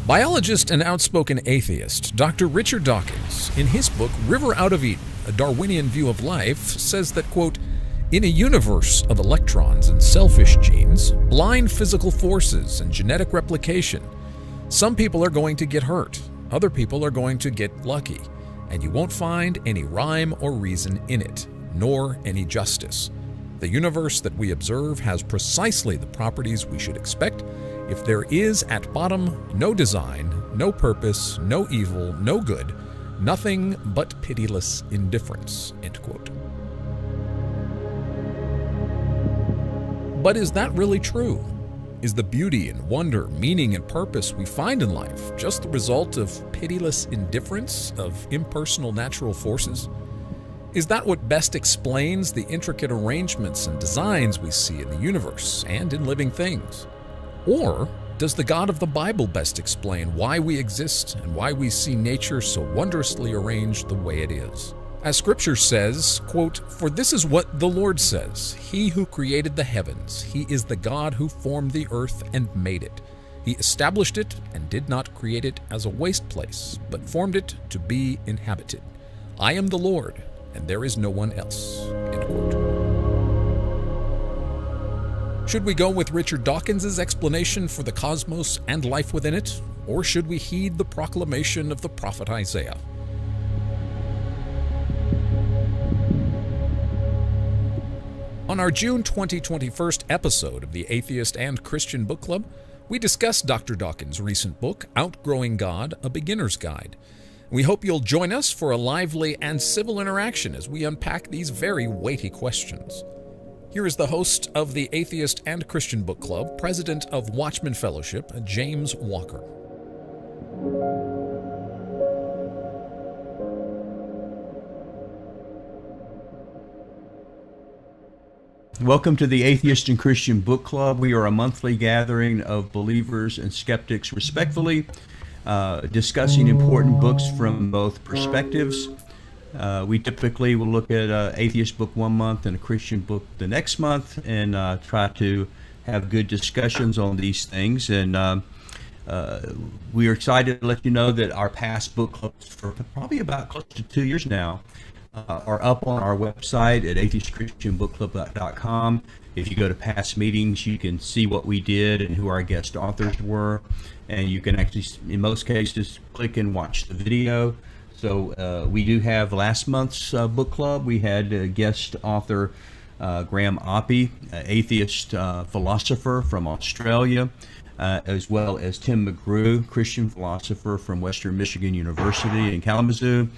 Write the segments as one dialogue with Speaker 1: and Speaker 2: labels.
Speaker 1: Biologist and outspoken atheist Dr. Richard Dawkins, in his book River Out of Eden, A Darwinian View of Life, says that, quote, in a universe of electrons and selfish genes, blind physical forces and genetic replication, some people are going to get hurt, other people are going to get lucky, and you won't find any rhyme or reason in it, nor any justice. The universe that we observe has precisely the properties we should expect if there is at bottom no design, no purpose, no evil, no good, nothing but pitiless indifference, end quote. But is that really true? Is the beauty and wonder, meaning and purpose we find in life just the result of pitiless indifference of impersonal natural forces? Is that what best explains the intricate arrangements and designs we see in the universe and in living things? Or does the God of the Bible best explain why we exist and why we see nature so wondrously arranged the way it is? As Scripture says, quote, for this is what the Lord says, He who created the heavens, He is the God who formed the earth and made it. He established it and did not create it as a waste place, but formed it to be inhabited. I am the Lord, and there is no one else, end quote. Should we go with Richard Dawkins' explanation for the cosmos and life within it, or should we heed the proclamation of the prophet Isaiah? On our June 2021 episode of the Atheist and Christian Book Club, we discussed Dr. Dawkins' recent book, Outgrowing God, A Beginner's Guide. We hope you'll join us for a lively and civil interaction as we unpack these very weighty questions. Here is the host of the Atheist and Christian Book Club, president of Watchman Fellowship, James Walker.
Speaker 2: Welcome to the Atheist and Christian Book Club. We are a monthly gathering of believers and skeptics respectfully, discussing important books from both perspectives. We typically will look at an atheist book one month and a Christian book the next month and try to have good discussions on these things. And we are excited to let you know that our past book clubs for probably about close to 2 years now are up on our website at atheistchristianbookclub.com. If you go to past meetings, you can see what we did and who our guest authors were. And you can actually, in most cases, click and watch the video. So we do have last month's book club. We had guest author Graham Oppie, atheist philosopher from Australia, as well as Tim McGrew, Christian philosopher from Western Michigan University in Kalamazoo.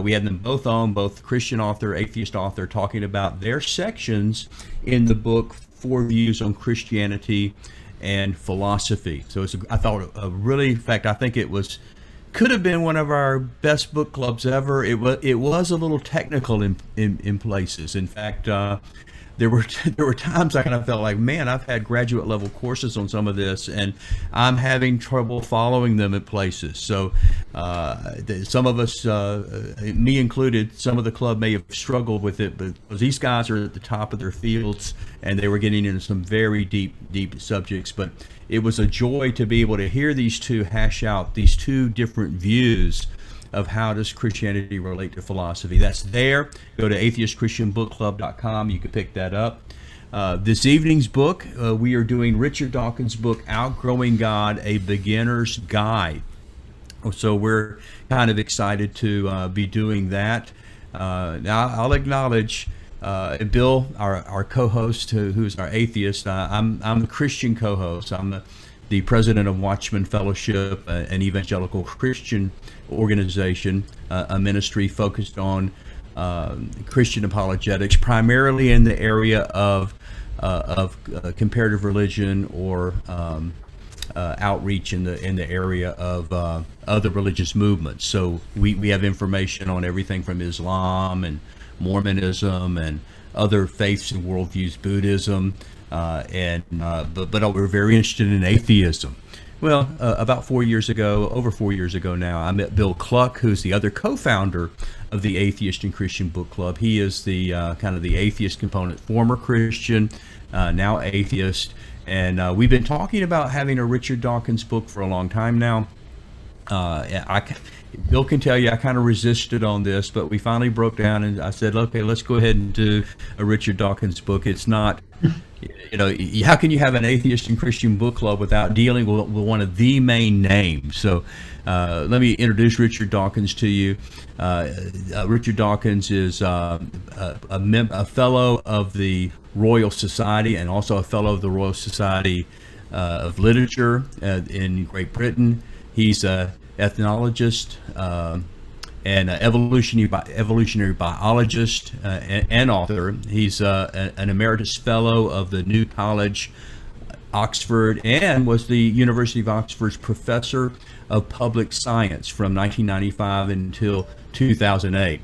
Speaker 2: We had them both on, both Christian author, atheist author, talking about their sections in the book, Four Views on Christianity and Philosophy. So it's I thought a really, in fact, I think it could have been one of our best book clubs ever. It was a little technical in places. In fact, there were times I kind of felt like, man, I've had graduate level courses on some of this, and I'm having trouble following them at places. So some of us, me included, some of the club may have struggled with it, but these guys are at the top of their fields, and they were getting into some very deep subjects. But it was a joy to be able to hear these two hash out these two different views of how does Christianity relate to philosophy. That's there. Go to atheistchristianbookclub.com. You can pick that up. This evening's book, we are doing Richard Dawkins' book, Outgrowing God, A Beginner's Guide. So we're kind of excited to be doing that. Now, I'll acknowledge Bill, our co-host, who's our atheist. I'm the Christian co-host. I'm the president of Watchman Fellowship, an evangelical Christian organization, a ministry focused on Christian apologetics, primarily in the area of comparative religion or outreach in the area of other religious movements. So we have information on everything from Islam and Mormonism and other faiths and worldviews, Buddhism, but we're very interested in atheism. Well, over 4 years ago now, I met Bill Cluck, who's the other co-founder of the Atheist and Christian Book Club. He is the kind of the atheist component, former Christian, now atheist, and we've been talking about having a Richard Dawkins book for a long time now. Bill can tell you I kind of resisted on this, but we finally broke down, and I said, okay, let's go ahead and do a Richard Dawkins book. It's not, how can you have an Atheist and Christian Book Club without dealing with one of the main names? So let me introduce Richard Dawkins to you. Richard Dawkins is a fellow of the Royal Society and also a fellow of the Royal Society of Literature in Great Britain. He's a ethnologist and evolutionary biologist and author. He's an emeritus fellow of the New College, Oxford, and was the University of Oxford's professor of public science from 1995 until 2008.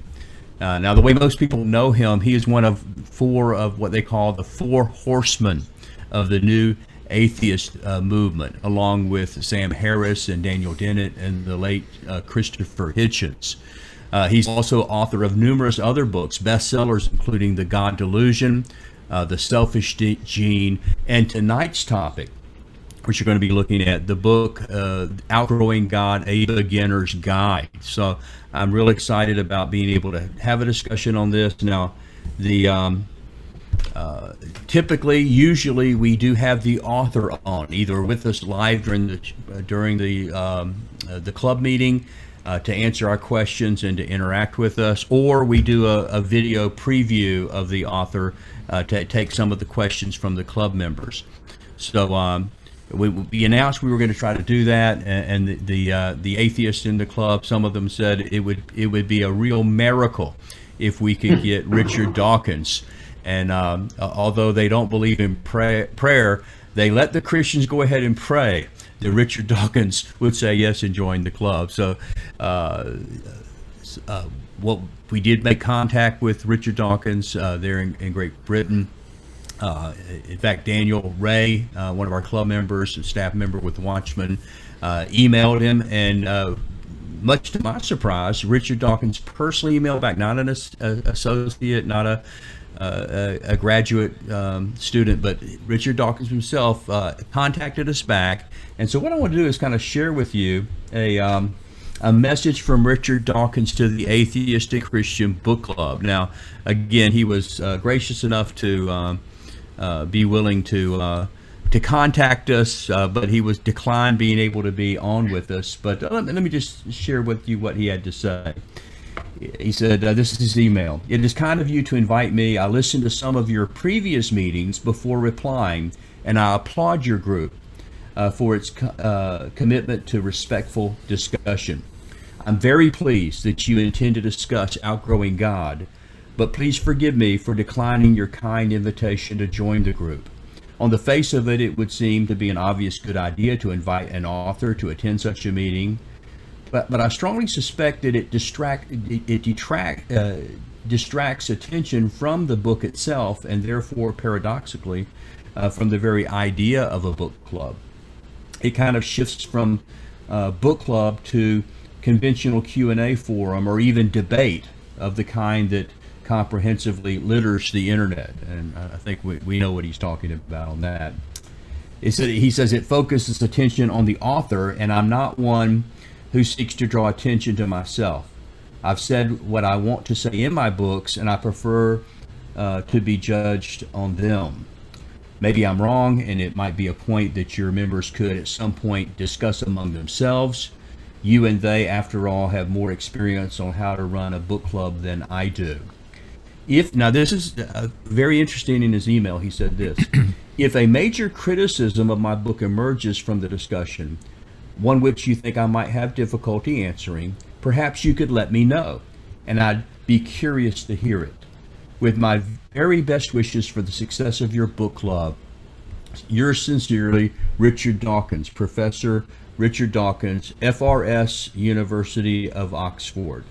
Speaker 2: Now, the way most people know him, he is one of four of what they call the four horsemen of the new atheist movement, along with Sam Harris and Daniel Dennett and the late Christopher Hitchens. He's also author of numerous other books, bestsellers including The God Delusion, The Selfish Gene, and tonight's topic, which you're going to be looking at, the book Outgrowing God, A Beginner's Guide. So I'm really excited about being able to have a discussion on this. Now, usually we do have the author on, either with us live during the club meeting to answer our questions and to interact with us, or we do a video preview of the author to take some of the questions from the club members. So we announced we were going to try to do that, and the atheists in the club, some of them said it would be a real miracle if we could get Richard Dawkins. And although they don't believe in prayer, they let the Christians go ahead and pray that Richard Dawkins would say yes and join the club. So we did make contact with Richard Dawkins there in Great Britain. In fact, Daniel Ray, one of our club members, a staff member with Watchman, emailed him, and much to my surprise, Richard Dawkins personally emailed back, not an associate, not a graduate student, but Richard Dawkins himself contacted us back. And so what I want to do is kind of share with you a message from Richard Dawkins to the Atheist and Christian Book Club. Now, again, he was gracious enough to be willing to contact us, but he was declined being able to be on with us. But let me just share with you what he had to say. He said, this is his email. "It is kind of you to invite me. I listened to some of your previous meetings before replying, and I applaud your group for its commitment to respectful discussion. I'm very pleased that you intend to discuss Outgrowing God, but please forgive me for declining your kind invitation to join the group. On the face of it, it would seem to be an obvious good idea to invite an author to attend such a meeting, but I strongly suspect that it distracts attention from the book itself, and therefore, paradoxically, from the very idea of a book club. It kind of shifts from book club to conventional Q&A forum, or even debate of the kind that comprehensively litters the internet." And I think we know what he's talking about on that. He says it focuses attention on the author, and I'm not one who seeks to draw attention to myself. I've said what I want to say in my books, and I prefer to be judged on them. Maybe I'm wrong, and it might be a point that your members could at some point discuss among themselves. You and they, after all, have more experience on how to run a book club than I do. Now this is very interesting. In his email, he said this: "If a major criticism of my book emerges from the discussion, one which you think I might have difficulty answering, perhaps you could let me know, and I'd be curious to hear it. With my very best wishes for the success of your book club, yours sincerely, Richard Dawkins, Professor Richard Dawkins, FRS, University of Oxford."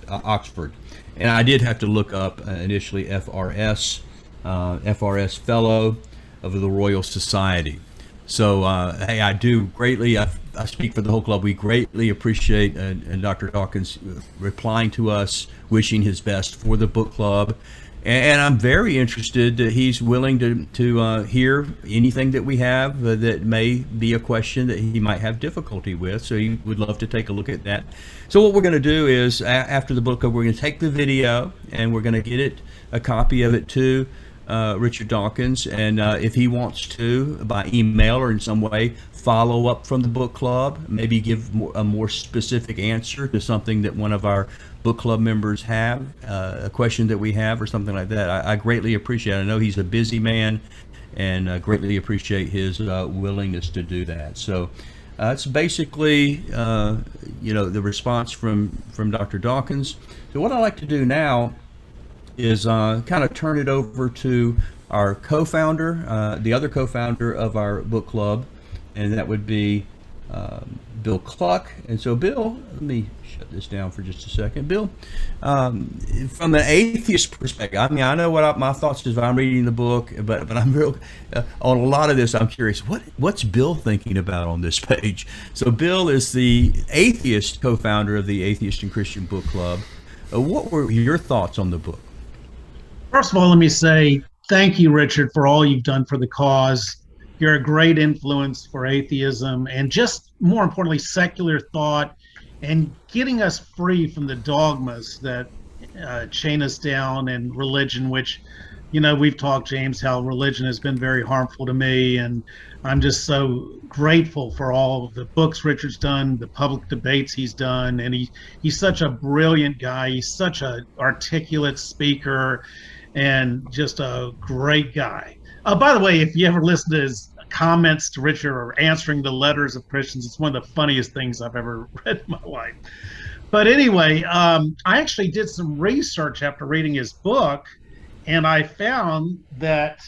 Speaker 2: And I did have to look up initially FRS Fellow of the Royal Society. So, hey, I do greatly, I speak for the whole club, we greatly appreciate and Dr. Dawkins replying to us, wishing his best for the book club. And I'm very interested that he's willing to hear anything that we have that may be a question that he might have difficulty with. So he would love to take a look at that. So what we're going to do is, after the book club, we're going to take the video and we're going to get a copy of it to Richard Dawkins. And if he wants to, by email or in some way, follow up from the book club, maybe give a more specific answer to something that one of our book club members have, a question that we have or something like that. I greatly appreciate it. I know he's a busy man, and greatly appreciate his willingness to do that. So it's basically, the response from Dr. Dawkins. So what I like to do now is kind of turn it over to our co-founder, the other co-founder of our book club, and that would be Bill Cluck. And so, Bill, let me shut this down for just a second. Bill, from an atheist perspective, I mean, I know what my thoughts is. I'm reading the book, but I'm real on a lot of this. I'm curious, what's Bill thinking about on this page? So, Bill is the atheist co-founder of the Atheist and Christian Book Club. What were your thoughts on the book?
Speaker 3: First of all, let me say thank you, Richard, for all you've done for the cause. You're a great influence for atheism and, just more importantly, secular thought, and getting us free from the dogmas that chain us down, and religion, which, we've talked, James, how religion has been very harmful to me. And I'm just so grateful for all of the books Richard's done, the public debates he's done. And he's such a brilliant guy. He's such an articulate speaker and just a great guy. By the way, if you ever listen to his comments to Richard or answering the letters of Christians, it's one of the funniest things I've ever read in my life. But anyway, I actually did some research after reading his book, and I found that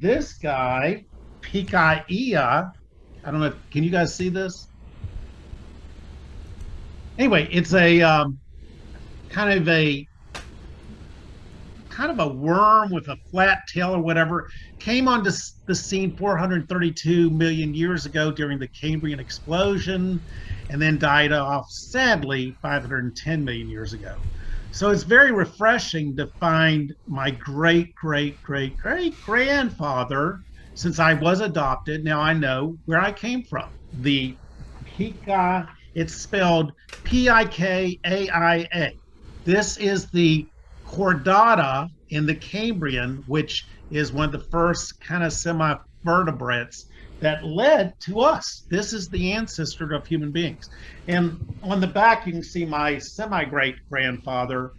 Speaker 3: this guy, Pikaia, I don't know, can you guys see this? Anyway, it's a kind of a worm with a flat tail or whatever, came onto the scene 432 million years ago during the Cambrian explosion, and then died off, sadly, 510 million years ago. So it's very refreshing to find my great-great-great-great-grandfather, since I was adopted. Now I know where I came from. The Pika, it's spelled Pikaia. This is the chordata in the Cambrian, which is one of the first kind of semi-vertebrates that led to us. This is the ancestor of human beings. And on the back, you can see my semi-great-grandfather.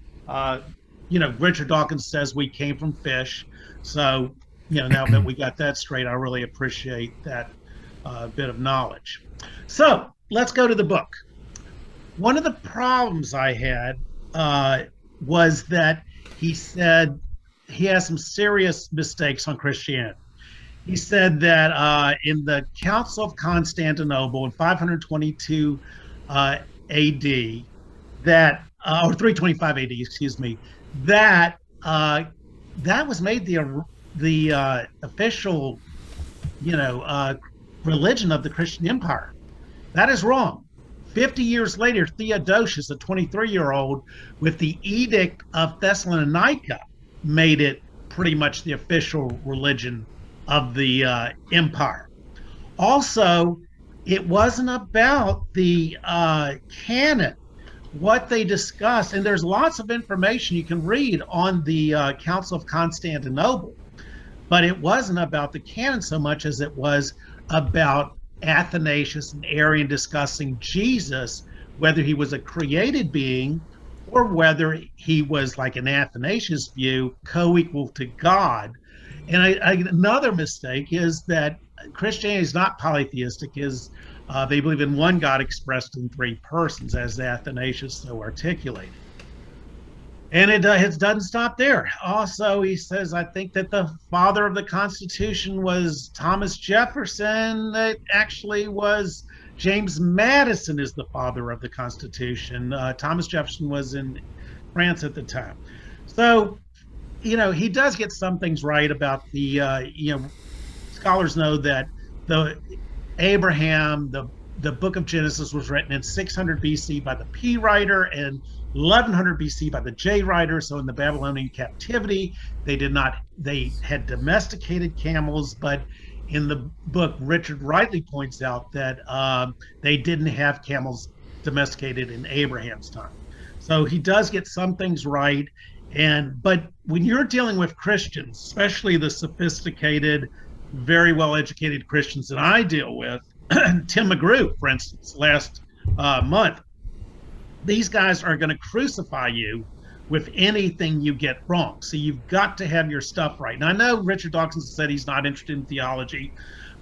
Speaker 3: Richard Dawkins says we came from fish. So, now that we got that straight, I really appreciate that bit of knowledge. So let's go to the book. One of the problems I had was that he said he has some serious mistakes on Christianity. He said that in the Council of Constantinople in 522 AD, that or 325 AD, excuse me, that was made the official, religion of the Christian Empire. That is wrong. 50 years later, Theodosius, a 23-year-old, with the Edict of Thessalonica, made it pretty much the official religion of the empire. Also, it wasn't about the canon, what they discussed, and there's lots of information you can read on the Council of Constantinople, but it wasn't about the canon so much as it was about Athanasius and Arian discussing Jesus, whether he was a created being or whether he was, like in Athanasius' view, co-equal to God. And another mistake is that Christianity is not polytheistic, they believe in one God expressed in three persons, as Athanasius so articulated. And it doesn't stop there. Also, he says, I think that the father of the Constitution was Thomas Jefferson. That actually was James Madison is the father of the Constitution. Thomas Jefferson was in France at the time. So, he does get some things right about the, scholars know that the Abraham, the the book of Genesis was written in 600 BC by the P writer and 1100 BC by the J writer. So in the Babylonian captivity, they had domesticated camels, but in the book, Richard rightly points out that they didn't have camels domesticated in Abraham's time. So he does get some things right. But when you're dealing with Christians, especially the sophisticated, very well-educated Christians that I deal with, Tim McGrew, for instance, last month, these guys are going to crucify you with anything you get wrong. So you've got to have your stuff right. And I know Richard Dawkins said he's not interested in theology,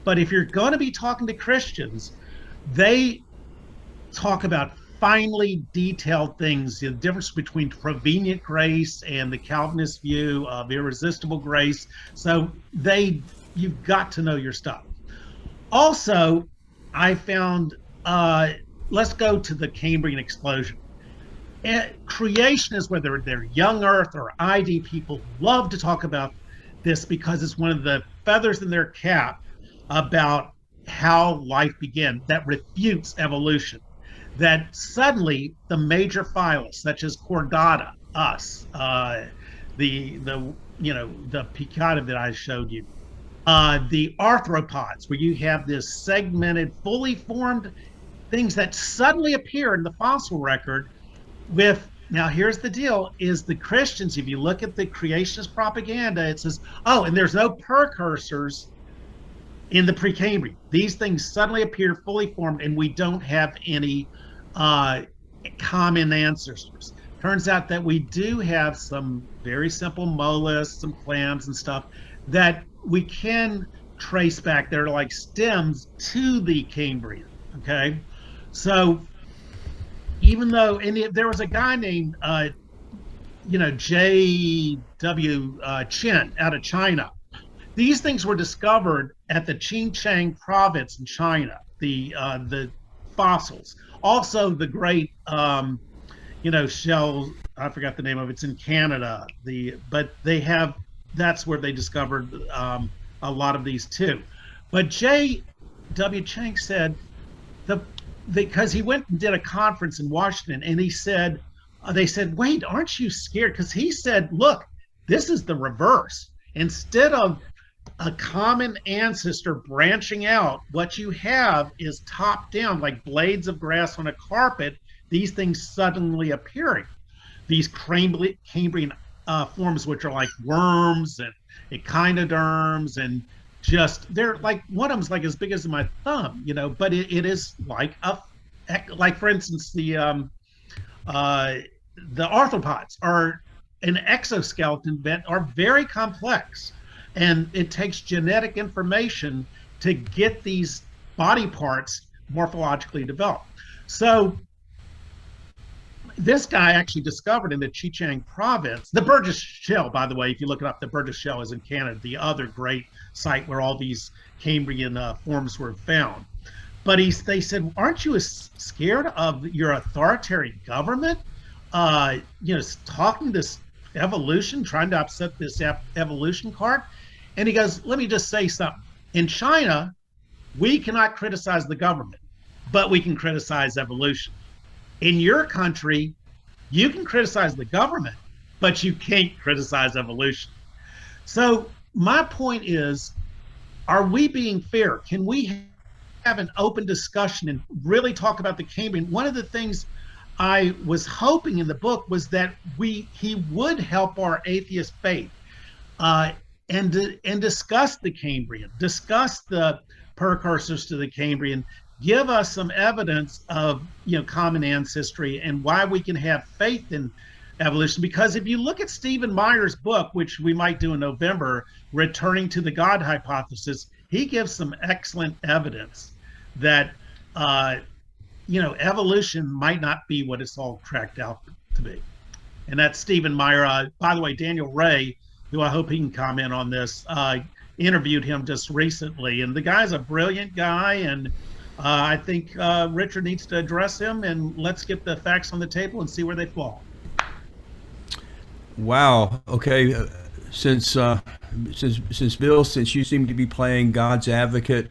Speaker 3: but if you're going to be talking to Christians, they talk about finely detailed things, the difference between prevenient grace and the Calvinist view of irresistible grace. So you've got to know your stuff. Also, I found, let's go to the Cambrian explosion. Creationists, whether they're young Earth or ID people, love to talk about this because it's one of the feathers in their cap about how life began that refutes evolution. That suddenly the major phyla, such as Chordata, us, the Picata that I showed you, the arthropods, where you have this segmented, fully formed things that suddenly appear in the fossil record. Now here's the deal, is the Christians, if you look at the creationist propaganda, it says, oh, and there's no precursors in the Precambrian. These things suddenly appear fully formed, and we don't have any common ancestors. Turns out that we do have some very simple mollusks, some clams and stuff that we can trace back. They're like stems to the Cambrian, okay? So even though there was a guy named J.W. Chen out of China. These things were discovered at the Xinjiang province in China, the fossils. Also the great shell, I forgot the name of it, it's in Canada. That's where they discovered a lot of these too. But J.W. Chang said because he went and did a conference in Washington, and he said, they said, wait, aren't you scared? Because he said, look, this is the reverse. Instead of a common ancestor branching out, what you have is top down, like blades of grass on a carpet, these things suddenly appearing. These Cambrian forms, which are like worms and echinoderms, and they're like, one of them's like as big as my thumb, but it is like for instance, the arthropods are an exoskeleton that are very complex, and it takes genetic information to get these body parts morphologically developed. So this guy actually discovered in the Xinjiang province, the Burgess Shell, by the way, if you look it up, the Burgess Shell is in Canada, the other great site where all these Cambrian forms were found. But they said, aren't you scared of your authoritarian government, talking this evolution, trying to upset this evolution cart? And he goes, let me just say something. In China, we cannot criticize the government, but we can criticize evolution. In your country, you can criticize the government, but you can't criticize evolution. So my point is, are we being fair? Can we have an open discussion and really talk about the Cambrian? One of the things I was hoping in the book was that he would help our atheist faith and discuss the Cambrian, discuss the precursors to the Cambrian, give us some evidence of common ancestry and why we can have faith in evolution. Because if you look at Stephen Meyer's book, which we might do in November, Returning to the God Hypothesis, he gives some excellent evidence that evolution might not be what it's all cracked out to be. And that's Stephen Meyer. By the way, Daniel Ray, who I hope he can comment on this, interviewed him just recently, and the guy's a brilliant guy, and I think Richard needs to address him, and let's get the facts on the table and see where they fall.
Speaker 2: Wow. Okay. Since Bill, since you seem to be playing God's advocate,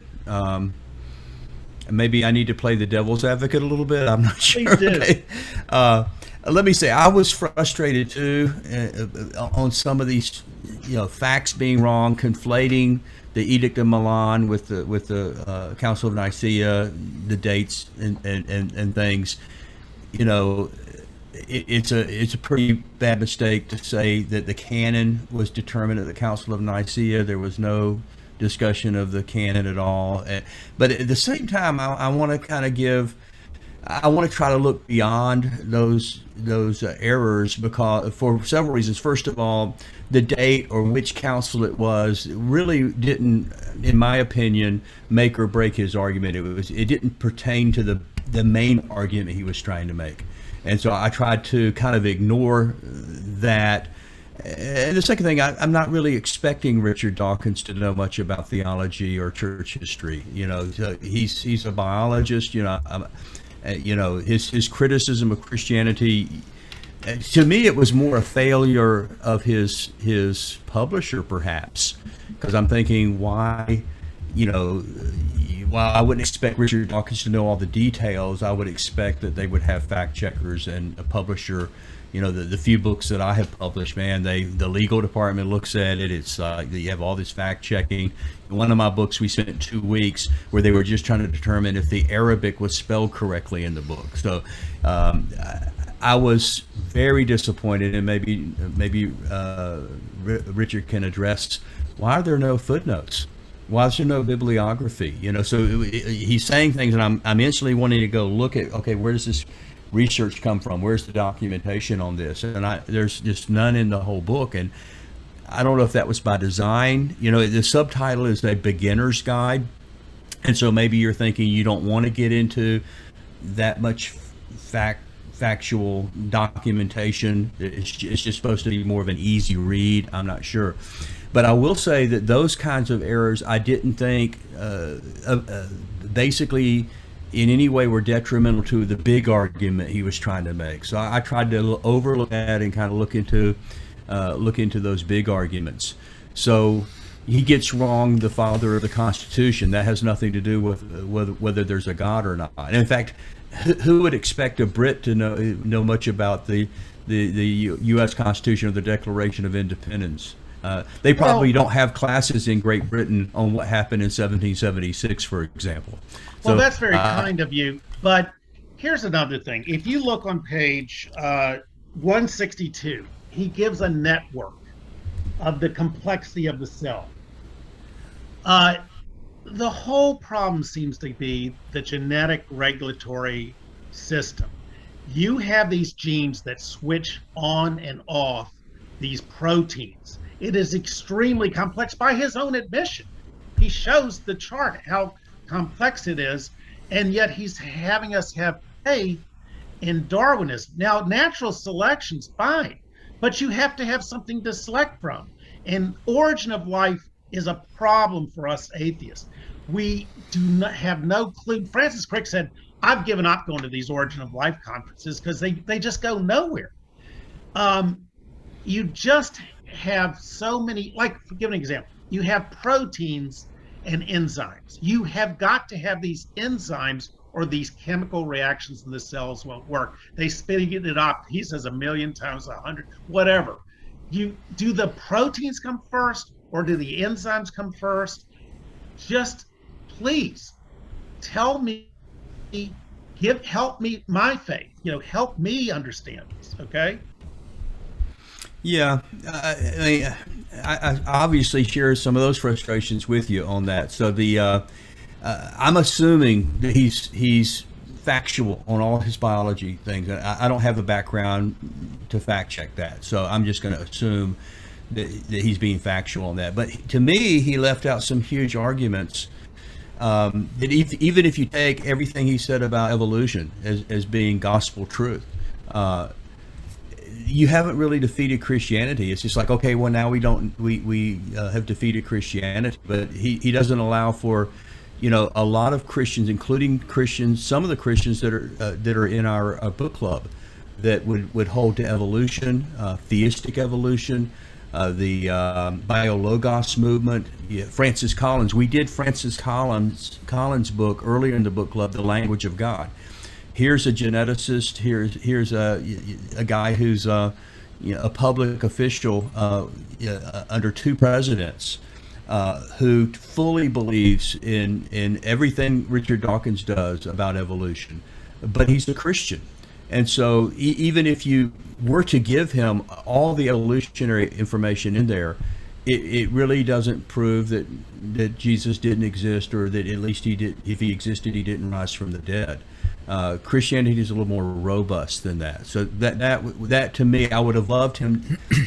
Speaker 2: maybe I need to play the devil's advocate a little bit. I'm not sure.
Speaker 3: Please do.
Speaker 2: Okay. Let me say, I was frustrated too on some of these, facts being wrong, conflating the Edict of Milan with the Council of Nicaea, the dates and things. It's a pretty bad mistake to say that the canon was determined at the Council of Nicaea. There was no discussion of the canon at all. But at the same time, I want to try to look beyond those errors, because for several reasons. First of all, the date or which council it was really didn't, in my opinion, make or break his argument. It didn't pertain to the main argument he was trying to make. And so I tried to kind of ignore that. And the second thing, I'm not really expecting Richard Dawkins to know much about theology or church history. He's a biologist. His criticism of Christianity, to me, it was more a failure of his publisher, perhaps, because I'm thinking, why, while I wouldn't expect Richard Dawkins to know all the details, I would expect that they would have fact checkers and a publisher. The few books that I have published, man, the legal department looks at it. It's you have all this fact checking. One of my books, we spent 2 weeks where they were just trying to determine if the Arabic was spelled correctly in the book. So I was very disappointed, and maybe Richard can address, why are there no footnotes? Why is there no bibliography? So he's saying things, and I'm instantly wanting to go look at, okay, where does this research come from? Where's the documentation on this? And there's just none in the whole book. And I don't know if that was by design. The subtitle is a beginner's guide, and so maybe you're thinking you don't want to get into that much factual documentation. It's just supposed to be more of an easy read. I'm not sure. But I will say that those kinds of errors, I didn't think basically in any way were detrimental to the big argument he was trying to make. So I tried to overlook that and kind of look into those big arguments. So he gets wrong the father of the Constitution. That has nothing to do with whether there's a God or not. And in fact, who would expect a Brit to know much about the U.S. Constitution or the Declaration of Independence? They probably don't have classes in Great Britain on what happened in 1776, for example.
Speaker 3: Well, that's very kind of you. But here's another thing. If you look on page 162, he gives a network of the complexity of the cell. The whole problem seems to be the genetic regulatory system. You have these genes that switch on and off these proteins. It is extremely complex by his own admission. He shows the chart how complex it is, and yet he's having us have faith in Darwinism. Now, natural selection's fine, but you have to have something to select from. And origin of life is a problem for us atheists. We do not have no clue. Francis Crick said, I've given up going to these origin of life conferences because they just go nowhere. You just have so many, like, give an example. You have proteins and enzymes. You have got to have these enzymes or these chemical reactions in the cells won't work. They spit it up. He says 1,000,000 times, 100, whatever. Do the proteins come first or do the enzymes come first? Just please tell me, help me, my faith, help me understand this, okay?
Speaker 2: Yeah, I obviously share some of those frustrations with you on that. So I'm assuming that he's factual on all his biology things. I don't have a background to fact check that, so I'm just going to assume that he's being factual on that. But to me, he left out some huge arguments. That even if you take everything he said about evolution as being gospel truth, you haven't really defeated Christianity. It's just like, okay, well, now we have defeated Christianity, but he doesn't allow for, a lot of Christians, including Christians, some of the Christians that are in our book club, that would hold to evolution, theistic evolution, Biologos movement. Yeah, Francis Collins. We did Francis Collins' book earlier in the book club, The Language of God. Here's a geneticist. Here's a guy who's a public official under two presidents, who fully believes in everything Richard Dawkins does about evolution, but he's a Christian. And so even if you were to give him all the evolutionary information in there, it really doesn't prove that Jesus didn't exist, or that at least he did. If he existed, he didn't rise from the dead. Christianity is a little more robust than that. So that to me, I would have loved him to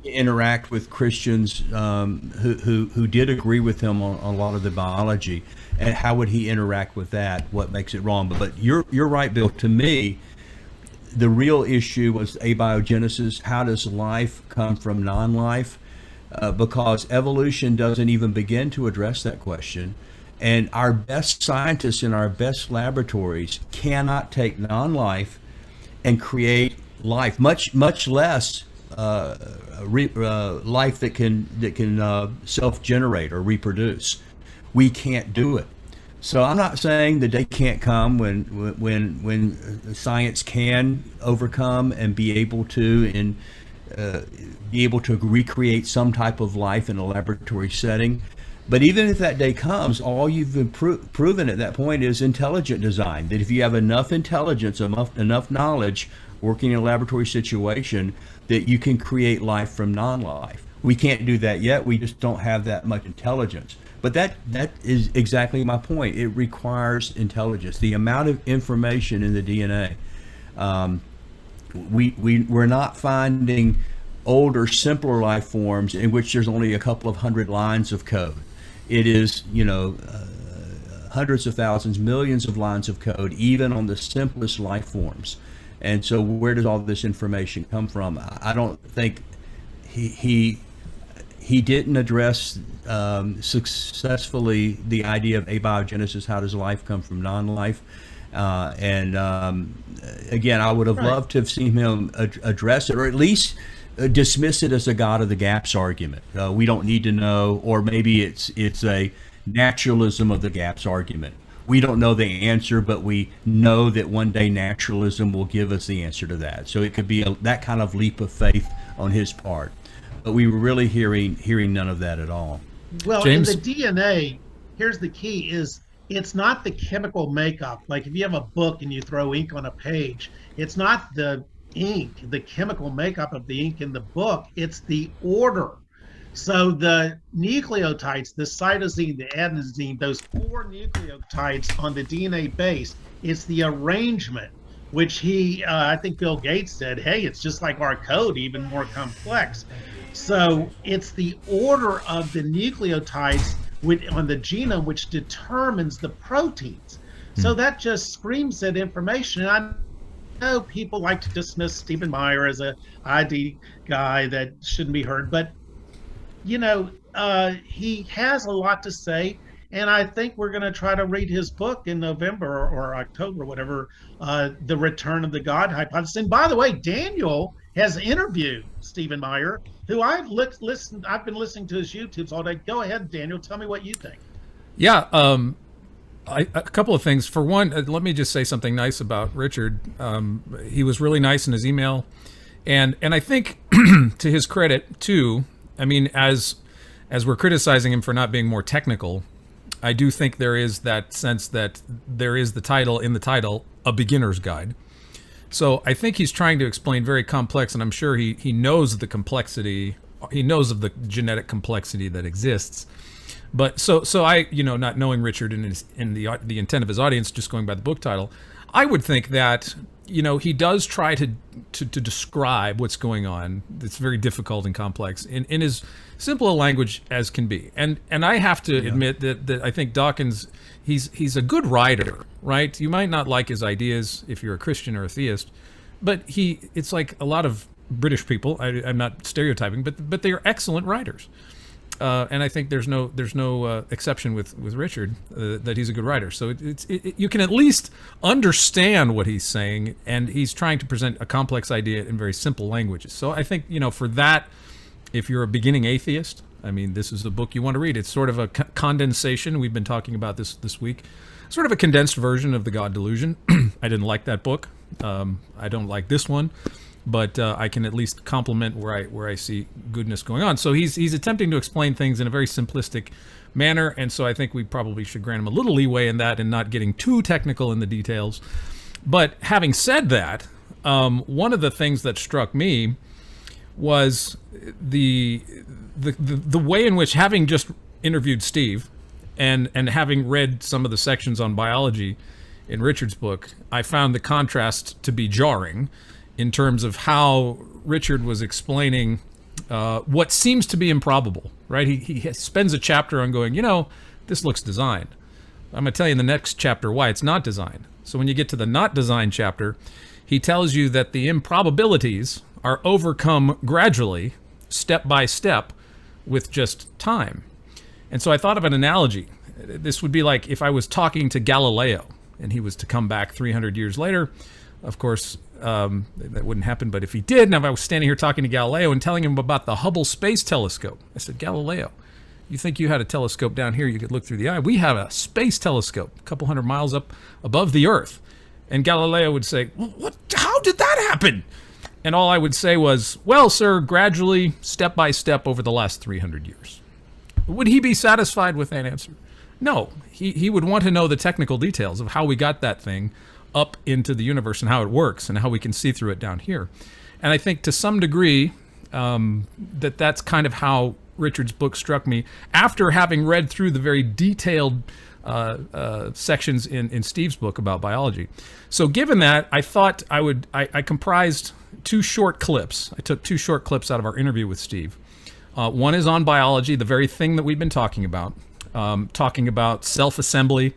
Speaker 2: interact with Christians who did agree with him on a lot of the biology, and how would he interact with that? What makes it wrong? But you're right, Bill. To me, the real issue was abiogenesis. How does life come from non-life? Because evolution doesn't even begin to address that question. And our best scientists in our best laboratories cannot take non-life and create life, much less life that can self-generate or reproduce. We can't do it. So I'm not saying the day can't come when science can overcome and be able to recreate some type of life in a laboratory setting. But even if that day comes, all you've been proven at that point is intelligent design. That if you have enough intelligence, enough knowledge working in a laboratory situation, that you can create life from non-life. We can't do that yet. We just don't have that much intelligence. But that is exactly my point. It requires intelligence. The amount of information in the DNA, we're not finding older, simpler life forms in which there's only a couple of hundred lines of code. It is, hundreds of thousands, millions of lines of code, even on the simplest life forms. And so where does all this information come from? I don't think he didn't address successfully the idea of abiogenesis. How does life come from non-life? Again, I would have loved to have seen him address it, or at least dismiss it as a God of the gaps argument. We don't need to know, or maybe it's a naturalism of the gaps argument. We don't know the answer, but we know that one day naturalism will give us the answer to that. So it could be that kind of leap of faith on his part. But we were really hearing none of that at all.
Speaker 3: Well,
Speaker 1: James?
Speaker 3: in the DNA, here's the key: is it's not the chemical makeup. Like if you have a book and you throw ink on a page, it's not the ink, the chemical makeup of the ink in the book, it's the order. So the nucleotides, the cytosine, the adenosine, those 4 nucleotides on the DNA base, it's the arrangement, which I think Bill Gates said, hey, it's just like our code, even more complex. So it's the order of the nucleotides on the genome which determines the proteins. So that just screams at information. And I know people like to dismiss Stephen Meyer as a ID guy that shouldn't be heard, but he has a lot to say, and I think we're going to try to read his book in November or October, whatever, The Return of the God Hypothesis. And by the way, Daniel has interviewed Stephen Meyer, who I've been listening to his YouTubes all day. Go ahead, Daniel, tell me what you think.
Speaker 1: Yeah, a couple of things. For one, let me just say something nice about Richard. He was really nice in his email, and I think to his credit too. I mean, as we're criticizing him for not being more technical, I do think there is that sense that there is the title in the title, A Beginner's Guide. So I think he's trying to explain very complex, and I'm sure he knows the complexity. He knows of the genetic complexity that exists. But so I, not knowing Richard and the intent of his audience, just going by the book title, I would think that he does try to describe what's going on. It's very difficult and complex in as simple a language as can be. And I have to admit that I think Dawkins, he's a good writer, right? You might not like his ideas if you're a Christian or a theist, but it's like a lot of British people. I'm not stereotyping, but they are excellent writers. And I think there's no exception with Richard that he's a good writer. So you can at least understand what he's saying, and he's trying to present a complex idea in very simple languages. So I think for that, if you're a beginning atheist, I mean, this is the book you want to read. It's sort of a condensation. We've been talking about this week. Sort of a condensed version of The God Delusion. I didn't like that book. I don't like this one, but I can at least compliment where I see goodness going on. So he's attempting to explain things in a very simplistic manner, and so I think we probably should grant him a little leeway in that and not getting too technical in the details. But having said that, one of the things that struck me was the way in which, having just interviewed Steve and having read some of the sections on biology in Richard's book, I found the contrast to be jarring in terms of how Richard was explaining what seems to be improbable, right? He spends a chapter on going, this looks designed. I'm going to tell you in the next chapter why it's not designed. So when you get to the not designed chapter, he tells you that the improbabilities are overcome gradually, step by step, with just time. And so I thought of an analogy. This would be like if I was talking to Galileo and he was to come back 300 years later. Of course, that wouldn't happen, but if he did, and if I was standing here talking to Galileo and telling him about the Hubble Space Telescope, I said, Galileo, you think you had a telescope down here you could look through the eye? We have a space telescope a couple hundred miles up above the Earth. And Galileo would say, well, how did that happen? And all I would say was, well, sir, gradually, step by step over the last 300 years. Would he be satisfied with that answer? No. He would want to know the technical details of how we got that thing up into the universe and how it works and how we can see through it down here. And I think to some degree that's kind of how Richard's book struck me after having read through the very detailed sections in Steve's book about biology. So given that, I thought I comprised two short clips. I took two short clips out of our interview with Steve. One is on biology, the very thing that we've been talking about self-assembly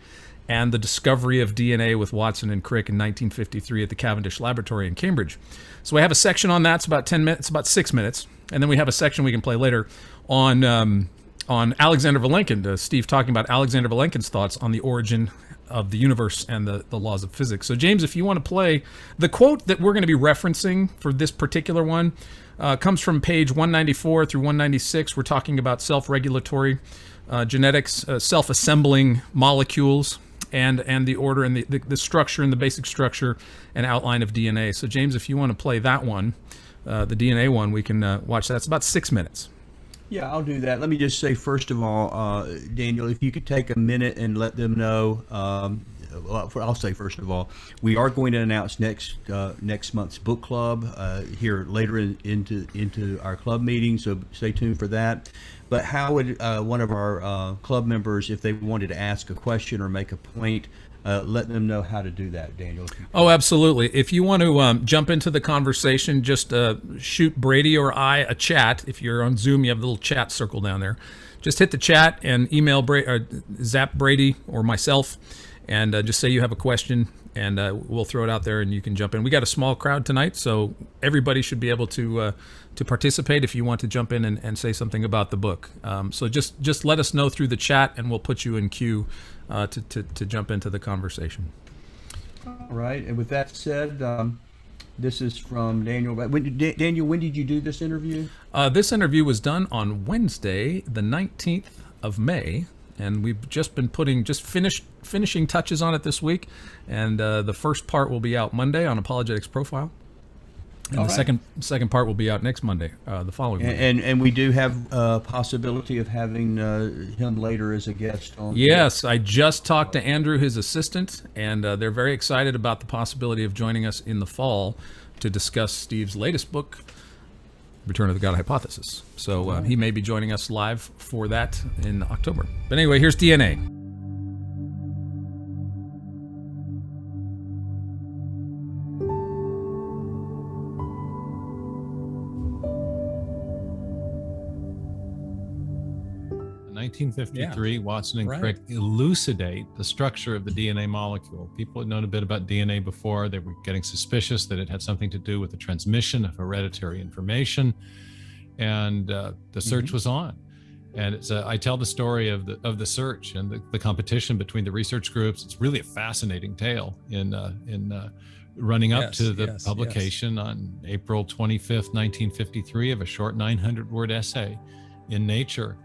Speaker 1: and the discovery of DNA with Watson and Crick in 1953 at the Cavendish Laboratory in Cambridge. So we have a section on that. It's about 10 minutes, about 6 minutes. And then we have a section we can play later on Alexander Vilenkin, Steve talking about Alexander Vilenkin's thoughts on the origin of the universe and the laws of physics. So James, if you want to play, the quote that we're going to be referencing for this particular one comes from page 194 through 196. We're talking about self-regulatory genetics, self-assembling molecules, and the order and the structure and the basic structure and outline of DNA. So James, if you want to play that one, the DNA one, we can watch that. It's about 6 minutes.
Speaker 2: Yeah, I'll do that. Let me just say, first of all, Daniel, if you could take a minute and let them know, I'll say first of all, we are going to announce next month's book club here later into our club meeting, so stay tuned for that. But how would one of our club members, if they wanted to ask a question or make a point, let them know how to do that, Daniel?
Speaker 1: Oh, absolutely. If you want to jump into the conversation, just shoot Brady or I a chat. If you're on Zoom, you have the little chat circle down there. Just hit the chat and email zap Brady or myself, and just say you have a question, and we'll throw it out there and you can jump in. We got a small crowd tonight, so everybody should be able to participate if you want to jump in and say something about the book. So just let us know through the chat, and we'll put you in queue to jump into the conversation.
Speaker 2: All right, and with that said, this is from Daniel. Daniel, when did you do this interview?
Speaker 1: This interview was done on Wednesday, the 19th of May, and we've just been finishing touches on it this week, and the first part will be out Monday on Apologetics Profile. And
Speaker 2: All
Speaker 1: the
Speaker 2: right.
Speaker 1: second part will be out next Monday, the following Monday.
Speaker 2: And we do have a possibility of having him later as a guest on.
Speaker 1: Yes, I just talked to Andrew, his assistant, and they're very excited about the possibility of joining us in the fall to discuss Steve's latest book, Return of the God Hypothesis. So he may be joining us live for that in October. But anyway, here's DNA.
Speaker 4: In 1953, Watson and Crick elucidate the structure of the DNA molecule. People had known a bit about DNA before. They were getting suspicious that it had something to do with the transmission of hereditary information, and the search was on. And I tell the story of the search and the competition between the research groups. It's really a fascinating tale in running up to the publication on April 25th, 1953, of a short 900-word essay in Nature.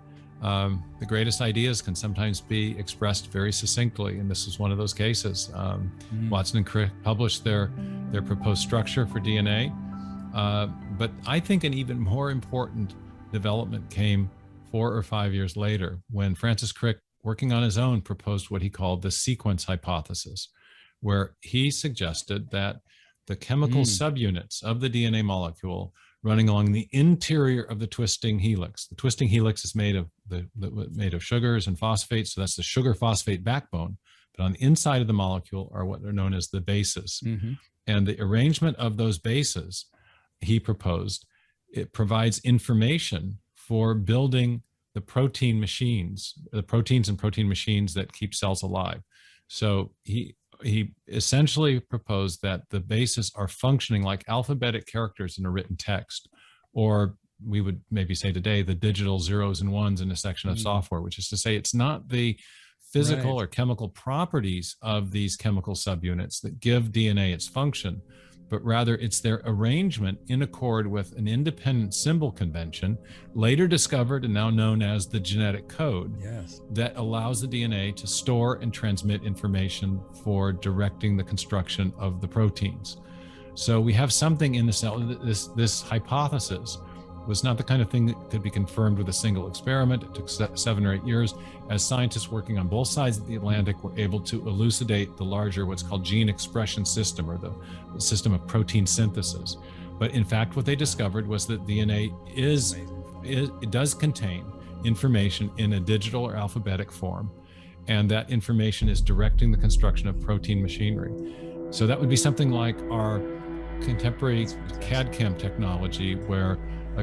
Speaker 4: The greatest ideas can sometimes be expressed very succinctly, and this is one of those cases. Watson and Crick published their proposed structure for DNA, but I think an even more important development came 4 or 5 years later, when Francis Crick, working on his own, proposed what he called the sequence hypothesis, where he suggested that the chemical subunits of the DNA molecule running along the interior of the twisting helix. The twisting helix is made of sugars and phosphates, so that's the sugar-phosphate backbone. But on the inside of the molecule are what are known as the bases. And the arrangement of those bases, he proposed, it provides information for building the protein machines, the proteins and protein machines that keep cells alive. So he essentially proposed that the bases are functioning like alphabetic characters in a written text, or we would maybe say today, the digital zeros and ones in a section of software, which is to say it's not the physical or chemical properties of these chemical subunits that give DNA its function, but rather it's their arrangement in accord with an independent symbol convention, later discovered and now known as the genetic code, that allows the DNA to store and transmit information for directing the construction of the proteins. So we have something in the cell. This hypothesis was not the kind of thing that could be confirmed with a single experiment. It took 7 or 8 years as scientists working on both sides of the Atlantic were able to elucidate the larger, what's called gene expression system, or the system of protein synthesis. But in fact, what they discovered was that DNA it does contain information in a digital or alphabetic form, and that information is directing the construction of protein machinery. So that would be something like our contemporary CAD/CAM technology, where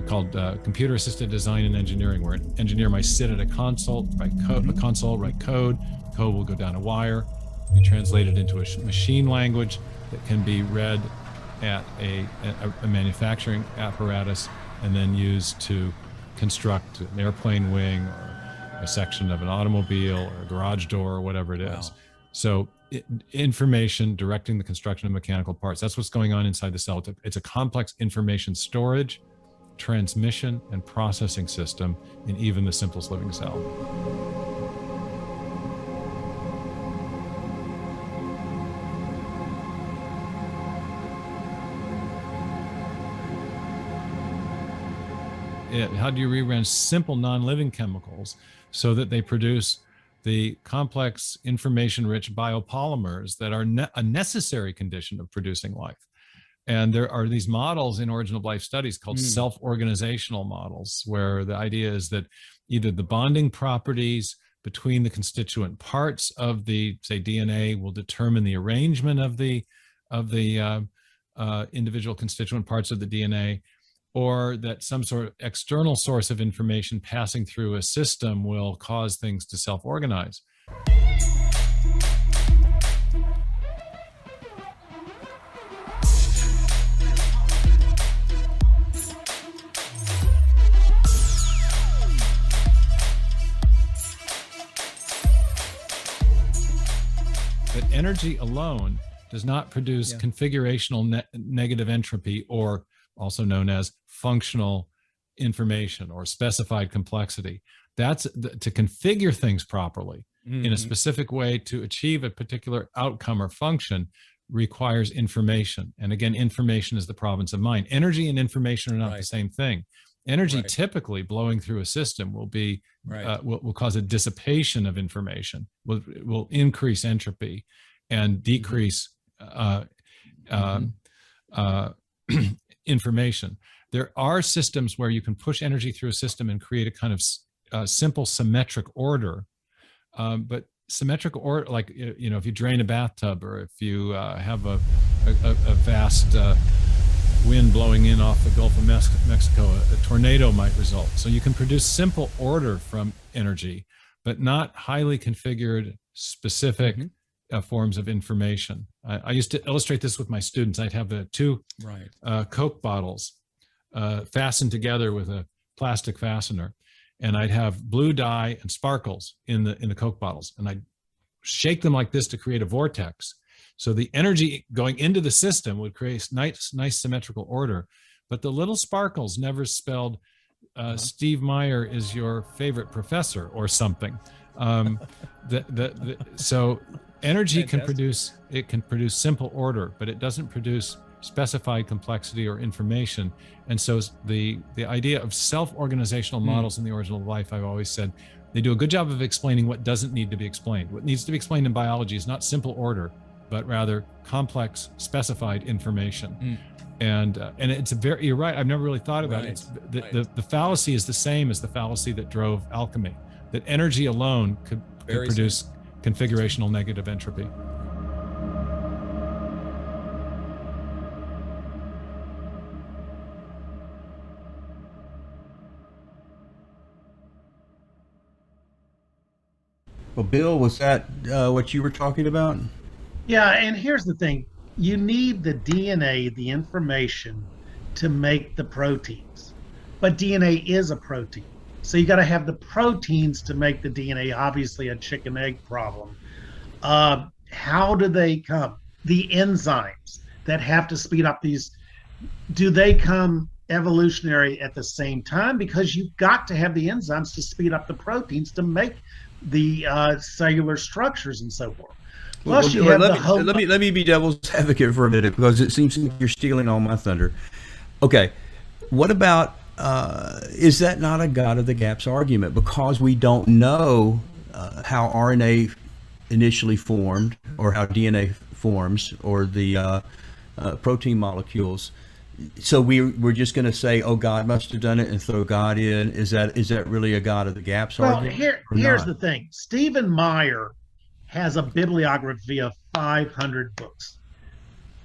Speaker 4: called computer-assisted design and engineering, where an engineer might sit at a console, write code. Code will go down a wire, be translated into a machine language that can be read at a manufacturing apparatus, and then used to construct an airplane wing or a section of an automobile or a garage door or whatever it is. So information directing the construction of mechanical parts. That's what's going on inside the cell. It's a complex information storage, transmission, and processing system in even the simplest living cell. How do you rearrange simple non-living chemicals so that they produce the complex information-rich biopolymers that are a necessary condition of producing life? And there are these models in Origin of Life studies called self-organizational models, where the idea is that either the bonding properties between the constituent parts of the, say, DNA will determine the arrangement of the individual constituent parts of the DNA, or that some sort of external source of information passing through a system will cause things to self-organize. That energy alone does not produce configurational negative entropy, or also known as functional information or specified complexity. That's to configure things properly in a specific way to achieve a particular outcome or function requires information. And again, information is the province of mind. Energy and information are not the same thing. Energy typically blowing through a system will be will cause a dissipation of information, will increase entropy and decrease information. There are systems where you can push energy through a system and create a kind of simple symmetric order. But symmetric order, like, you know, if you drain a bathtub, or if you have a vast wind blowing in off the Gulf of Mexico, a tornado might result. So you can produce simple order from energy, but not highly configured, specific forms of information. I used to illustrate this with my students. I'd have two Coke bottles fastened together with a plastic fastener, and I'd have blue dye and sparkles in the Coke bottles, and I'd shake them like this to create a vortex. So the energy going into the system would create nice symmetrical order. But the little sparkles never spelled Steve Meyer is your favorite professor or something. So energy can produce simple order, but it doesn't produce specified complexity or information. And so the idea of self-organizational models in the origin of life, I've always said, they do a good job of explaining what doesn't need to be explained. What needs to be explained in biology is not simple order, but rather complex, specified information. And it's you're right, I've never really thought about it. The fallacy is the same as the fallacy that drove alchemy, that energy alone could produce configurational negative entropy.
Speaker 2: Well, Bill, was that what you were talking about?
Speaker 3: Yeah, and here's the thing. You need the DNA, the information, to make the proteins. But DNA is a protein. So you got to have the proteins to make the DNA, obviously a chicken egg problem. How do they come? The enzymes that have to speed up these, do they come evolutionary at the same time? Because you've got to have the enzymes to speed up the proteins to make the cellular structures and so forth. Plus,
Speaker 2: let me be devil's advocate for a minute, because it seems like you're stealing all my thunder. Okay, what about is that not a God of the gaps argument? Because we don't know how RNA initially formed, or how DNA forms, or the protein molecules. So we're just going to say, oh, God must have done it, and throw God in. Is that really a God of the gaps argument?
Speaker 3: Well, here's the thing. Stephen Meyer has a bibliography of 500 books.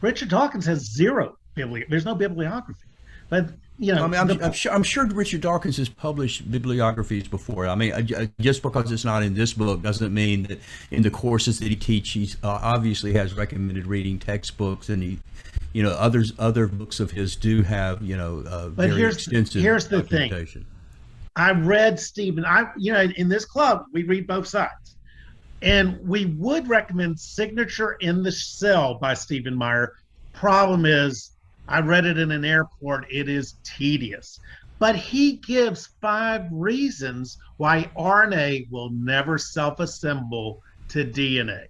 Speaker 3: Richard Dawkins has zero bibliography. There's no bibliography. But
Speaker 2: I'm sure Richard Dawkins has published bibliographies before. I mean, just because it's not in this book doesn't mean that in the courses that he teaches, he obviously has recommended reading textbooks, and he, other books of his do have, very extensive.
Speaker 3: Here's the thing. I read Stephen. In this club we read both sides, and we would recommend Signature in the Cell by Stephen Meyer. Problem is, I read it in an airport. It is tedious. But he gives 5 reasons why RNA will never self-assemble to DNA.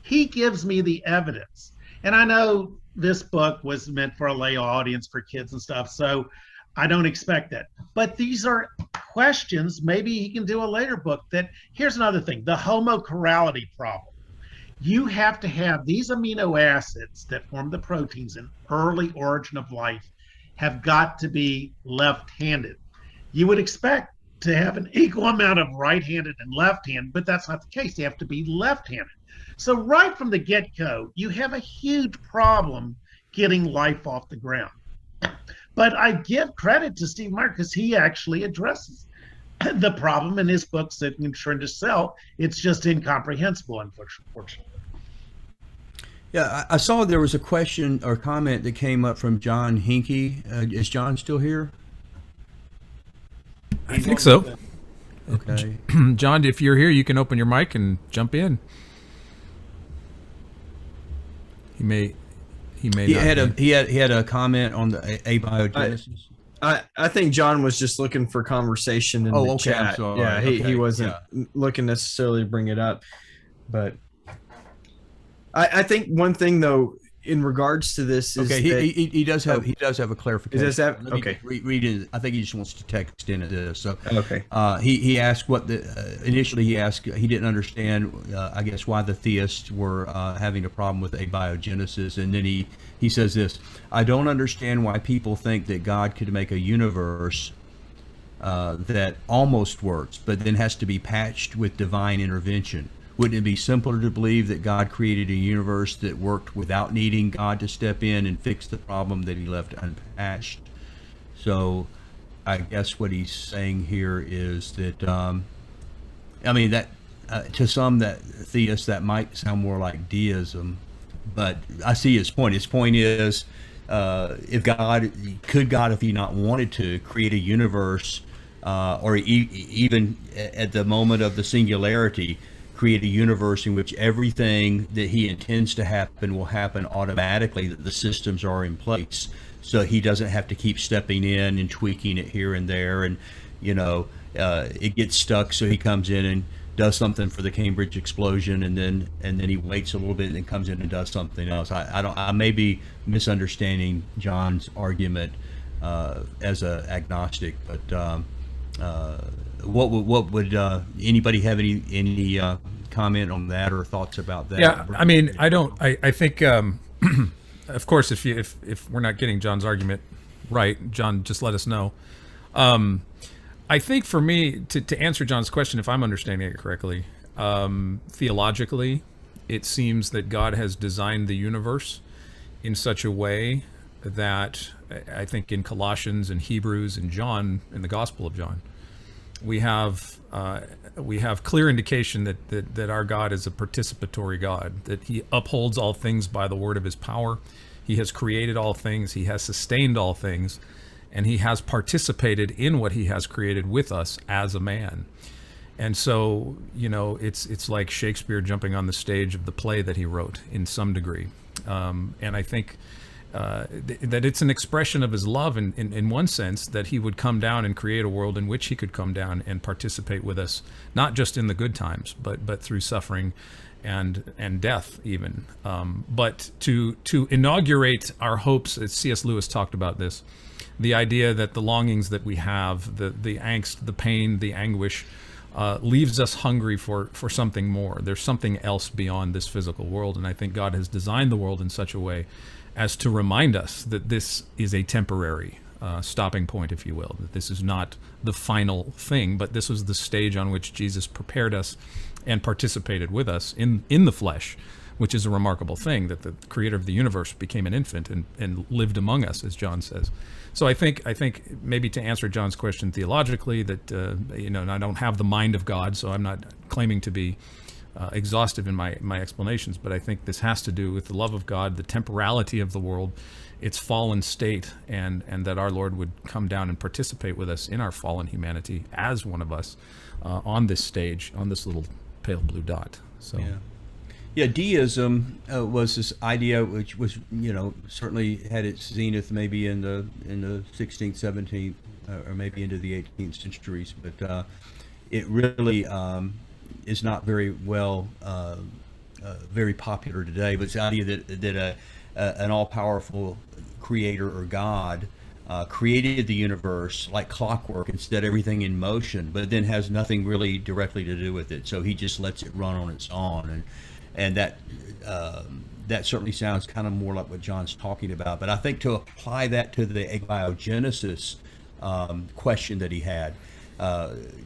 Speaker 3: He gives me the evidence. And I know this book was meant for a lay audience, for kids and stuff, so I don't expect that. But these are questions. Maybe he can do a later book. Here's another thing, the homochirality problem. You have to have these amino acids that form the proteins in early origin of life have got to be left-handed. You would expect to have an equal amount of right-handed and left-handed, but that's not the case. They have to be left-handed. So right from the get-go, you have a huge problem getting life off the ground. But I give credit to Steve Meyer because he actually addresses the problem in his book, Signature in the Cell. It's just incomprehensible, unfortunately.
Speaker 2: Yeah, I saw there was a question or comment that came up from John Hinkie. Is John still here?
Speaker 1: I think so.
Speaker 2: Okay.
Speaker 1: John, if you're here, you can open your mic and jump in. He had a comment on the abiogenesis.
Speaker 5: I think John was just looking for conversation in the chat. Yeah, he wasn't looking necessarily to bring it up. But I think one thing though, in regards to this, is
Speaker 2: he does have a clarification.
Speaker 5: Does that, okay.
Speaker 2: Read it. I think he just wants to text into this. So
Speaker 5: okay.
Speaker 2: He asked initially he asked, he didn't understand I guess why the theists were having a problem with abiogenesis, and then he says this: I don't understand why people think that God could make a universe that almost works, but then has to be patched with divine intervention. Wouldn't it be simpler to believe that God created a universe that worked without needing God to step in and fix the problem that he left unpatched? So I guess what he's saying here is that, to some theists, that might sound more like deism, but I see his point. His point is, if he not wanted to create a universe, or even at the moment of the singularity, create a universe in which everything that he intends to happen will happen automatically, that the systems are in place, so he doesn't have to keep stepping in and tweaking it here and there, and it gets stuck, so he comes in and does something for the Cambridge explosion, and then he waits a little bit and then comes in and does something else. I may be misunderstanding John's argument as a agnostic, but what would anybody have any comment on that or thoughts about that?
Speaker 1: Yeah, I mean, I think of course, if we're not getting John's argument right, John, just let us know. I think for me, to answer John's question, if I'm understanding it correctly, theologically, it seems that God has designed the universe in such a way that I think in Colossians and Hebrews and John, in the Gospel of John, we have clear indication that our God is a participatory God, that he upholds all things by the word of his power. He has created all things. He has sustained all things. And he has participated in what he has created with us as a man. And so, it's like Shakespeare jumping on the stage of the play that he wrote in some degree. And I think that it's an expression of his love in one sense, that he would come down and create a world in which he could come down and participate with us, not just in the good times, but through suffering and death even. But to inaugurate our hopes, as C.S. Lewis talked about this, the idea that the longings that we have, the angst, the pain, the anguish, leaves us hungry for something more. There's something else beyond this physical world, and I think God has designed the world in such a way as to remind us that this is a temporary stopping point, if you will, that this is not the final thing, but this was the stage on which Jesus prepared us and participated with us in the flesh, which is a remarkable thing, that the creator of the universe became an infant and lived among us, as John says. So I think maybe to answer John's question theologically, that and I don't have the mind of God, so I'm not claiming to be exhaustive in my explanations, but I think this has to do with the love of God, the temporality of the world, its fallen state, and that our Lord would come down and participate with us in our fallen humanity as one of us on this stage, on this little pale blue dot. So.
Speaker 2: Yeah, deism was this idea which was, certainly had its zenith maybe in the 16th, 17th, or maybe into the 18th centuries, but it really is not very well, very popular today. But it's the idea that an all-powerful creator or God created the universe like clockwork and set everything in motion, but then has nothing really directly to do with it. So he just lets it run on its own, and that certainly sounds kind of more like what John's talking about. But I think to apply that to the abiogenesis question that he had,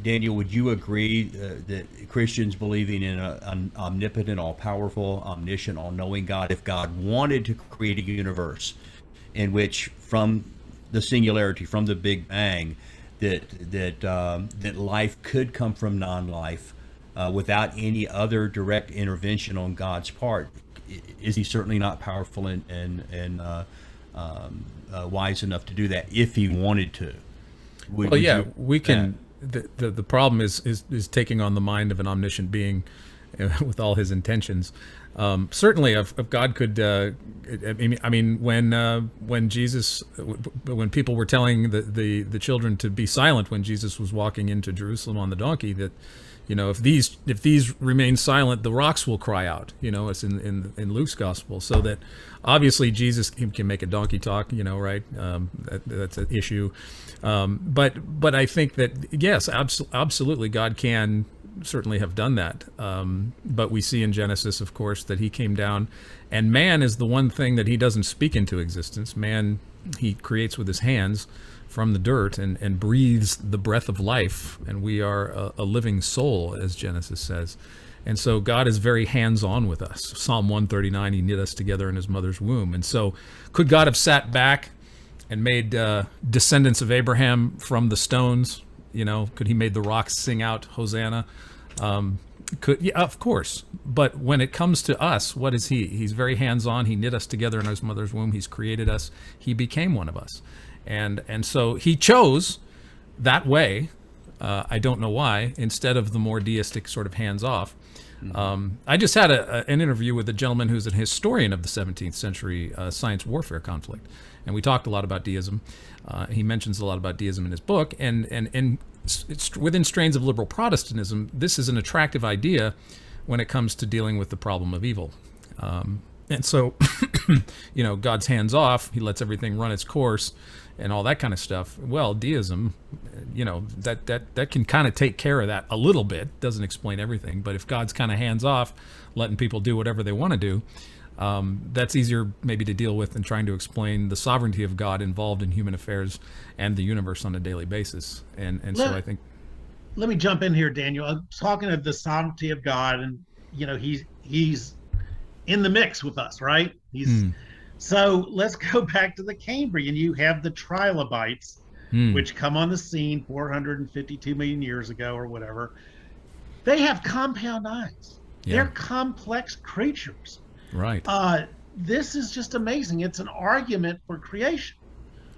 Speaker 2: Daniel, would you agree that Christians believing in an omnipotent, all-powerful, omniscient, all-knowing God, if God wanted to create a universe in which, from the singularity, from the Big Bang, that life could come from non-life, without any other direct intervention on God's part, is he certainly not powerful and wise enough to do that if he wanted to?
Speaker 1: We can. The problem is taking on the mind of an omniscient being with all his intentions. Certainly, if God could, I mean, when Jesus, when people were telling the children to be silent when Jesus was walking into Jerusalem on the donkey, that, if these remain silent, the rocks will cry out. It's in Luke's gospel. So that obviously Jesus can make a donkey talk. Right? That's an issue. But I think that yes, absolutely, God can certainly have done that. But we see in Genesis, of course, that he came down, and man is the one thing that he doesn't speak into existence. Man, he creates with his hands from the dirt and breathes the breath of life, and we are a living soul, as Genesis says. And so God is very hands-on with us. Psalm 139, he knit us together in his mother's womb. And so could God have sat back and made descendants of Abraham from the stones? Could he made the rocks sing out Hosanna? Yeah, of course. But when it comes to us, what is he? He's very hands-on. He knit us together in his mother's womb. He's created us. He became one of us. And so he chose that way I don't know why, instead of the more deistic sort of hands-off. I just had an interview with a gentleman who's a historian of the 17th century science warfare conflict, and we talked a lot about deism. He mentions a lot about deism in his book, and it's within strains of liberal Protestantism, this is an attractive idea when it comes to dealing with the problem of evil. And so, God's hands off, he lets everything run its course and all that kind of stuff. Well, deism, that can kind of take care of that a little bit, doesn't explain everything. But if God's kind of hands off, letting people do whatever they want to do, that's easier maybe to deal with than trying to explain the sovereignty of God involved in human affairs and the universe on a daily basis. So I think...
Speaker 3: Let me jump in here, Daniel. I'm talking of the sovereignty of God, and, he's in the mix with us, right? So let's go back to the Cambrian. You have the trilobites, which come on the scene 452 million years ago or whatever. They have compound eyes. Yeah. They're complex creatures.
Speaker 1: Right.
Speaker 3: This is just amazing. It's an argument for creation.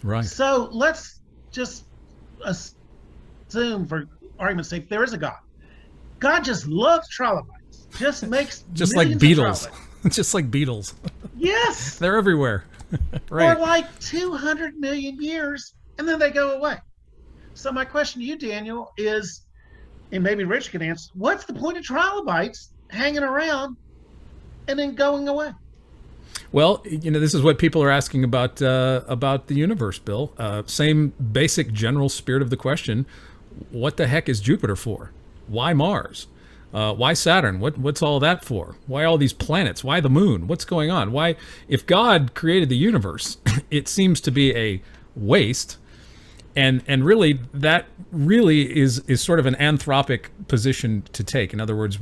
Speaker 1: Right.
Speaker 3: So let's just assume, for argument's sake, there is a God. God just loves trilobites. Just makes
Speaker 1: just like beetles. Just like beetles.
Speaker 3: Yes.
Speaker 1: They're everywhere. Right.
Speaker 3: For like 200 million years, and then they go away. So my question to you, Daniel, is, and maybe Rich can answer, what's the point of trilobites hanging around and then going away?
Speaker 1: Well, this is what people are asking about the universe, Bill. Same basic general spirit of the question. What the heck is Jupiter for? Why Mars? Why Saturn? What's all that for? Why all these planets? Why the moon? What's going on? Why, if God created the universe, it seems to be a waste. And really, that really is sort of an anthropic position to take. In other words,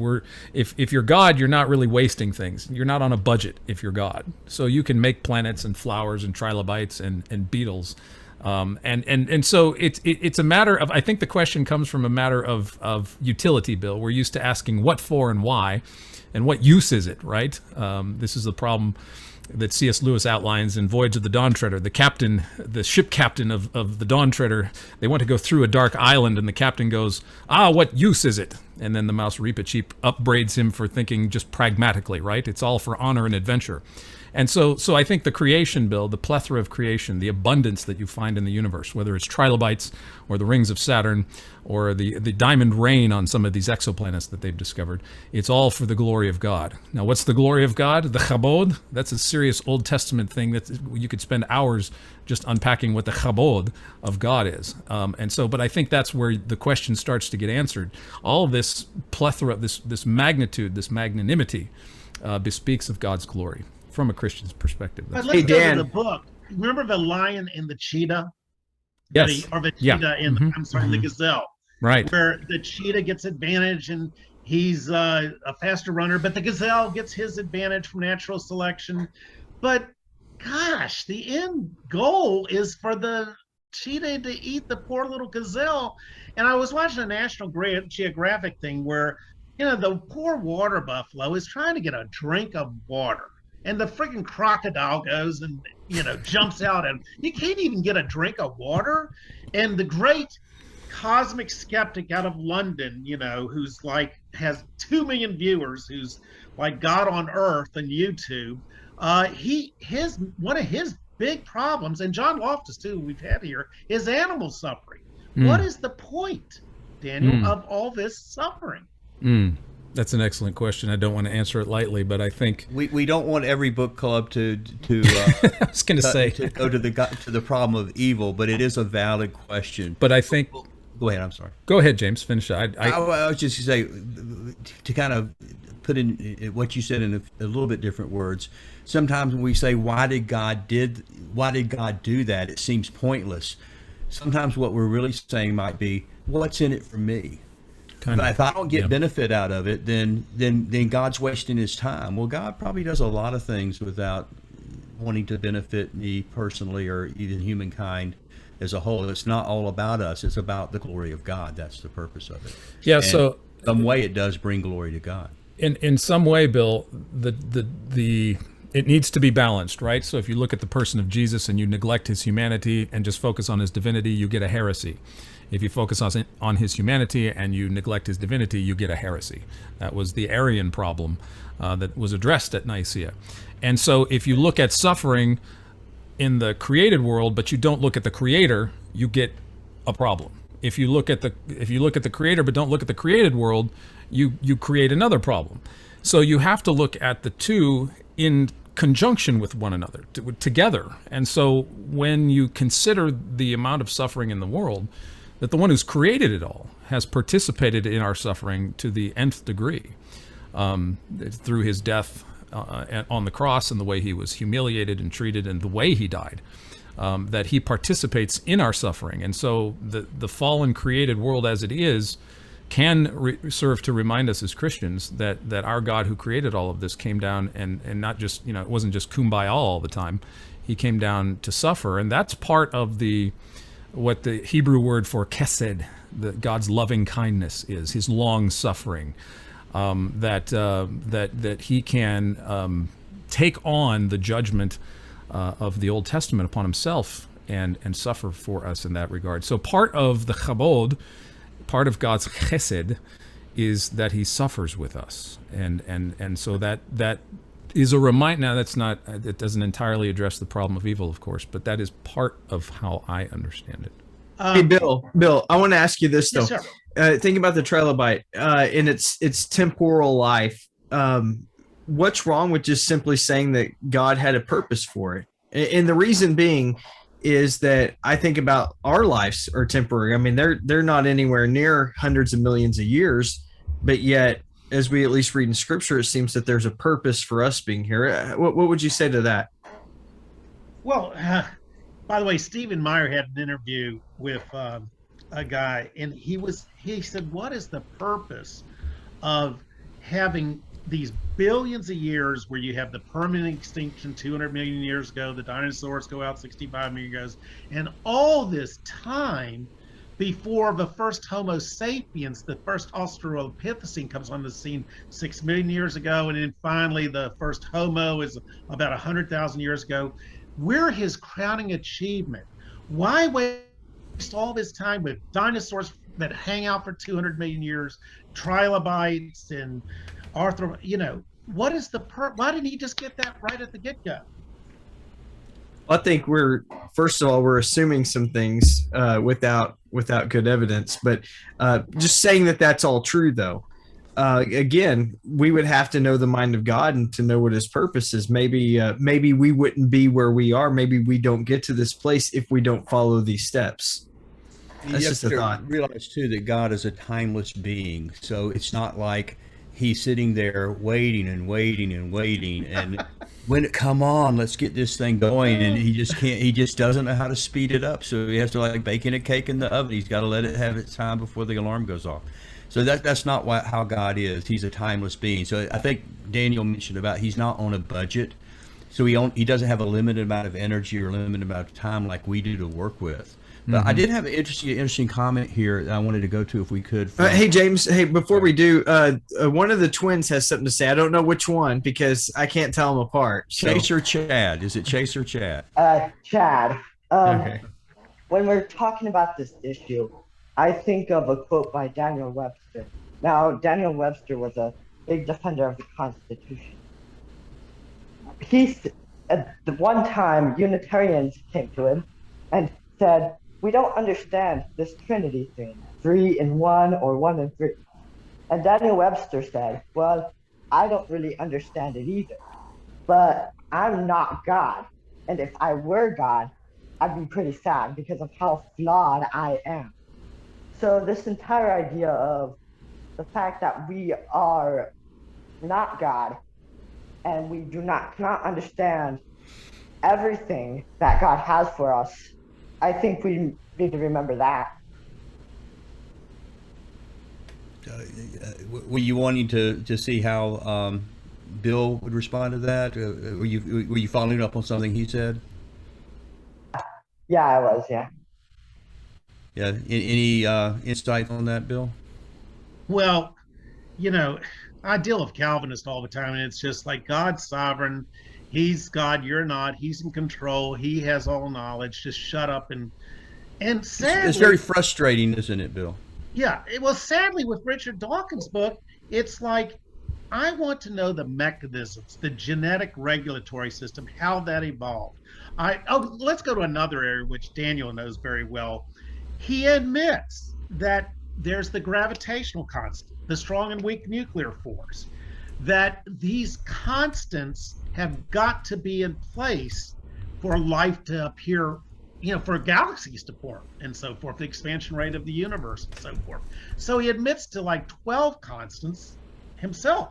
Speaker 1: if you're God, you're not really wasting things. You're not on a budget if you're God. So you can make planets and flowers and trilobites and beetles. And so it's a matter of, I think the question comes from a matter of utility, Bill. We're used to asking what for and why, and what use is it, right? This is the problem that C.S. Lewis outlines in Voyage of the Dawn Treader. The ship captain of the Dawn Treader, they want to go through a dark island, and the captain goes, what use is it? And then the Mouse Reepicheep upbraids him for thinking just pragmatically, right? It's all for honor and adventure. And so I think the creation, Bill, the plethora of creation, the abundance that you find in the universe, whether it's trilobites or the rings of Saturn or the diamond rain on some of these exoplanets that they've discovered, it's all for the glory of God. Now, what's the glory of God? The chabod. That's a serious Old Testament thing that you could spend hours just unpacking what the chabod of God is. But I think that's where the question starts to get answered. All of this plethora, this magnitude, this magnanimity bespeaks of God's glory. From a Christian's perspective.
Speaker 3: But let's go to the book. Remember the lion and the cheetah?
Speaker 1: Yes.
Speaker 3: Or the cheetah and the gazelle.
Speaker 1: Right.
Speaker 3: Where the cheetah gets advantage and he's a faster runner, but the gazelle gets his advantage from natural selection. But gosh, the end goal is for the cheetah to eat the poor little gazelle. And I was watching a National Geographic thing where, the poor water buffalo is trying to get a drink of water. And the freaking crocodile goes and, jumps out and you can't even get a drink of water. And the great cosmic skeptic out of London, who's has 2 million viewers, who's like God on Earth on YouTube. One of his big problems, and John Loftus too, we've had here, is animal suffering. What is the point, Daniel, of all this suffering?
Speaker 1: That's an excellent question. I don't want to answer it lightly, but I think
Speaker 2: we don't want every book club to
Speaker 1: I was going to say
Speaker 2: to go to the problem of evil, but it is a valid question.
Speaker 1: But I think
Speaker 2: go ahead. I'm sorry.
Speaker 1: Go ahead, James. Finish. I
Speaker 2: was just going to say, to kind of put in what you said in a little bit different words. Sometimes when we say why did God do that, it seems pointless. Sometimes what we're really saying might be, what's in it for me? If I don't get benefit out of it, then God's wasting his time. Well, God probably does a lot of things without wanting to benefit me personally or even humankind as a whole. It's not all about us. It's about the glory of God. That's the purpose of it.
Speaker 1: Yeah.
Speaker 2: And
Speaker 1: so
Speaker 2: in some way it does bring glory to God.
Speaker 1: In some way, Bill, it needs to be balanced, right? So if you look at the person of Jesus and you neglect his humanity and just focus on his divinity, you get a heresy. If you focus on his humanity and you neglect his divinity, you get a heresy. That was the Arian problem that was addressed at Nicaea. And so if you look at suffering in the created world, but you don't look at the creator, you get a problem. If you look at the creator but don't look at the created world, you create another problem. So you have to look at the two in conjunction with one another, together. And so when you consider the amount of suffering in the world, that the one who's created it all has participated in our suffering to the nth degree, through his death on the cross and the way he was humiliated and treated and the way he died, that he participates in our suffering. And so the fallen created world as it is can serve to remind us as Christians that our God who created all of this came down and not just, it wasn't just kumbaya all the time. He came down to suffer. And that's part of what the Hebrew word for chesed, God's loving kindness is, his long suffering, that he can take on the judgment of the Old Testament upon himself and suffer for us in that regard. So part of the chabod, part of God's chesed, is that he suffers with us, and so that is a reminder. Now it doesn't entirely address the problem of evil, of course, but that is part of how I understand it.
Speaker 5: Hey, Bill, I want to ask you this though.
Speaker 3: Yes,
Speaker 5: think about the trilobite in its temporal life. What's wrong with just simply saying that God had a purpose for it? And the reason being is that I think about our lives are temporary. I mean, they're not anywhere near hundreds of millions of years, but yet, as we at least read in Scripture, it seems that there's a purpose for us being here. What would you say to that?
Speaker 3: Well, by the way, Stephen Meyer had an interview with a guy, and he said, what is the purpose of having these billions of years where you have the permanent extinction 200 million years ago, the dinosaurs go out 65 million years, and all this time before the first Homo sapiens, the first Australopithecine, comes on the scene 6 million years ago, and then finally the first Homo is about 100,000 years ago. We're his crowning achievement. Why waste all this time with dinosaurs that hang out for 200 million years, trilobites and what is why didn't he just get that right at the get-go?
Speaker 5: I think first of all, we're assuming some things without good evidence, but just saying that that's all true though. Again, we would have to know the mind of God and to know what his purpose is. Maybe we wouldn't be where we are. Maybe we don't get to this place if we don't follow these steps. That's just a thought.
Speaker 2: Realize too that God is a timeless being, so it's not like he's sitting there waiting and waiting and waiting, and come on, let's get this thing going, and he just can't. He just doesn't know how to speed it up, so he has to like baking a cake in the oven. He's got to let it have its time before the alarm goes off. So that's not how God is. He's a timeless being. So I think Daniel mentioned about he's not on a budget, so he doesn't have a limited amount of energy or limited amount of time like we do to work with. But I did have an interesting comment here that I wanted to go to if we could.
Speaker 5: Hey, James. Hey, before we do, one of the twins has something to say. I don't know which one because I can't tell them apart. So.
Speaker 2: Chase or Chad? Is it Chase or Chad?
Speaker 6: Chad.
Speaker 5: Okay.
Speaker 6: When we're talking about this issue, I think of a quote by Daniel Webster. Now, Daniel Webster was a big defender of the Constitution. The one time Unitarians came to him and said, "We don't understand this Trinity thing, 3 in 1 or 1 in 3. And Daniel Webster said, well, I don't really understand it either, but I'm not God. And if I were God, I'd be pretty sad because of how flawed I am. So this entire idea of the fact that we are not God and we cannot understand everything that God has for us, I think we need to remember that.
Speaker 2: Were you wanting to see how Bill would respond to that? Were you following up on something he said?
Speaker 6: Yeah, I was. Yeah.
Speaker 2: Yeah. Any insight on that, Bill?
Speaker 3: Well, I deal with Calvinists all the time, and it's just like God's sovereign. He's God, you're not. He's in control. He has all knowledge. Just shut up and And sadly,
Speaker 2: it's very frustrating, isn't it, Bill?
Speaker 3: Yeah, sadly with Richard Dawkins' book, it's like, I want to know the mechanisms, the genetic regulatory system, how that evolved. Let's go to another area which Daniel knows very well. He admits that there's the gravitational constant, the strong and weak nuclear force, that these constants have got to be in place for life to appear, for galaxies to form and so forth, the expansion rate of the universe and so forth. So he admits to like 12 constants himself.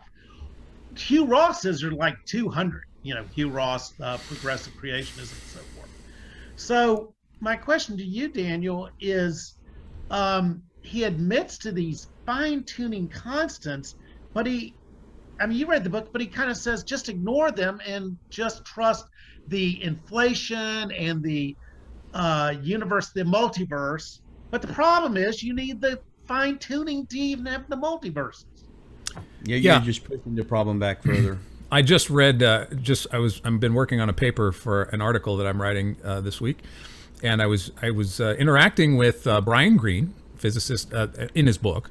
Speaker 3: Hugh Ross says there are like 200, Hugh Ross, progressive creationism and so forth. So my question to you, Daniel, is he admits to these fine-tuning constants, but you read the book, but he kind of says just ignore them and just trust the inflation and the universe, the multiverse. But the problem is you need the fine-tuning to even have the multiverses.
Speaker 2: Yeah, you're just pushing the problem back further.
Speaker 1: I just read, I've been working on a paper for an article that I'm writing this week, and I was interacting with Brian Greene, physicist, in his book,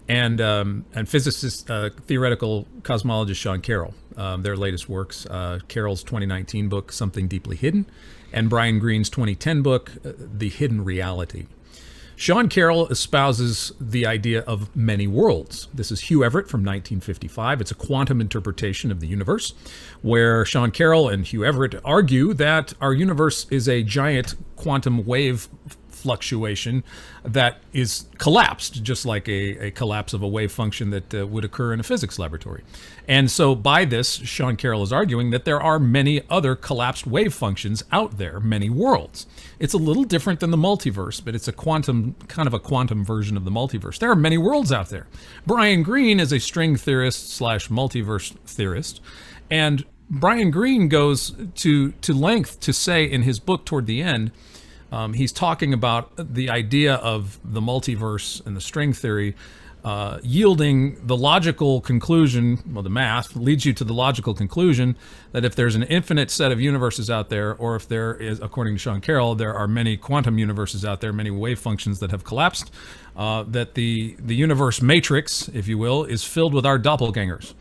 Speaker 1: and physicist, theoretical cosmologist Sean Carroll, their latest works, Carroll's 2019 book, Something Deeply Hidden, and Brian Greene's 2010 book, The Hidden Reality. Sean Carroll espouses the idea of many worlds. This is Hugh Everett from 1955. It's a quantum interpretation of the universe, where Sean Carroll and Hugh Everett argue that our universe is a giant quantum wave fluctuation that is collapsed, just like a collapse of a wave function that would occur in a physics laboratory. And so by this, Sean Carroll is arguing that there are many other collapsed wave functions out there, many worlds. It's a little different than the multiverse, but it's a quantum version of the multiverse. There are many worlds out there. Brian Greene is a string theorist / multiverse theorist, and Brian Greene goes to length to say in his book toward the end, he's talking about the idea of the multiverse and the string theory yielding the logical conclusion, well, the math leads you to the logical conclusion that if there's an infinite set of universes out there, or if there is, according to Sean Carroll, there are many quantum universes out there, many wave functions that have collapsed, that the universe matrix, if you will, is filled with our doppelgangers.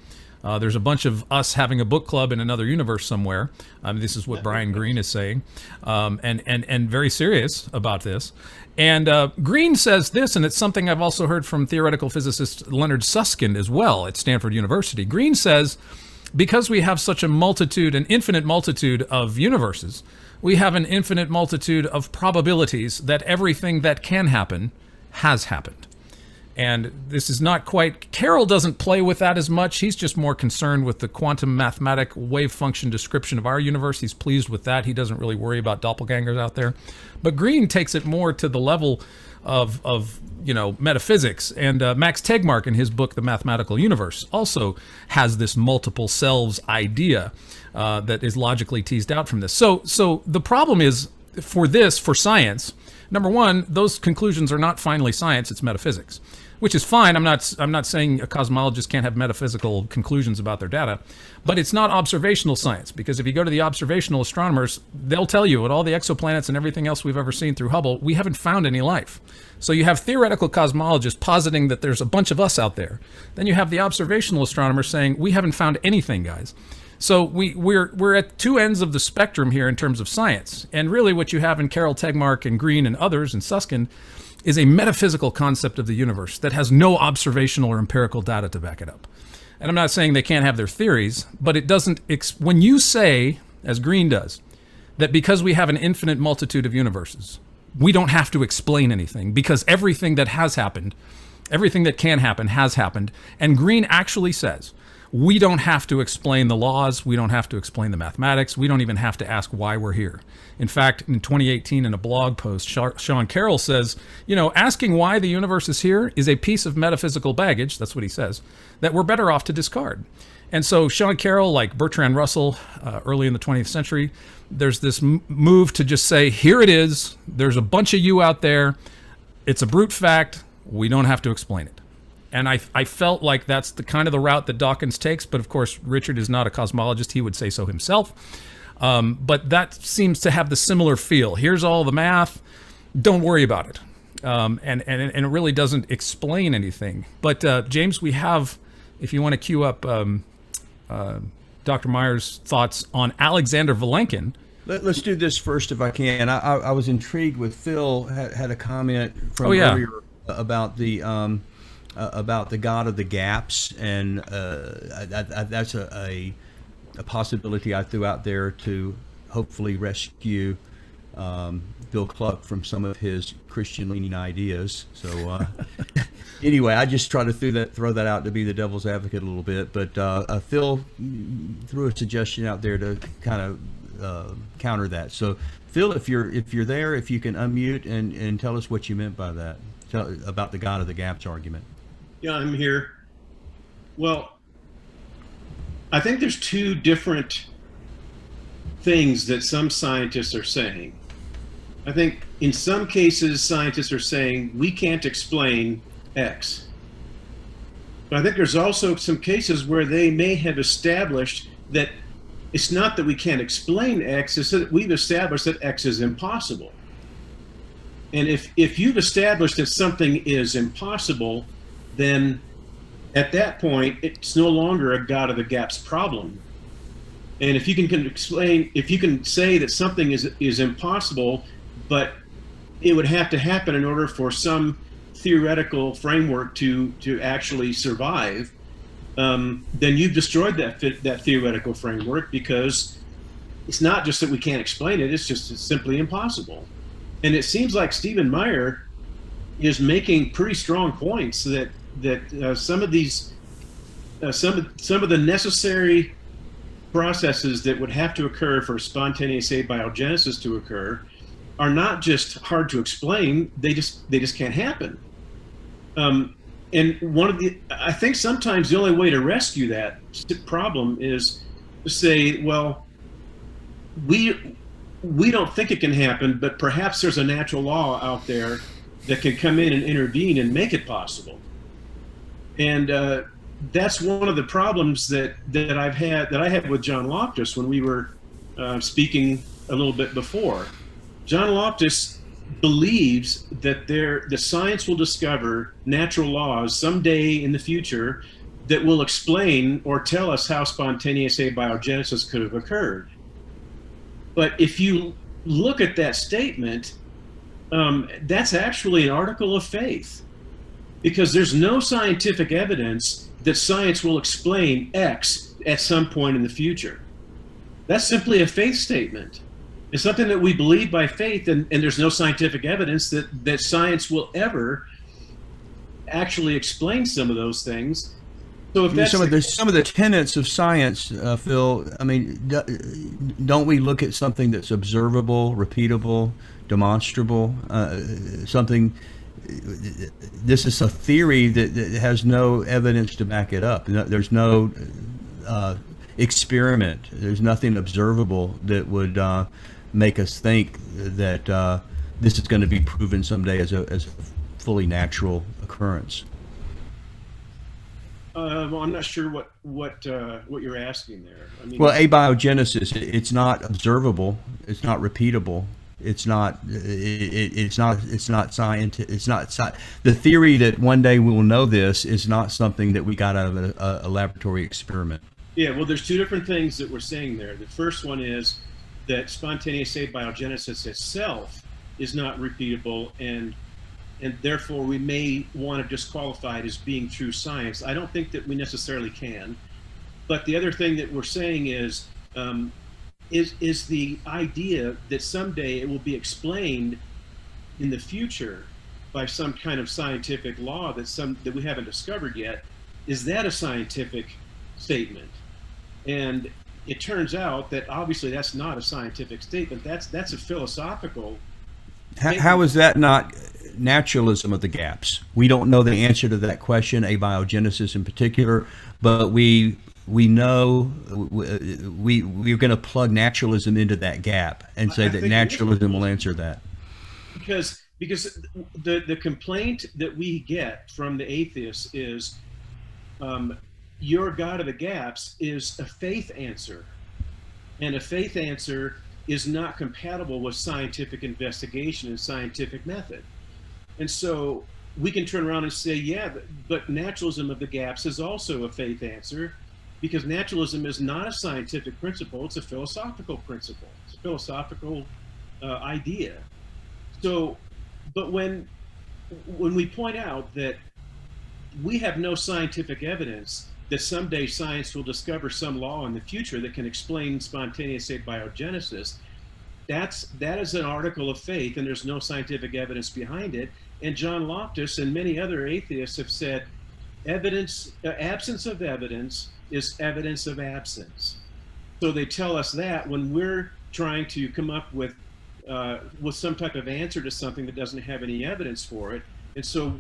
Speaker 1: There's a bunch of us having a book club in another universe somewhere. This is what Brian Greene is saying, and very serious about this. And Greene says this, and it's something I've also heard from theoretical physicist Leonard Susskind as well at Stanford University. Greene says, because we have such an infinite multitude of universes, we have an infinite multitude of probabilities that everything that can happen has happened. And this is not quite, Carroll doesn't play with that as much. He's just more concerned with the quantum mathematic wave function description of our universe. He's pleased with that. He doesn't really worry about doppelgangers out there. But Greene takes it more to the level of metaphysics. And Max Tegmark in his book, The Mathematical Universe, also has this multiple selves idea that is logically teased out from this. So the problem is, for science, number one, those conclusions are not finally science, it's metaphysics. Which is fine. I'm not saying a cosmologist can't have metaphysical conclusions about their data, but it's not observational science, because if you go to the observational astronomers, they'll tell you at all the exoplanets and everything else we've ever seen through Hubble, we haven't found any life. So you have theoretical cosmologists positing that there's a bunch of us out there. Then you have the observational astronomers saying we haven't found anything, guys. So we're at two ends of the spectrum here in terms of science. And really what you have in Carroll, Tegmark, and Greene and others, and Susskind, is a metaphysical concept of the universe that has no observational or empirical data to back it up. And I'm not saying they can't have their theories, but it doesn't, when you say, as Greene does, that because we have an infinite multitude of universes, we don't have to explain anything, because everything that has happened, everything that can happen has happened. And Greene actually says, we don't have to explain the laws, we don't have to explain the mathematics, we don't even have to ask why we're here. In fact, in 2018, in a blog post, Sean Carroll says, asking why the universe is here is a piece of metaphysical baggage, that's what he says, that we're better off to discard. And so Sean Carroll, like Bertrand Russell, early in the 20th century, there's this move to just say, here it is, there's a bunch of you out there, it's a brute fact, we don't have to explain it. And I felt like that's the kind of the route that Dawkins takes, but of course Richard is not a cosmologist, he would say so himself. But that seems to have the similar feel. Here's all the math, don't worry about it. And it really doesn't explain anything. But James, we have, if you want to queue up Dr. Meyer's thoughts on Alexander Vilenkin.
Speaker 2: Let's do this first if I can. I was intrigued with Phil had a comment from earlier about the God of the gaps, and that's a possibility I threw out there to hopefully rescue Bill Cluck from some of his Christian-leaning ideas. So anyway, I just try to throw that out to be the devil's advocate a little bit. But Phil threw a suggestion out there to kind of counter that. So Phil, if you're there, if you can unmute and tell us what you meant by that, about the God of the gaps argument.
Speaker 7: Yeah, I'm here. Well, I think there's two different things that some scientists are saying. I think in some cases scientists are saying we can't explain X. But I think there's also some cases where they may have established that it's not that we can't explain X, it's that we've established that X is impossible. And if you've established that something is impossible, then at that point, it's no longer a God of the gaps problem. And if you can explain, if you can say that something is impossible, but it would have to happen in order for some theoretical framework to actually survive, then you've destroyed that theoretical framework, because it's not just that we can't explain it, it's simply impossible. And it seems like Stephen Meyer is making pretty strong points that some of these some of the necessary processes that would have to occur for spontaneous abiogenesis to occur are not just hard to explain, they just can't happen. And I think sometimes the only way to rescue that problem is to say, well, we don't think it can happen, but perhaps there's a natural law out there that can come in and intervene and make it possible. And that's one of the problems that I had with John Loftus when we were speaking a little bit before. John Loftus believes that the science will discover natural laws someday in the future that will explain or tell us how spontaneous abiogenesis could have occurred. But if you look at that statement, that's actually an article of faith, because there's no scientific evidence that science will explain X at some point in the future. That's simply a faith statement. It's something that we believe by faith, and there's no scientific evidence that science will ever actually explain some of those things. So if that's
Speaker 2: some of the tenets of science, Phil, I mean, don't we look at something that's observable, repeatable, demonstrable, something? This is a theory that has no evidence to back it up. There's no experiment. There's nothing observable that would make us think that this is going to be proven someday as a fully natural occurrence.
Speaker 7: Well, I'm not sure what you're asking there. I mean,
Speaker 2: well, abiogenesis, it's not observable. It's not repeatable. It's not scientific. It's not the theory that one day we will know this is not something that we got out of a laboratory experiment.
Speaker 7: Yeah, well, there's two different things that we're saying there. The first one is that spontaneous abiogenesis itself is not repeatable, and therefore we may want to disqualify it as being true science. I don't think that we necessarily can. But the other thing that we're saying is the idea that someday it will be explained in the future by some kind of scientific law that we haven't discovered yet. Is that a scientific statement? And it turns out that obviously that's not a scientific statement. That's a philosophical statement.
Speaker 2: How is that not naturalism of the gaps? We don't know the answer to that question, abiogenesis in particular, but we know we're going to plug naturalism into that gap and say that naturalism will answer that.
Speaker 7: Because the complaint that we get from the atheists is your God of the gaps is a faith answer, and a faith answer is not compatible with scientific investigation and scientific method. And so we can turn around and say, yeah, but naturalism of the gaps is also a faith answer, because naturalism is not a scientific principle, it's a philosophical principle. It's a philosophical idea. So, but when we point out that we have no scientific evidence that someday science will discover some law in the future that can explain spontaneous abiogenesis, that is an article of faith, and there's no scientific evidence behind it. And John Loftus and many other atheists have said, absence of evidence is evidence of absence. So they tell us that when we're trying to come up with some type of answer to something that doesn't have any evidence for it. And so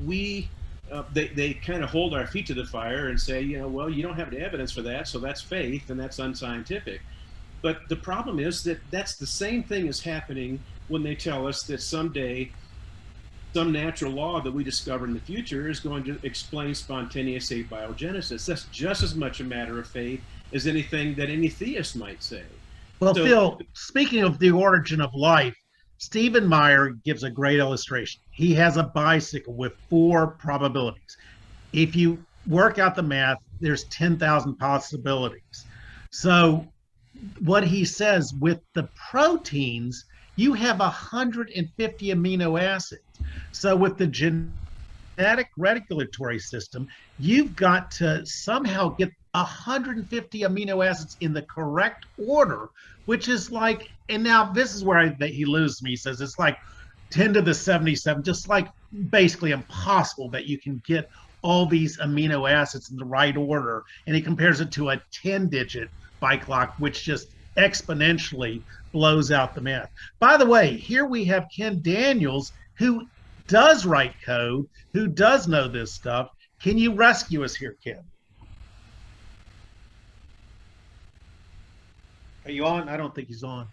Speaker 7: they kind of hold our feet to the fire and say, well, you don't have any evidence for that, so that's faith and that's unscientific. But the problem is that that's the same thing as happening when they tell us that someday some natural law that we discover in the future is going to explain spontaneous abiogenesis. That's just as much a matter of faith as anything that any theist might say.
Speaker 3: Well, so, Phil, speaking of the origin of life, Stephen Meyer gives a great illustration. He has a bicycle with 4 probabilities. If you work out the math, there's 10,000 possibilities. So what he says with the proteins, you have 150 amino acids. So with the genetic regulatory system, you've got to somehow get 150 amino acids in the correct order, which is like, and now this is where he loses me. He says it's like 10 to the 77, just like basically impossible that you can get all these amino acids in the right order. And he compares it to a 10-digit bike clock, which just exponentially blows out the math. By the way, here we have Ken Daniels, who does write code, who does know this stuff. Can you rescue us here, Ken? Are you on? I don't think he's on.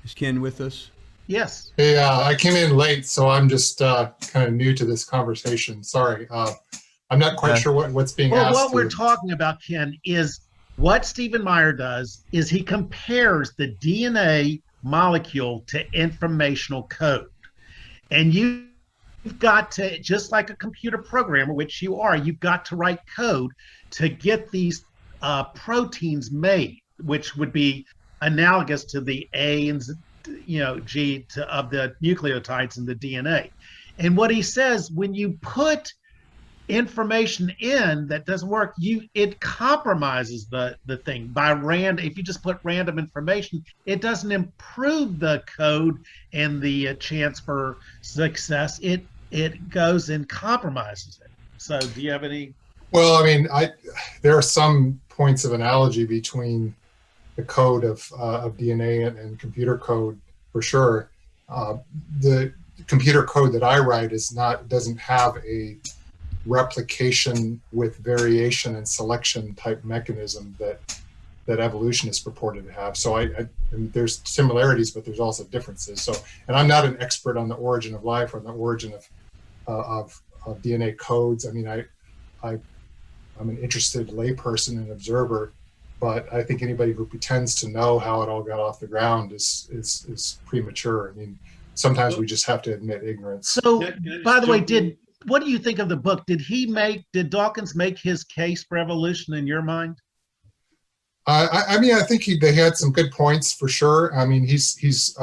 Speaker 2: Is Ken with us?
Speaker 3: Yes.
Speaker 8: Hey, I came in late, so I'm just kind of new to this conversation. Sorry. I'm not quite sure what's being asked.
Speaker 3: Well, what we're talking about, Ken, is what Stephen Meyer does is he compares the DNA molecule to informational code. And you've got to, just like a computer programmer, which you are, you've got to write code to get these proteins made, which would be analogous to the A and G of the nucleotides in the DNA. And what he says, when you put information in that doesn't work, it compromises the thing by random. If you just put random information, it doesn't improve the code and the chance for success. It goes and compromises it. So do you have any?
Speaker 8: Well, I mean, there are some points of analogy between the code of DNA and computer code, for sure. The computer code that I write doesn't have a replication with variation and selection type mechanism that evolution is purported to have. So I mean, there's similarities, but there's also differences. So, and I'm not an expert on the origin of life or the origin of DNA codes. I mean, I'm an interested layperson and observer, but I think anybody who pretends to know how it all got off the ground is premature. I mean, sometimes we just have to admit ignorance.
Speaker 3: So, by the way, what do you think of the book? Did Dawkins make his case for evolution in your mind?
Speaker 8: I mean, I think they had some good points for sure. I mean, he's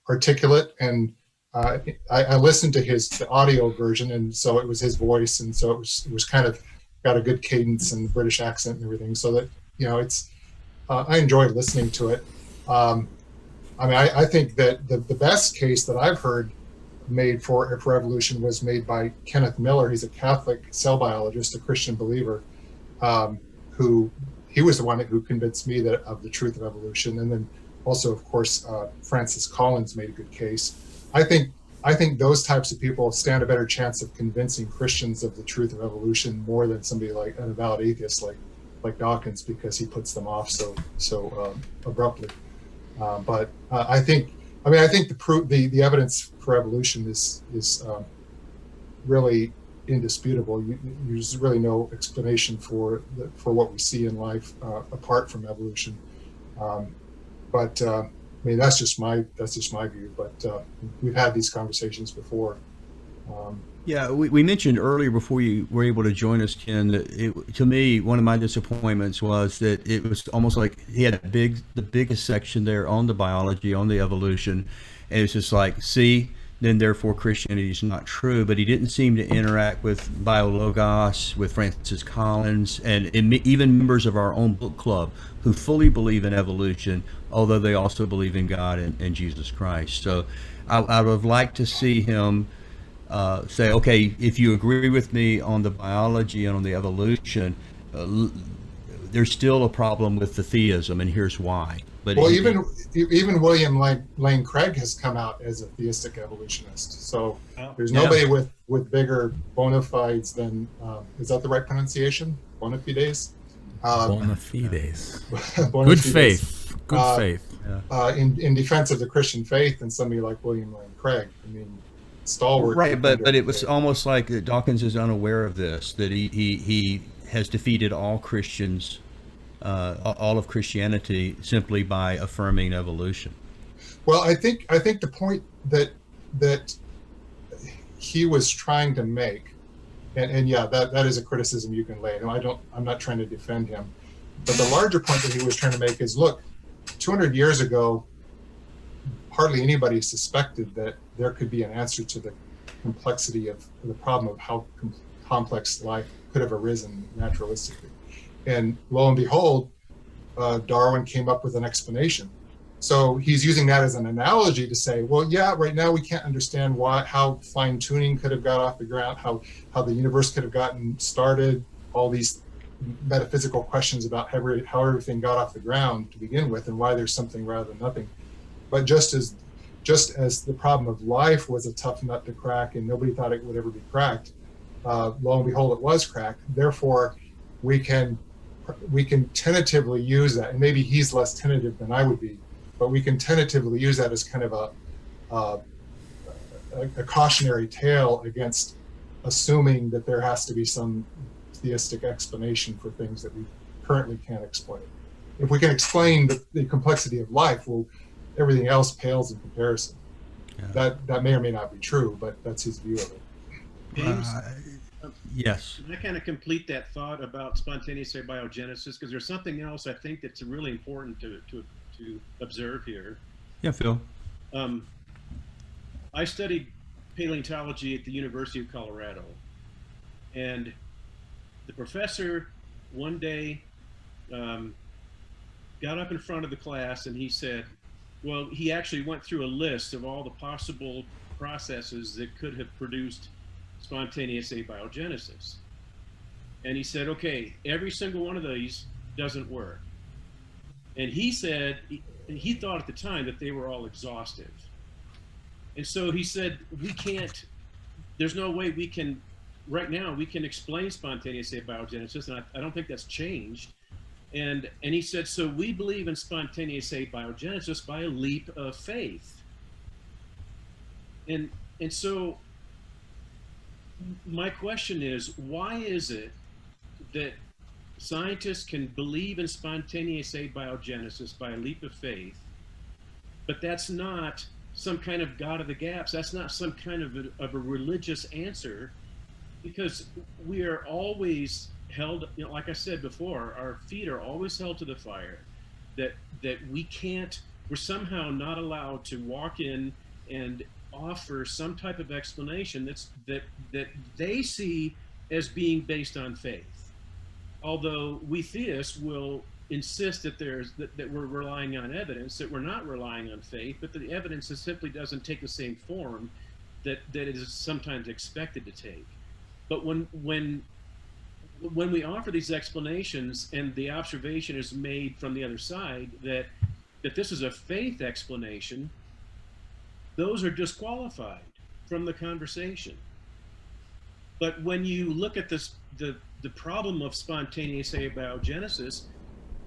Speaker 8: articulate, and I listened to the audio version, and so it was his voice, and so it was kind of got a good cadence and British accent and everything. So that it's I enjoyed listening to it. I mean, I think that the best case that I've heard made for evolution was made by Kenneth Miller. He's a Catholic cell biologist, a Christian believer, he was the one who convinced me of the truth of evolution. And then also, of course, Francis Collins made a good case. I think those types of people stand a better chance of convincing Christians of the truth of evolution more than somebody like an avowed atheist like Dawkins, because he puts them off so abruptly. But I think the evidence for evolution is really indisputable. There's really no explanation for what we see in life apart from evolution. But I mean, that's just my view, but we've had these conversations before.
Speaker 2: Yeah, we mentioned earlier before you were able to join us, Ken, that to me, one of my disappointments was that it was almost like he had the biggest section there on the biology, on the evolution, and it's just like, see, then therefore Christianity is not true. But he didn't seem to interact with Biologos, with Francis Collins, and even members of our own book club who fully believe in evolution, although they also believe in God and Jesus Christ. So I would have liked to see him say, okay, if you agree with me on the biology and on the evolution, there's still a problem with the theism, and here's why. But
Speaker 8: well, even William Lane Craig has come out as a theistic evolutionist. So there's nobody with bigger bona fides than is that the right pronunciation? Bona fides.
Speaker 1: Bona fides.
Speaker 8: Bona
Speaker 1: Good
Speaker 8: fides.
Speaker 1: Faith. Good faith.
Speaker 8: In defense of the Christian faith, and somebody like William Lane Craig. I mean, stalwart.
Speaker 2: Right, but it was almost like Dawkins is unaware of this, that he has defeated all Christians, all of Christianity, simply by affirming evolution.
Speaker 8: Well, I think the point that he was trying to make, and yeah, that is a criticism you can lay. No, I'm not trying to defend him, but the larger point that he was trying to make is, look, 200 years ago, hardly anybody suspected that there could be an answer to the complexity of the problem of how complex life could have arisen naturalistically. And lo and behold, Darwin came up with an explanation. So he's using that as an analogy to say, well, yeah, right now we can't understand how fine tuning could have got off the ground, how the universe could have gotten started, all these metaphysical questions about how everything got off the ground to begin with, and why there's something rather than nothing. But just as the problem of life was a tough nut to crack, and nobody thought it would ever be cracked, lo and behold, it was cracked. Therefore, we can tentatively use that, and maybe he's less tentative than I would be, but we can tentatively use that as kind of a cautionary tale against assuming that there has to be some theistic explanation for things that we currently can't explain. If we can explain the complexity of life, well, everything else pales in comparison. Yeah. That may or may not be true, but that's his view of it.
Speaker 7: James,
Speaker 2: yes.
Speaker 7: Can I kind of complete that thought about spontaneous abiogenesis? Because there's something else I think that's really important to observe here.
Speaker 2: Yeah, Phil.
Speaker 7: I studied paleontology at the University of Colorado, and the professor one day got up in front of the class and he said, well, he actually went through a list of all the possible processes that could have produced spontaneous abiogenesis. And he said, okay, every single one of these doesn't work. And he said, he thought at the time that they were all exhaustive. And so he said, there's no way we can, right now, we can explain spontaneous abiogenesis, and I don't think that's changed. And he said, so we believe in spontaneous abiogenesis by a leap of faith. And so my question is, why is it that scientists can believe in spontaneous abiogenesis by a leap of faith, but that's not some kind of God of the gaps, that's not some kind of a religious answer, because we are always held, like I said before, our feet are always held to the fire, that we're somehow not allowed to walk in and offer some type of explanation that they see as being based on faith. Although we theists will insist that that we're relying on evidence, that we're not relying on faith, but the evidence simply doesn't take the same form that it is sometimes expected to take. But when we offer these explanations and the observation is made from the other side that this is a faith explanation, those are disqualified from the conversation. But when you look at the problem of spontaneous abiogenesis,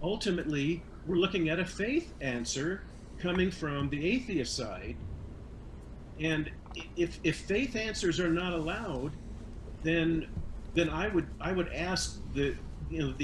Speaker 7: ultimately we're looking at a faith answer coming from the atheist side. And if faith answers are not allowed, then I would ask the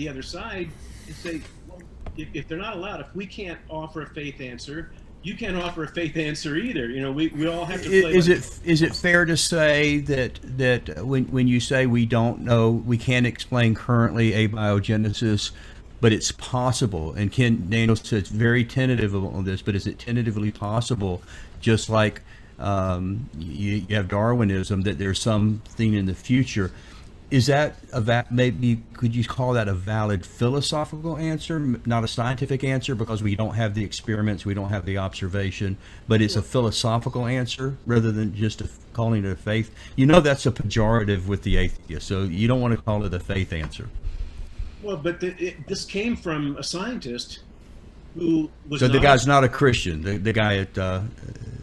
Speaker 7: other side and say, well, if they're not allowed, if we can't offer a faith answer, you can't offer a faith answer either. You know, we all have to play.
Speaker 2: Is it fair to say that when you say we don't know, we can't explain currently abiogenesis, but it's possible? And Ken Daniel said it's very tentative on this, but is it tentatively possible, just like you have Darwinism, that there's something in the future? Is that maybe, could you call that a valid philosophical answer, not a scientific answer, because we don't have the experiments, we don't have the observation, but it's a philosophical answer rather than just calling it a faith? You know, that's a pejorative with the atheist, so you don't want to call it a faith answer.
Speaker 7: Well, but this came from a scientist who was.
Speaker 2: So the guy's not a Christian. The guy at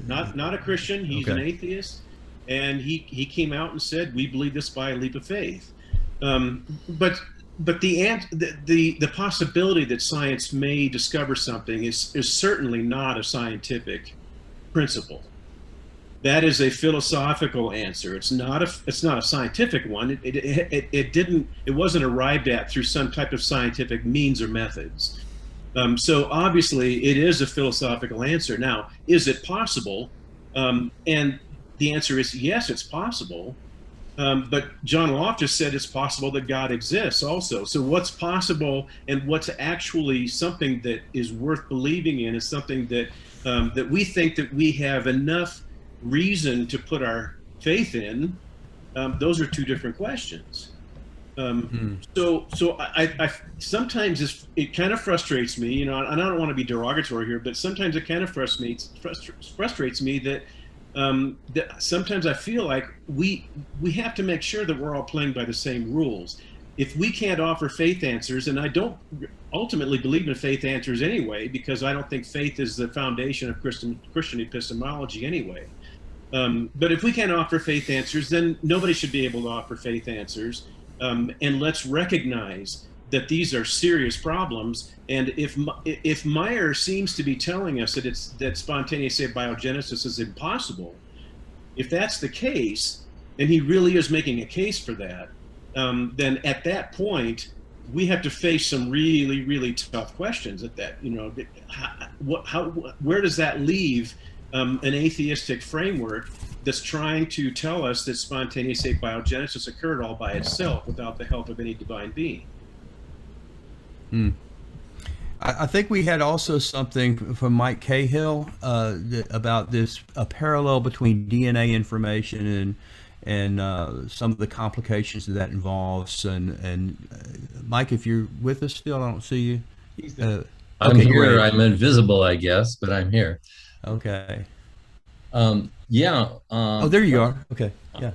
Speaker 7: not a Christian. He's an atheist. And he came out and said, "We believe this by a leap of faith." But the possibility that science may discover something is certainly not a scientific principle. That is a philosophical answer. It's not a scientific one. It wasn't arrived at through some type of scientific means or methods. So obviously, it is a philosophical answer. Now, is it possible? And the answer is yes, it's possible. But John Loftus said it's possible that God exists also. So what's possible and what's actually something that is worth believing in is something that that we think that we have enough reason to put our faith in. Those are two different questions. So I sometimes it kind of frustrates me, you know, and I don't want to be derogatory here, but sometimes it kind of frustrates me that that sometimes I feel like we have to make sure that we're all playing by the same rules. If we can't offer faith answers, and I don't ultimately believe in faith answers anyway, because I don't think faith is the foundation of Christian epistemology anyway. But if we can't offer faith answers, then nobody should be able to offer faith answers. And let's recognize that these are serious problems. And if Meyer seems to be telling us that spontaneous abiogenesis is impossible, if that's the case, and he really is making a case for that, then at that point we have to face some really, really tough questions. At that, you know, where does that leave an atheistic framework that's trying to tell us that spontaneous abiogenesis occurred all by itself without the help of any divine being?
Speaker 2: I think we had also something from Mike Cahill about this, a parallel between DNA information and some of the complications that involves. And Mike, if you're with us still, I don't see you.
Speaker 9: I'm here. I'm invisible, I guess, but I'm here.
Speaker 2: Okay.
Speaker 9: Yeah.
Speaker 2: Oh, there you are. Okay. Yeah.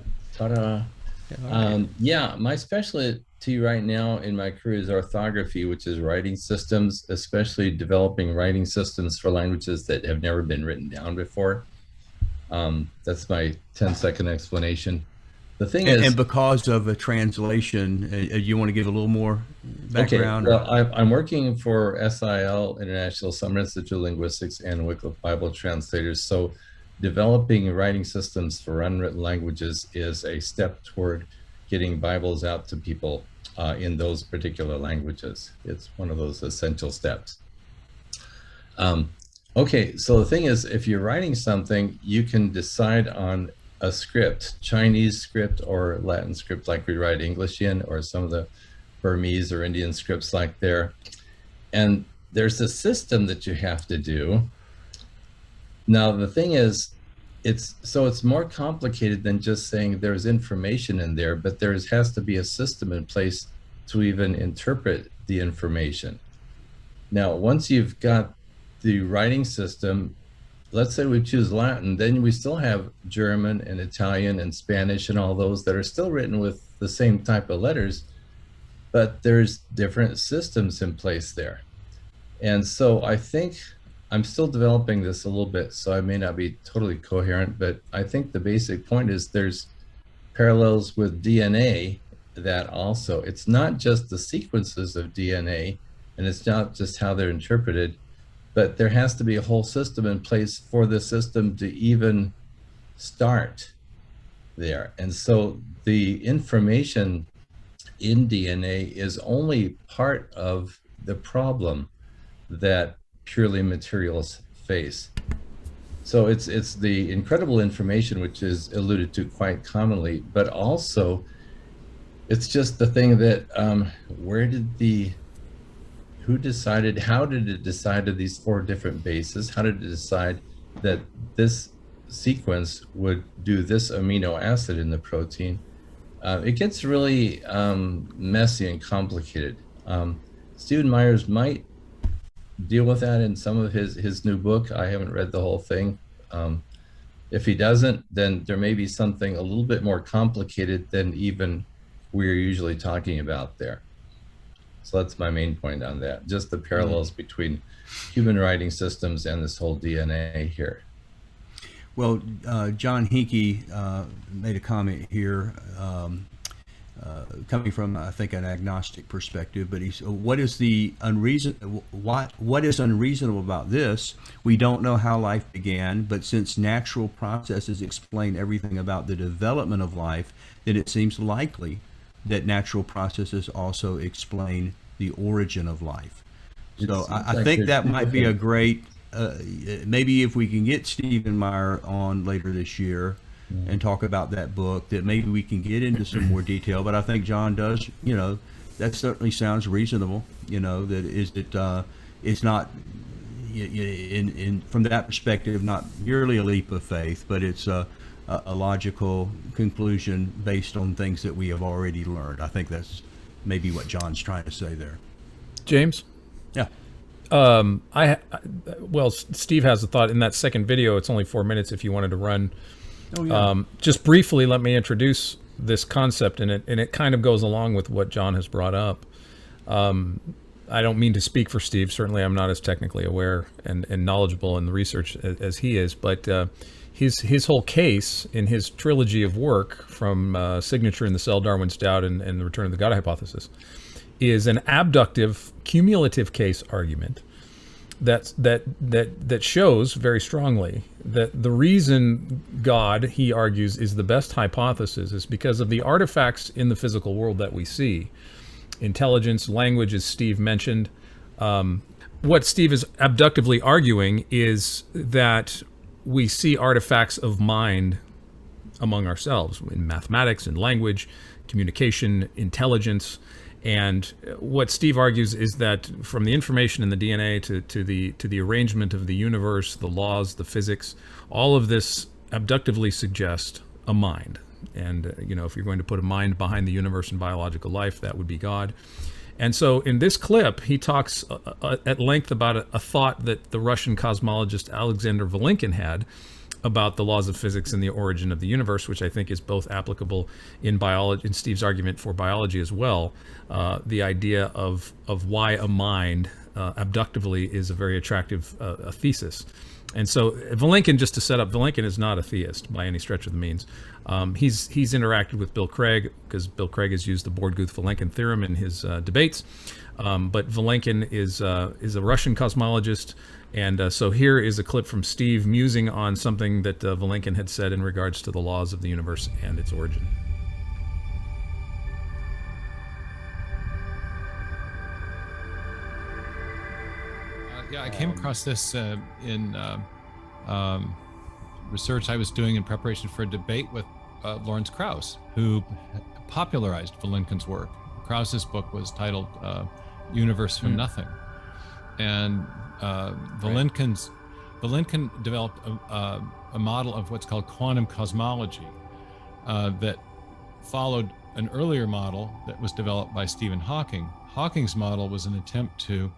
Speaker 9: Yeah, my specialty right now in my career is orthography, which is writing systems, especially developing writing systems for languages that have never been written down before. That's my 10-second explanation. The thing is,
Speaker 2: and because of a translation, you want to give a little more background?
Speaker 9: Okay, well, I'm working for SIL, International Summer Institute of Linguistics, and Wycliffe Bible Translators. So developing writing systems for unwritten languages is a step toward getting Bibles out to people in those particular languages. It's one of those essential steps. Okay, so the thing is, if you're writing something, you can decide on a script, Chinese script or Latin script like we write English in, or some of the Burmese or Indian scripts like there. And there's a system that you have to do. Now, the thing is, it's more complicated than just saying there's information in there, but there has to be a system in place to even interpret the information. Now, once you've got the writing system, let's say we choose Latin, then we still have German and Italian and Spanish and all those that are still written with the same type of letters, but there's different systems in place there. And so I think I'm still developing this a little bit, so I may not be totally coherent, but I think the basic point is there's parallels with DNA that also, it's not just the sequences of DNA, and it's not just how they're interpreted, but there has to be a whole system in place for the system to even start there. And so the information in DNA is only part of the problem that purely materialists face. So it's the incredible information which is alluded to quite commonly, but also it's just the thing that who decided, how did it decide of these 4 different bases? How did it decide that this sequence would do this amino acid in the protein? It gets really messy and complicated. Stephen Myers might deal with that in some of his new book. I haven't read the whole thing. If he doesn't, then there may be something a little bit more complicated than even we're usually talking about there. So that's my main point on that, just the parallels between human writing systems and this whole DNA here.
Speaker 2: Well, John Hincke made a comment here, coming from, I think, an agnostic perspective, but he's, what is unreasonable about this? We don't know how life began, but since natural processes explain everything about the development of life, then it seems likely that natural processes also explain the origin of life. So I think that might be a great, maybe if we can get Stephen Meyer on later this year and talk about that book, that maybe we can get into some more detail. But I think John does, that certainly sounds reasonable, that it's not, from that perspective, not merely a leap of faith, but it's a logical conclusion based on things that we have already learned. I think that's maybe what John's trying to say there.
Speaker 1: James?
Speaker 2: Yeah.
Speaker 1: Well, Steve has a thought in that second video. It's only 4 minutes if you wanted to run. Oh, yeah. Just briefly, let me introduce this concept, and it kind of goes along with what John has brought up. I don't mean to speak for Steve. Certainly, I'm not as technically aware and knowledgeable in the research as he is, but his whole case in his trilogy of work, from Signature in the Cell, Darwin's Doubt, and the Return of the God Hypothesis, is an abductive cumulative case argument that shows very strongly that the reason God, he argues, is the best hypothesis is because of the artifacts in the physical world that we see. Intelligence, language, as Steve mentioned. What Steve is abductively arguing is that we see artifacts of mind among ourselves in mathematics and language, communication, intelligence. And what Steve argues is that from the information in the DNA to the arrangement of the universe, the laws, the physics, all of this abductively suggests a mind. And if you're going to put a mind behind the universe and biological life, that would be God. And so in this clip, he talks at length about a thought that the Russian cosmologist Alexander Vilenkin had about the laws of physics and the origin of the universe, which I think is both applicable in biology, in Steve's argument for biology as well. The idea of why a mind abductively is a very attractive thesis. And so Vilenkin, just to set up, Vilenkin is not a theist by any stretch of the means. He's interacted with Bill Craig, because Bill Craig has used the Borguth-Vilenkin theorem in his debates. But Vilenkin is a Russian cosmologist. And so here is a clip from Steve musing on something that Vilenkin had said in regards to the laws of the universe and its origin.
Speaker 4: Yeah, I came across this in research I was doing in preparation for a debate with Lawrence Krauss, who popularized Vilenkin's work. Krauss's book was titled Universe from Nothing. And Vilenkin developed a model of what's called quantum cosmology that followed an earlier model that was developed by Stephen Hawking. Hawking's model was an attempt to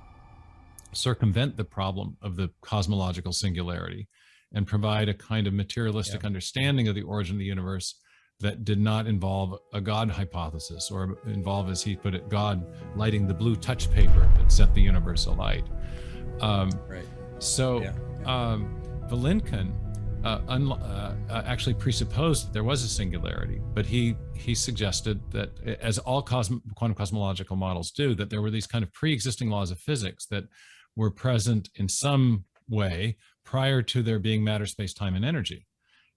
Speaker 4: circumvent the problem of the cosmological singularity and provide a kind of materialistic understanding of the origin of the universe that did not involve a God hypothesis, or involve, as he put it, God lighting the blue touch paper that set the universe alight. Vilenkin actually presupposed that there was a singularity, but he suggested that, as all quantum cosmological models do, that there were these kind of pre-existing laws of physics that were present in some way prior to there being matter, space, time, and energy.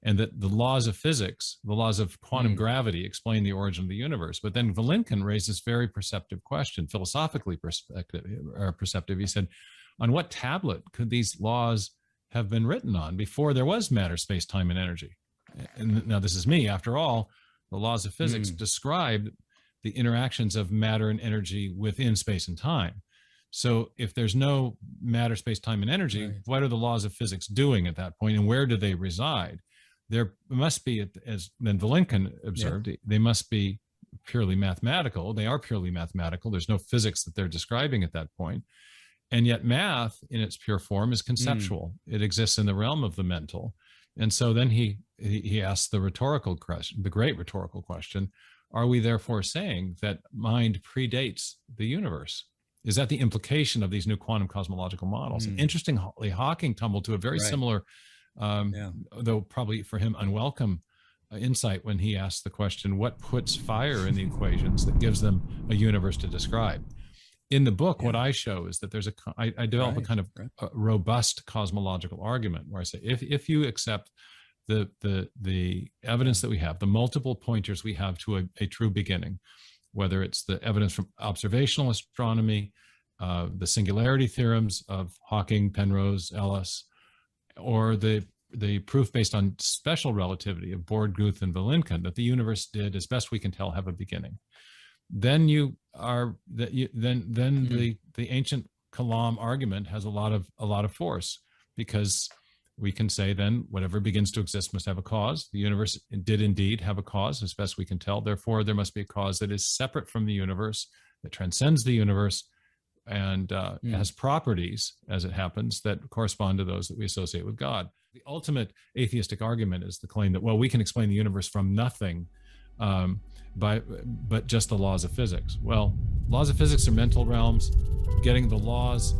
Speaker 4: And that the laws of physics, the laws of quantum gravity, explain the origin of the universe. But then Vilenkin raised this very perceptive question, philosophically perceptive. He said, on what tablet could these laws have been written on before there was matter, space, time, and energy. And now this is me. After all, the laws of physics describe the interactions of matter and energy within space and time. So if there's no matter, space, time, and energy, what are the laws of physics doing at that point, and where do they reside? There must be, as then Vilenkin observed, they must be purely mathematical. They are purely mathematical. There's no physics that they're describing at that point. And yet math in its pure form is conceptual. It exists in the realm of the mental. And so then he asked the rhetorical question, the great rhetorical question, are we therefore saying that mind predates the universe? Is that the implication of these new quantum cosmological models? Interestingly, Hawking tumbled to a very similar, though probably for him unwelcome, insight when he asked the question, what puts fire in the equations that gives them a universe to describe? In the book, what I show is that I develop a kind of a robust cosmological argument where I say, if you accept the evidence that we have, the multiple pointers we have to a true beginning, whether it's the evidence from observational astronomy, the singularity theorems of Hawking, Penrose, Ellis, or the proof based on special relativity of Borg, Guth, and Vilenkin, that the universe did, as best we can tell, have a beginning. Then the ancient Kalam argument has a lot of force, because we can say then whatever begins to exist must have a cause. The universe did indeed have a cause, as best we can tell. Therefore, there must be a cause that is separate from the universe, that transcends the universe, and has properties, as it happens, that correspond to those that we associate with God. The ultimate atheistic argument is the claim that, well, we can explain the universe from nothing, but just the laws of physics. Well, laws of physics are mental realms. Getting the laws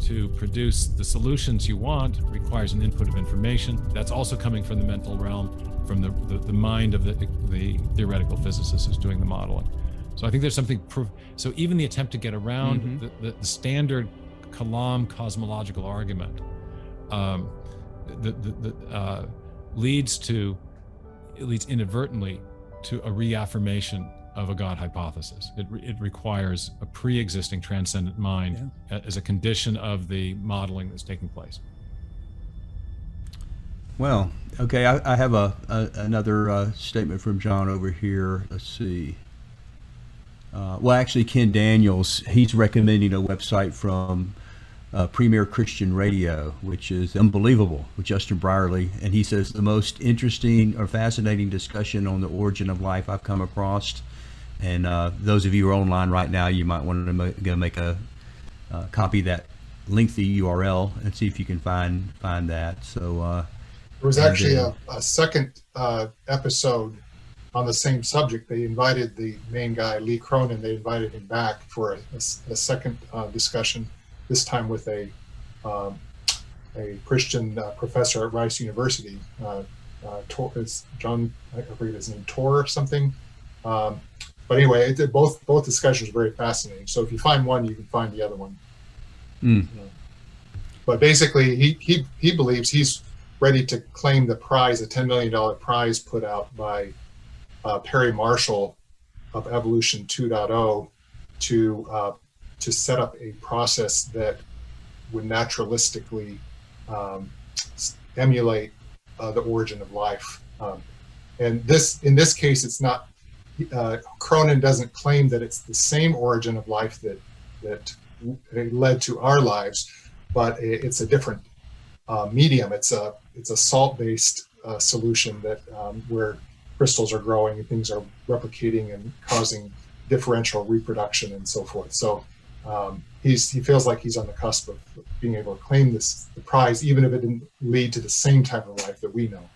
Speaker 4: to produce the solutions you want requires an input of information. That's also coming from the mental realm, from the mind of the theoretical physicist who's doing the modeling. So I think there's something, so even the attempt to get around the standard Kalam cosmological argument leads inadvertently to a reaffirmation of a God hypothesis. It requires a pre-existing transcendent mind as a condition of the modeling that's taking place.
Speaker 2: Well, okay, I have another statement from John over here. Let's see. Well, actually, Ken Daniels, he's recommending a website from Premier Christian Radio, which is unbelievable, with Justin Brierley. And he says the most interesting or fascinating discussion on the origin of life I've come across. And those of you who are online right now, you might want to make a copy of that lengthy URL and see if you can find that. So
Speaker 8: there was actually a second episode on the same subject. They invited the main guy, Lee Cronin. They invited him back for a second discussion. This time with a Christian professor at Rice University. It's John, I forget his name, Tor or something. But anyway, both discussions are very fascinating. So if you find one, you can find the other one. But basically, he believes he's ready to claim the prize, a $10 million prize put out by Perry Marshall of Evolution 2.0 to set up a process that would naturalistically emulate the origin of life. And in this case, it's not, Cronin doesn't claim that it's the same origin of life that led to our lives, but it's a different medium. It's a salt-based solution that where crystals are growing and things are replicating and causing differential reproduction and so forth. So he feels like he's on the cusp of being able to claim the prize, even if it didn't lead to the same type of life that we know.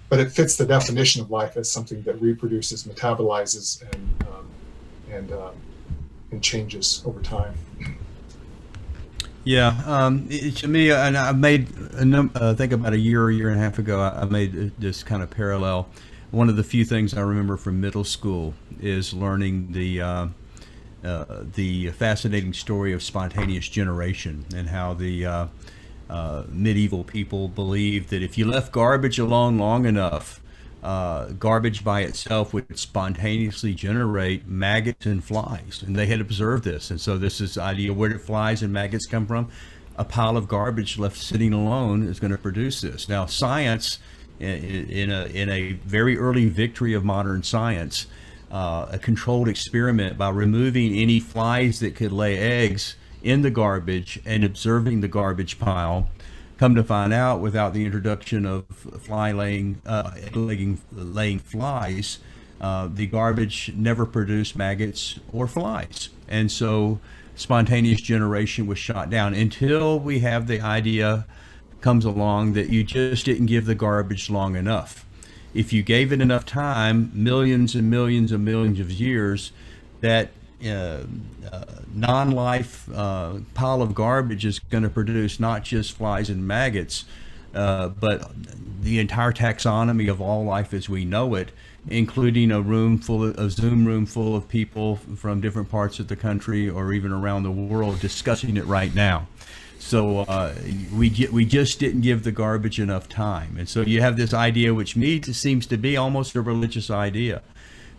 Speaker 8: But it fits the definition of life as something that reproduces, metabolizes, and changes over time.
Speaker 2: Yeah, to me, and I made, I think about a year and a half ago, I made this kind of parallel. One of the few things I remember from middle school is learning the fascinating story of spontaneous generation, and how the medieval people believed that if you left garbage alone long enough, garbage by itself would spontaneously generate maggots and flies, and they had observed this. And so this is the idea, where did flies and maggots come from? a pile of garbage left sitting alone is going to produce this. Now, science, in a very early victory of modern science, a controlled experiment by removing any flies that could lay eggs in the garbage and observing the garbage pile, come to find out, without the introduction of laying flies, the garbage never produced maggots or flies. And so spontaneous generation was shot down until we have the idea comes along that you just didn't give the garbage long enough. If you gave it enough time, millions and millions and millions of years, that non-life pile of garbage is going to produce not just flies and maggots, but the entire taxonomy of all life as we know it, including a Zoom room full of people from different parts of the country or even around the world discussing it right now. So we just didn't give the garbage enough time. And so you have this idea, which seems to be almost a religious idea,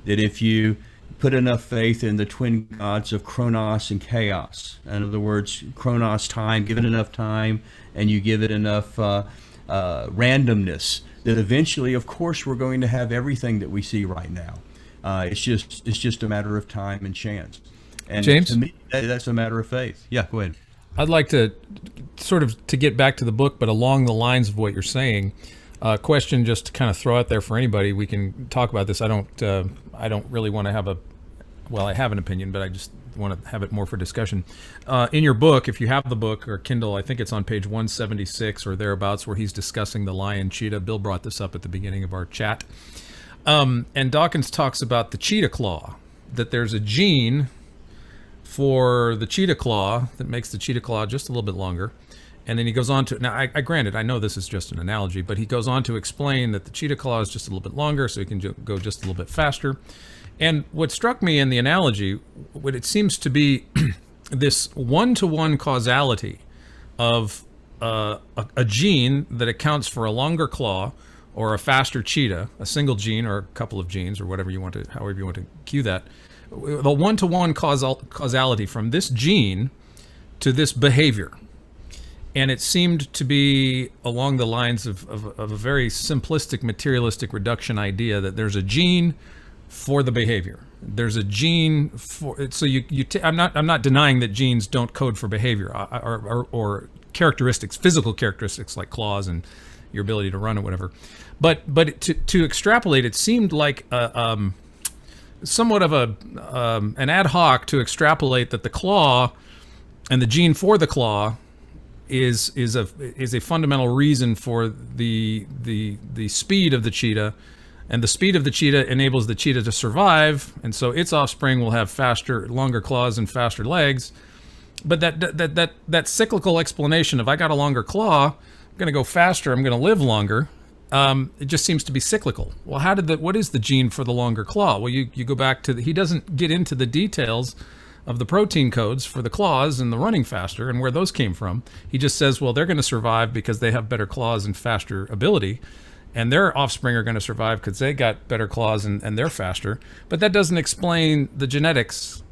Speaker 2: that if you put enough faith in the twin gods of Chronos and Chaos, in other words, Chronos, time, give it enough time, and you give it enough randomness, that eventually, of course, we're going to have everything that we see right now. It's just a matter of time and chance. And
Speaker 1: James?
Speaker 2: To me, that's a matter of faith. Yeah, go ahead.
Speaker 1: I'd like to to get back to the book, but along the lines of what you're saying. Question just to kind of throw out there for anybody. We can talk about this. I don't really want to have I have an opinion, but I just want to have it more for discussion. In your book, if you have the book or Kindle, I think it's on page 176 or thereabouts, where he's discussing the lion cheetah. Bill brought this up at the beginning of our chat. And Dawkins talks about the cheetah claw, that there's a gene for the cheetah claw that makes the cheetah claw just a little bit longer. And then he goes on to, now I granted, I know this is just an analogy, but he goes on to explain that the cheetah claw is just a little bit longer, so he can go just a little bit faster. And what struck me in the analogy, what it seems to be this one-to-one causality of a gene that accounts for a longer claw or a faster cheetah, a single gene or a couple of genes or whatever you want to, however you want to cue that, the one-to-one causality from this gene to this behavior. And it seemed to be along the lines of a very simplistic materialistic reduction idea that there's a gene for the behavior. There's a gene for, so I'm not denying that genes don't code for behavior or characteristics, physical characteristics like claws and your ability to run or whatever. But to extrapolate, it seemed like somewhat of an ad hoc to extrapolate that the claw and the gene for the claw is a fundamental reason for the speed of the cheetah, and the speed of the cheetah enables the cheetah to survive, and so its offspring will have longer claws and faster legs. But that cyclical explanation of I got a longer claw, I'm going to go faster, I'm going to live longer, it just seems to be cyclical. Well, what is the gene for the longer claw? Well, you go back to he doesn't get into the details of the protein codes for the claws and the running faster and where those came from. He just says, well, they're going to survive because they have better claws and faster ability, and their offspring are going to survive because they got better claws and they're faster. But that doesn't explain the genetics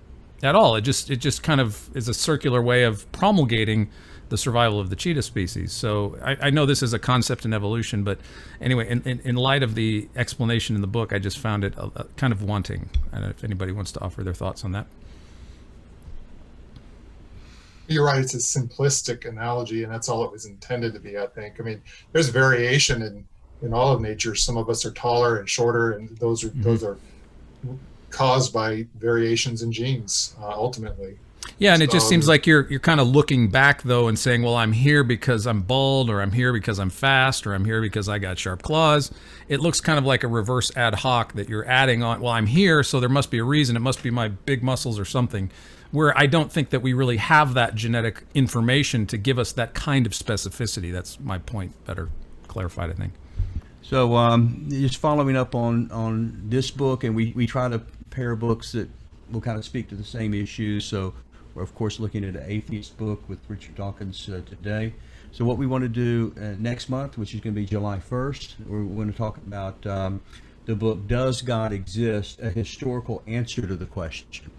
Speaker 1: at all. It just kind of is a circular way of promulgating the survival of the cheetah species. So I know this is a concept in evolution, but anyway, in light of the explanation in the book, I just found it kind of wanting. I don't know if anybody wants to offer their thoughts on that.
Speaker 8: You're right, it's a simplistic analogy, and that's all it was intended to be, I think. I mean, there's variation in all of nature. Some of us are taller and shorter, and those are caused by variations in genes, ultimately.
Speaker 1: Yeah, and it just seems like you're kind of looking back, though, and saying, well, I'm here because I'm bald, or I'm here because I'm fast, or I'm here because I got sharp claws. It looks kind of like a reverse ad hoc that you're adding on, well, I'm here, so there must be a reason. It must be my big muscles or something, where I don't think that we really have that genetic information to give us that kind of specificity. That's my point, better clarified, I think.
Speaker 2: So just following up on this book, and we try to pair books that will kind of speak to the same issues. So we're, of course, looking at an atheist book with Richard Dawkins today. So what we want to do next month, which is going to be July 1st, we're going to talk about the book, Does God Exist? A Historical Answer to the Question.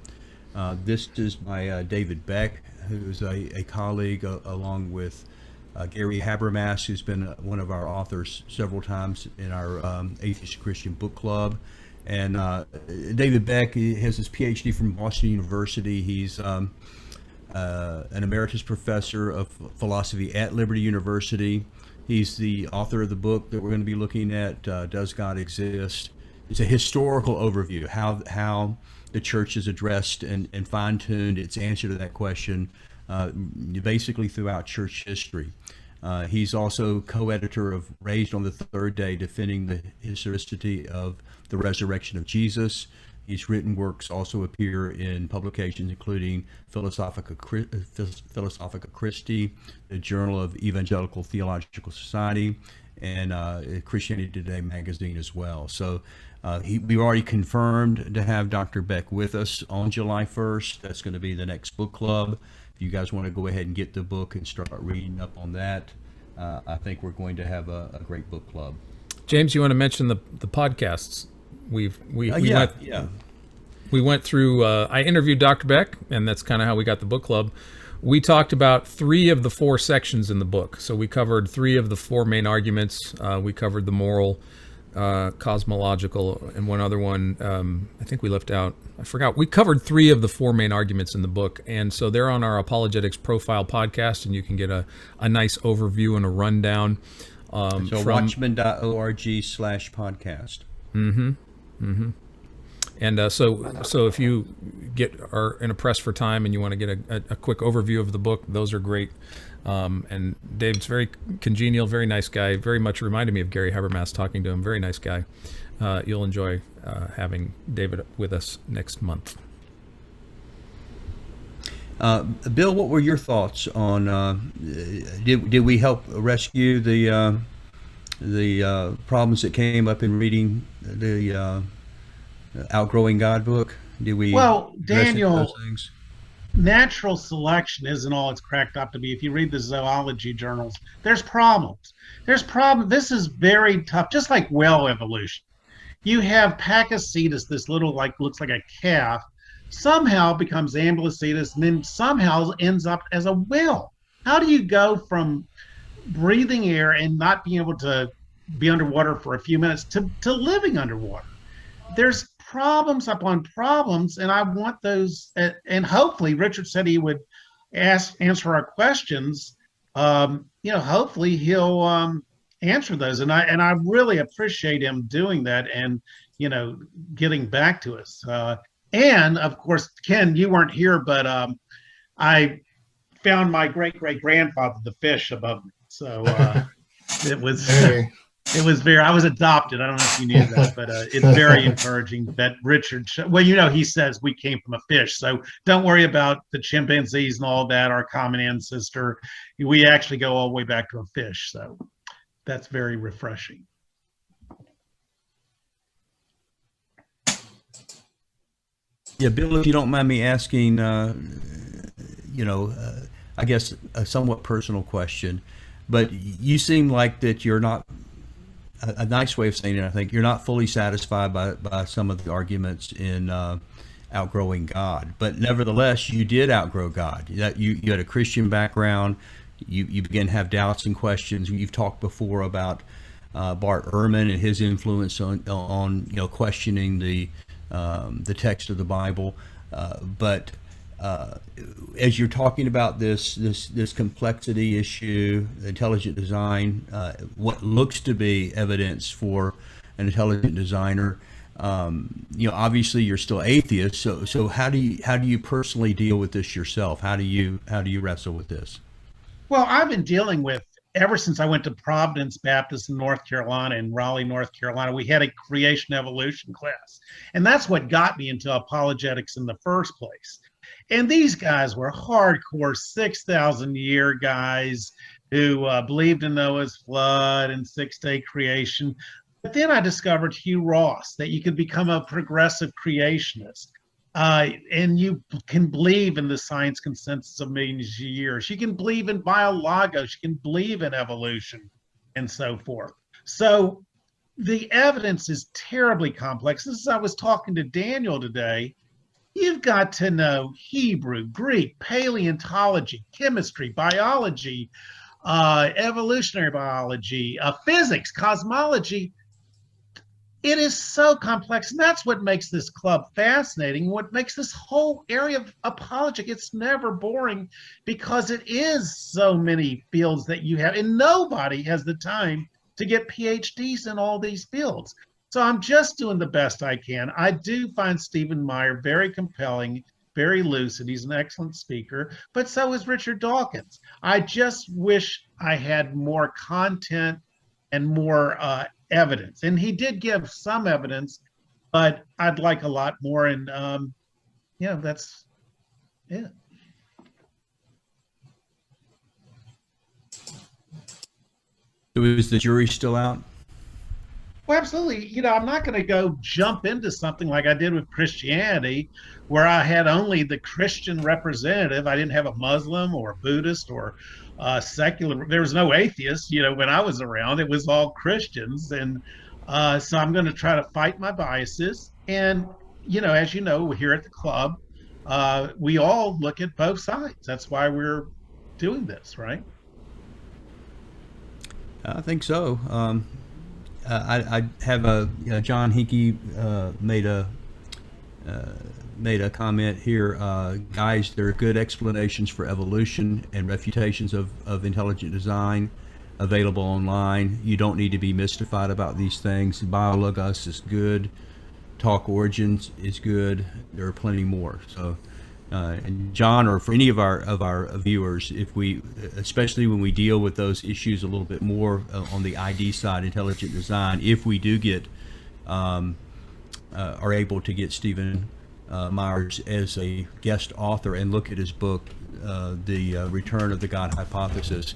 Speaker 2: This is by David Beck, who's a colleague, along with Gary Habermas, who's been one of our authors several times in our Atheist Christian Book Club. And David Beck has his PhD from Boston University. He's an emeritus professor of philosophy at Liberty University. He's the author of the book that we're going to be looking at, Does God Exist? It's a historical overview, how the church has addressed and fine-tuned its answer to that question basically throughout church history. He's also co-editor of Raised on the Third Day, defending the historicity of the resurrection of Jesus. His written works also appear in publications including Philosophica Christi, the Journal of Evangelical Theological Society, and Christianity Today magazine as well. So we already confirmed to have Dr. Beck with us on July 1st. That's going to be the next book club. If you guys want to go ahead and get the book and start reading up on that, I think we're going to have a great book club.
Speaker 1: James, you want to mention the podcasts? We went through. I interviewed Dr. Beck, and that's kind of how we got the book club. We talked about 3 of the 4 sections in the book. So we covered 3 of the 4 main arguments. We covered the moral, cosmological, and one other one I think we left out. I forgot. We covered 3 of the 4 main arguments in the book, and so they're on our Apologetics Profile podcast, and you can get a nice overview and a rundown.
Speaker 2: So watchman.org/podcast.
Speaker 1: Mm-hmm. Mm-hmm. And so if you are in a press for time and you want to get a quick overview of the book, those are great. And Dave's very congenial, very nice guy. Very much reminded me of Gary Habermas talking to him. Very nice guy. You'll enjoy having David with us next month.
Speaker 2: Bill, what were your thoughts on? Did we help rescue the problems that came up in reading the Outgrowing God book? Did we?
Speaker 3: Well, Daniel, natural selection isn't all it's cracked up to be. If you read the zoology journals, there's problems. This is very tough. Just like whale evolution, you have Pakicetus, this little looks like a calf, somehow becomes Ambulocetus, and then somehow ends up as a whale. How do you go from breathing air and not being able to be underwater for a few minutes to living underwater? There's problems upon problems, and I want those. And hopefully, Richard said he would answer our questions. Hopefully he'll answer those, and I really appreciate him doing that and getting back to us. And of course, Ken, you weren't here, but I found my great-great-grandfather, the fish, above me. So it was. Hey. It was I was adopted. I don't know if you knew that, but it's very encouraging that Richard, he says we came from a fish. So don't worry about the chimpanzees and all that, our common ancestor. We actually go all the way back to a fish. So that's very refreshing.
Speaker 2: Yeah, Bill, if you don't mind me asking, I guess a somewhat personal question, but you seem like that you're not, a nice way of saying it, I think, you're not fully satisfied by some of the arguments in Outgrowing God. But nevertheless, you did outgrow God. You had a Christian background. You began to have doubts and questions. You've talked before about Bart Ehrman and his influence on questioning the text of the Bible. But as you're talking about this complexity issue, intelligent design, what looks to be evidence for an intelligent designer, obviously you're still atheist. So how do you personally deal with this yourself? How do you wrestle with this?
Speaker 3: Well, I've been dealing with ever since I went to Providence Baptist in North Carolina, in Raleigh, North Carolina. We had a creation evolution class, and that's what got me into apologetics in the first place. And these guys were hardcore 6,000-year guys who believed in Noah's flood and six-day creation. But then I discovered Hugh Ross, that you could become a progressive creationist. And you can believe in the science consensus of millions of years. You can believe in biologos. You can believe in evolution and so forth. So the evidence is terribly complex. This is, I was talking to Daniel today. You've got to know Hebrew, Greek, paleontology, chemistry, biology, evolutionary biology, physics, cosmology. It is so complex, and that's what makes this club fascinating. What makes this whole area of apologetic, it's never boring, because it is so many fields that you have, and nobody has the time to get PhDs in all these fields. So I'm just doing the best I can. I do find Stephen Meyer very compelling, very lucid. He's an excellent speaker, but so is Richard Dawkins. I just wish I had more content and more evidence. And he did give some evidence, but I'd like a lot more. And that's it.
Speaker 2: So is the jury still out?
Speaker 3: Well, absolutely. I'm not going to go jump into something like I did with Christianity, where I had only the Christian representative. I didn't have a Muslim or a Buddhist or secular. There was no atheists, when I was around. It was all Christians. And so I'm going to try to fight my biases. And, as you know, here at the club, we all look at both sides. That's why we're doing this, right?
Speaker 2: I think so. I have John Hickey made a comment here. Guys, there are good explanations for evolution and refutations of intelligent design available online. You don't need to be mystified about these things. Biologos is good. Talk Origins is good. There are plenty more. So, and John, or for any of our viewers, especially when we deal with those issues a little bit more on the ID side, intelligent design, if we do are able to get Stephen Myers as a guest author and look at his book, The Return of the God Hypothesis,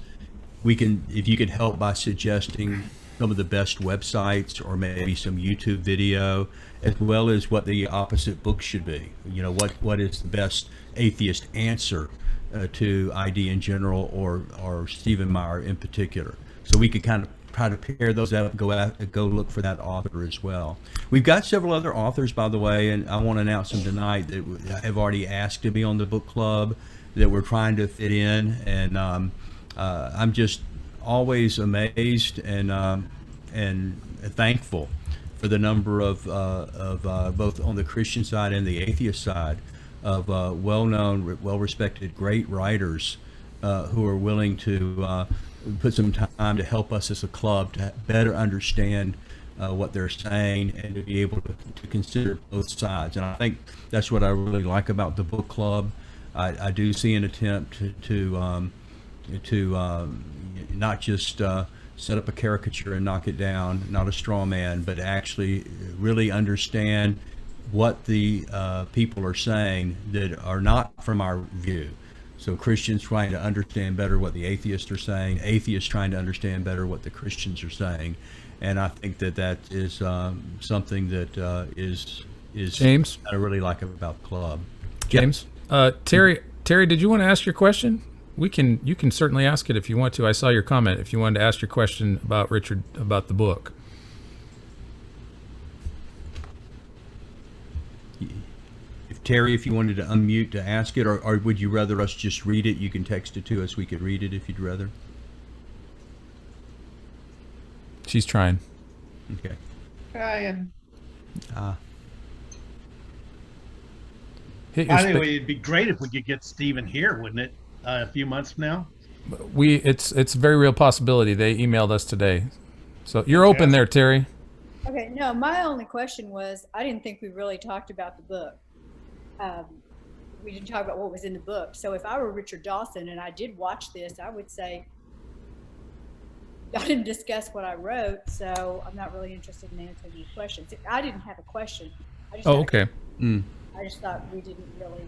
Speaker 2: if you could help by suggesting some of the best websites or maybe some YouTube video, as well as what the opposite book should be. What is the best atheist answer to ID in general, or Stephen Meyer in particular. So we could kind of try to pair those up and go look for that author as well. We've got several other authors, by the way, and I want to announce them tonight that have already asked to be on the book club that we're trying to fit in. And I'm just always amazed and thankful for the number of both on the Christian side and the atheist side of well-known, well-respected, great writers who are willing to put some time to help us as a club to better understand what they're saying and to be able to consider both sides. And I think that's what I really like about the book club. I do see an attempt to not just set up a caricature and knock it down, not a straw man, but actually really understand what the people are saying that are not from our view. So Christians trying to understand better what the atheists are saying, atheists trying to understand better what the Christians are saying. And I think that is something that is
Speaker 1: James,
Speaker 2: I really like about the club.
Speaker 1: James, Terry, did you want to ask your question? You can certainly ask it if you want to. I saw your comment. If you wanted to ask your question about Richard, about the book.
Speaker 2: Terry, if you wanted to unmute to ask it, or would you rather us just read it? You can text it to us. We could read it if you'd rather.
Speaker 1: She's trying.
Speaker 2: Okay.
Speaker 3: Trying.
Speaker 1: Anyway,
Speaker 3: it'd be great if we could get Stephen here, wouldn't it? A few months from now.
Speaker 1: It's a very real possibility. They emailed us today, so you're open there, Terry.
Speaker 10: Okay. No, my only question was, I didn't think we really talked about the book. We didn't talk about what was in the book. So if I were Richard Dawson and I did watch this, I would say, I didn't discuss what I wrote, so I'm not really interested in answering any questions. I didn't have a question.
Speaker 1: Okay.
Speaker 10: I just thought we didn't really.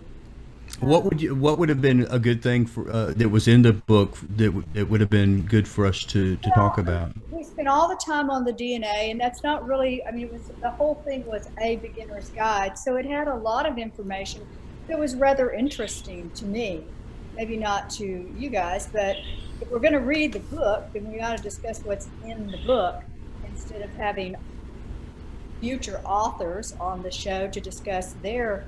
Speaker 2: What would have been a good thing for that was in the book that would have been good for us to talk about?
Speaker 10: We spent all the time on the DNA, and that's not really. I mean, the whole thing was a beginner's guide, so it had a lot of information that was rather interesting to me. Maybe not to you guys, but if we're going to read the book, then we ought to discuss what's in the book instead of having future authors on the show to discuss their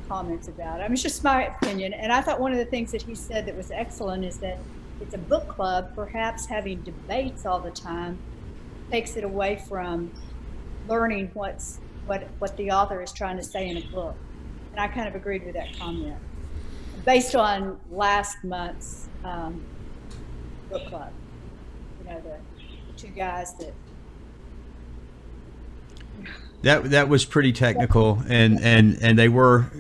Speaker 10: comments about it. I mean, it's just my opinion. And I thought one of the things that he said that was excellent is that it's a book club. Perhaps having debates all the time takes it away from learning what the author is trying to say in a book. And I kind of agreed with that comment based on last month's book club. You know, the two guys
Speaker 2: that was pretty technical, and they were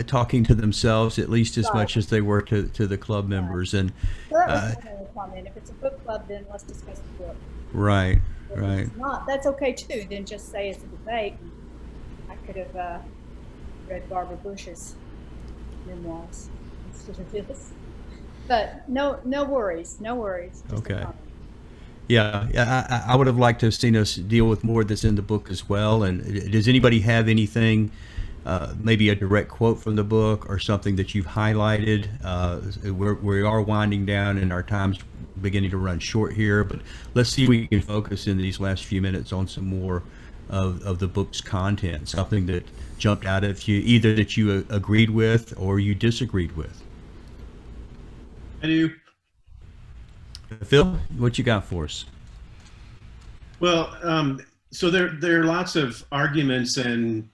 Speaker 2: talking to themselves at least as much as they were to the club members. And
Speaker 10: so that was comment. If it's a book club, then let's discuss the book.
Speaker 2: Right.
Speaker 10: If it's not, that's okay too. Then just say it's a debate. I could have read Barbara Bush's memoirs instead of this. But no worries. Just
Speaker 2: okay. Yeah, I would have liked to have seen us deal with more that's in the book as well. And does anybody have anything, maybe a direct quote from the book or something that you've highlighted? We are winding down and our time's beginning to run short here, but let's see if we can focus in these last few minutes on some more of the book's content, something that jumped out at you, either that you agreed with or you disagreed with.
Speaker 7: I do.
Speaker 2: Phil, what you got for us?
Speaker 7: Well, so there are lots of arguments and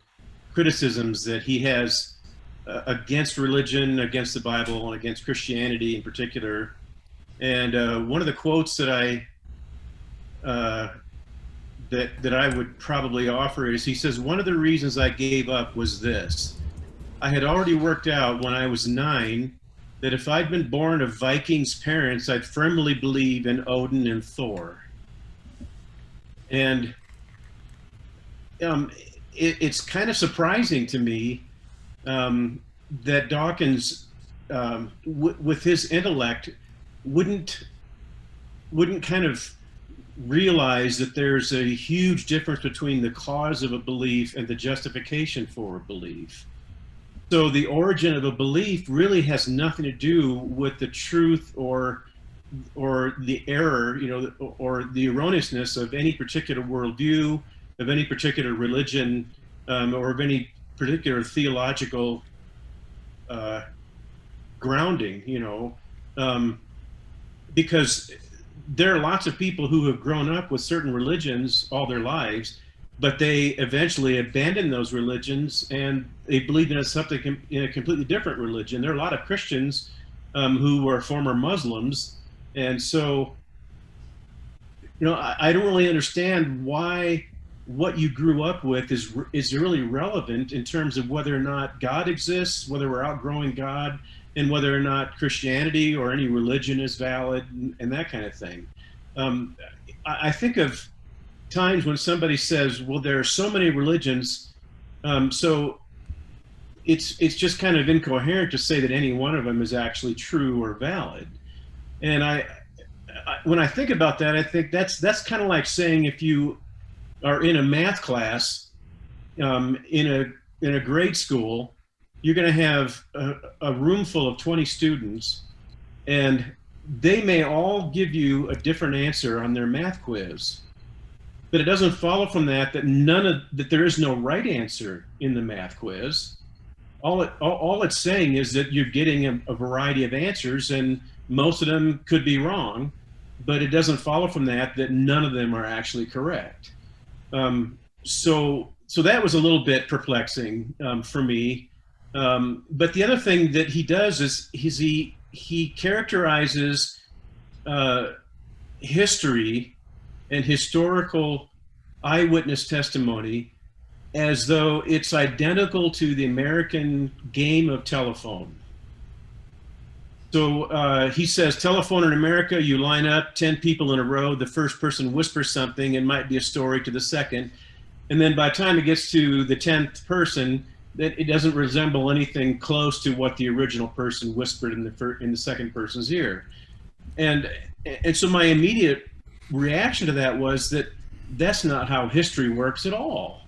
Speaker 7: criticisms that he has against religion, against the Bible, and against Christianity in particular. And one of the quotes that I would probably offer is, he says, "One of the reasons I gave up was this. I had already worked out when I was 9 that if I'd been born of Vikings parents, I'd firmly believe in Odin and Thor." And it's kind of surprising to me that Dawkins, with his intellect, wouldn't kind of realize that there's a huge difference between the cause of a belief and the justification for a belief. So the origin of a belief really has nothing to do with the truth or the error, or the erroneousness of any particular worldview, of any particular religion, or of any particular theological grounding, because there are lots of people who have grown up with certain religions all their lives, but they eventually abandon those religions and they believe in something in a completely different religion. There are a lot of Christians who were former Muslims, and so I don't really understand why what you grew up with is really relevant in terms of whether or not God exists, whether we're outgrowing God, and whether or not Christianity or any religion is valid, and that kind of thing. I think of times when somebody says, well, there are so many religions, so it's just kind of incoherent to say that any one of them is actually true or valid. And when I think about that, I think that's kind of like saying, if you are in a math class in a grade school, you're going to have a room full of 20 students, and they may all give you a different answer on their math quiz. But it doesn't follow from that that there is no right answer in the math quiz. All it's saying is that you're getting a variety of answers, and most of them could be wrong, but it doesn't follow from that none of them are actually correct. So that was a little bit perplexing for me. But the other thing that he does is he characterizes history and historical eyewitness testimony as though it's identical to the American game of telephone. So he says, telephone in America, you line up 10 people in a row, the first person whispers something, and might be a story to the second. And then by the time it gets to the 10th person, that it doesn't resemble anything close to what the original person whispered in the second person's ear. And so my immediate reaction to that was that that's not how history works at all.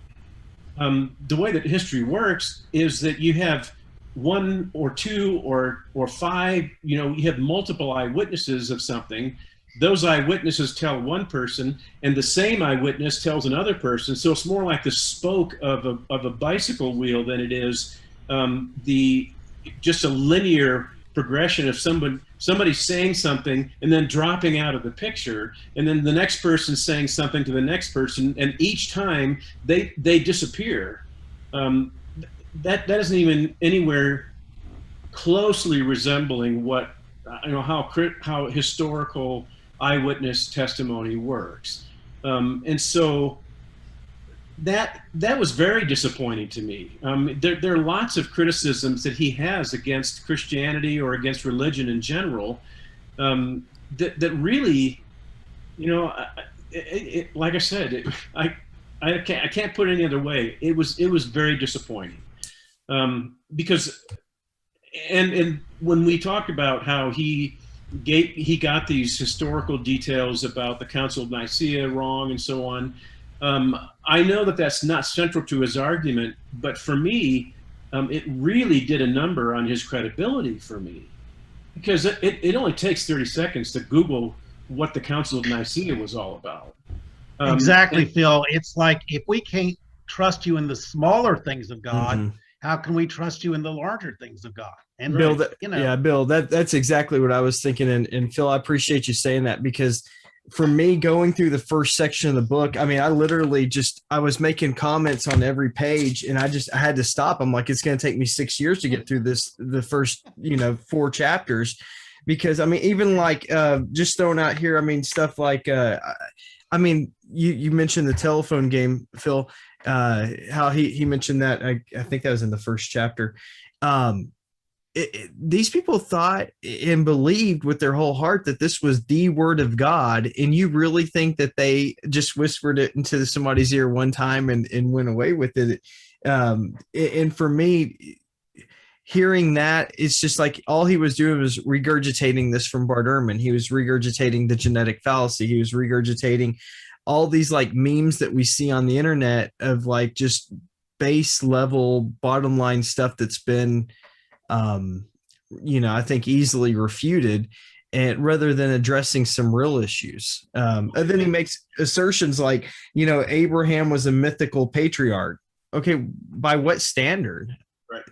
Speaker 7: The way that history works is that you have one or two or five, you have multiple eyewitnesses of something. Those eyewitnesses tell one person, and the same eyewitness tells another person. So it's more like the spoke of a bicycle wheel than it is just a linear progression of somebody saying something and then dropping out of the picture, and then the next person saying something to the next person, and each time they disappear. That isn't even anywhere closely resembling what how historical eyewitness testimony works, and so that was very disappointing to me. There are lots of criticisms that he has against Christianity or against religion in general, that really, like I said, I can't put it any other way. It was very disappointing, because and when we talk about how he got these historical details about the Council of Nicaea wrong and so on. I know that that's not central to his argument, but for me, it really did a number on his credibility for me, because it only takes 30 seconds to Google what the Council of Nicaea was all about.
Speaker 3: Exactly, Phil. It's like, if we can't trust you in the smaller things of God, how can we trust you in the larger things of God? And
Speaker 5: Bill, Bill, that's exactly what I was thinking. And Phil, I appreciate you saying that, because for me, going through the first section of the book, I mean, I literally I was making comments on every page, and I had to stop. I'm like, it's going to take me 6 years to get through the first, 4 chapters, because I mean, even like, just throwing out here, I mean, stuff like, I mean, you mentioned the telephone game, Phil, how he mentioned that. I think that was in the first chapter. These people thought and believed with their whole heart that this was the word of God, and you really think that they just whispered it into somebody's ear one time and went away with it. And for me, hearing that, it's just like all he was doing was regurgitating this from Bart Ehrman. He was regurgitating the genetic fallacy. He was regurgitating all these like memes that we see on the internet of like just base level bottom line stuff that's been I think easily refuted, and rather than addressing some real issues. And then he makes assertions like, Abraham was a mythical patriarch. Okay, by what standard?
Speaker 7: Right.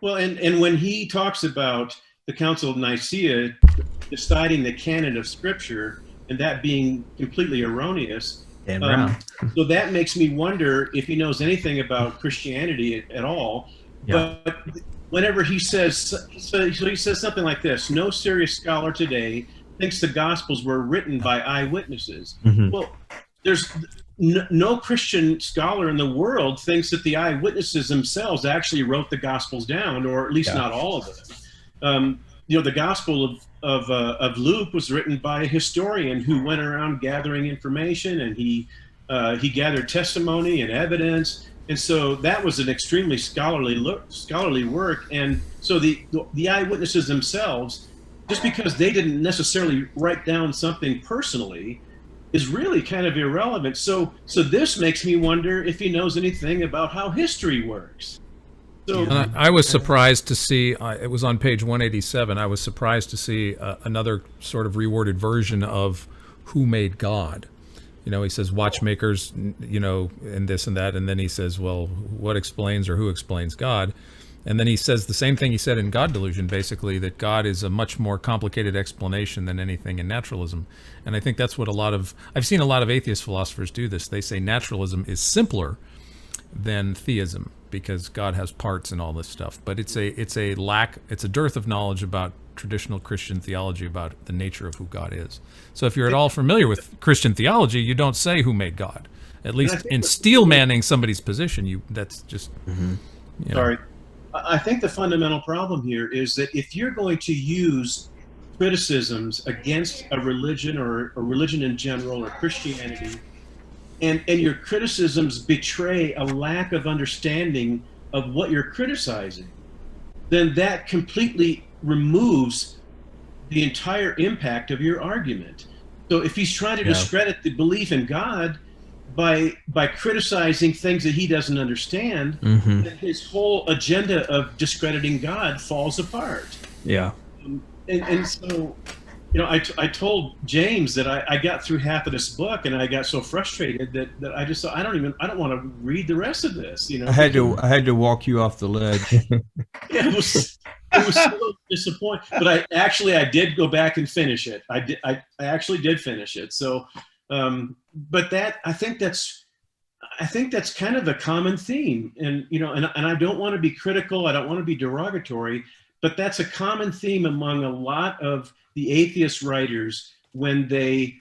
Speaker 7: Well, and when he talks about the Council of Nicaea deciding the canon of Scripture and that being completely erroneous, so that makes me wonder if he knows anything about Christianity at all. Yeah. But whenever he says something like this, no serious scholar today thinks the Gospels were written by eyewitnesses. Well, there's no Christian scholar in the world thinks that the eyewitnesses themselves actually wrote the Gospels down, or at least not all of them. The Gospel of Luke was written by a historian who went around gathering information, and he gathered testimony and evidence. And so that was an extremely scholarly work. And so the eyewitnesses themselves, just because they didn't necessarily write down something personally, is really kind of irrelevant. So this makes me wonder if he knows anything about how history works. So
Speaker 1: I was surprised to see, it was on page 187, I was surprised to see another sort of reworded version of who made God. He says watchmakers, and this and that. And then he says, well, what explains or who explains God? And then he says the same thing he said in God Delusion, basically, that God is a much more complicated explanation than anything in naturalism. And I think that's what I've seen a lot of atheist philosophers do this. They say naturalism is simpler than theism because God has parts and all this stuff. But it's a dearth of knowledge about traditional Christian theology about the nature of who God is. So if you're at all familiar with Christian theology, you don't say who made God. At least in steel manning somebody's position, that's just
Speaker 7: Sorry. I think the fundamental problem here is that if you're going to use criticisms against a religion or a religion in general or Christianity, and your criticisms betray a lack of understanding of what you're criticizing, then that completely removes the entire impact of your argument. So if he's trying to discredit the belief in God by criticizing things that he doesn't understand, then his whole agenda of discrediting God falls apart.
Speaker 5: Yeah.
Speaker 7: And so I told James that I got through half of this book and I got so frustrated that I just thought, I don't want to read the rest of this.
Speaker 2: I had to walk you off the ledge.
Speaker 7: Yeah, it was so disappointing. But I did go back and finish it. I actually did finish it. So, but I think that's kind of the common theme. And and I don't want to be critical. I don't want to be derogatory. But that's a common theme among a lot of the atheist writers when they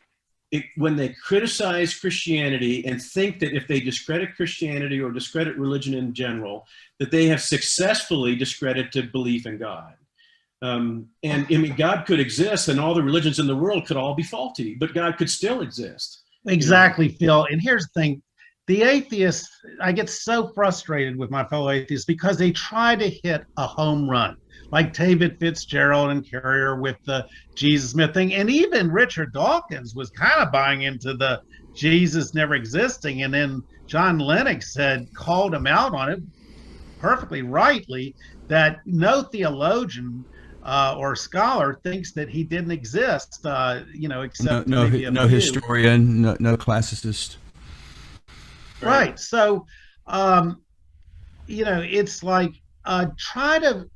Speaker 7: criticize Christianity and think that if they discredit Christianity or discredit religion in general, that they have successfully discredited belief in God. And I mean, God could exist and all the religions in the world could all be faulty, but God could still exist.
Speaker 3: Exactly, Phil. And here's the thing. The atheists, I get so frustrated with my fellow atheists because they try to hit a home run, like David Fitzgerald and Carrier with the Jesus myth thing. And even Richard Dawkins was kind of buying into the Jesus never existing. And then John Lennox called him out on it perfectly rightly, that no theologian or scholar thinks that he didn't exist, except
Speaker 2: no historian, no classicist.
Speaker 3: Right. So, it's like try to,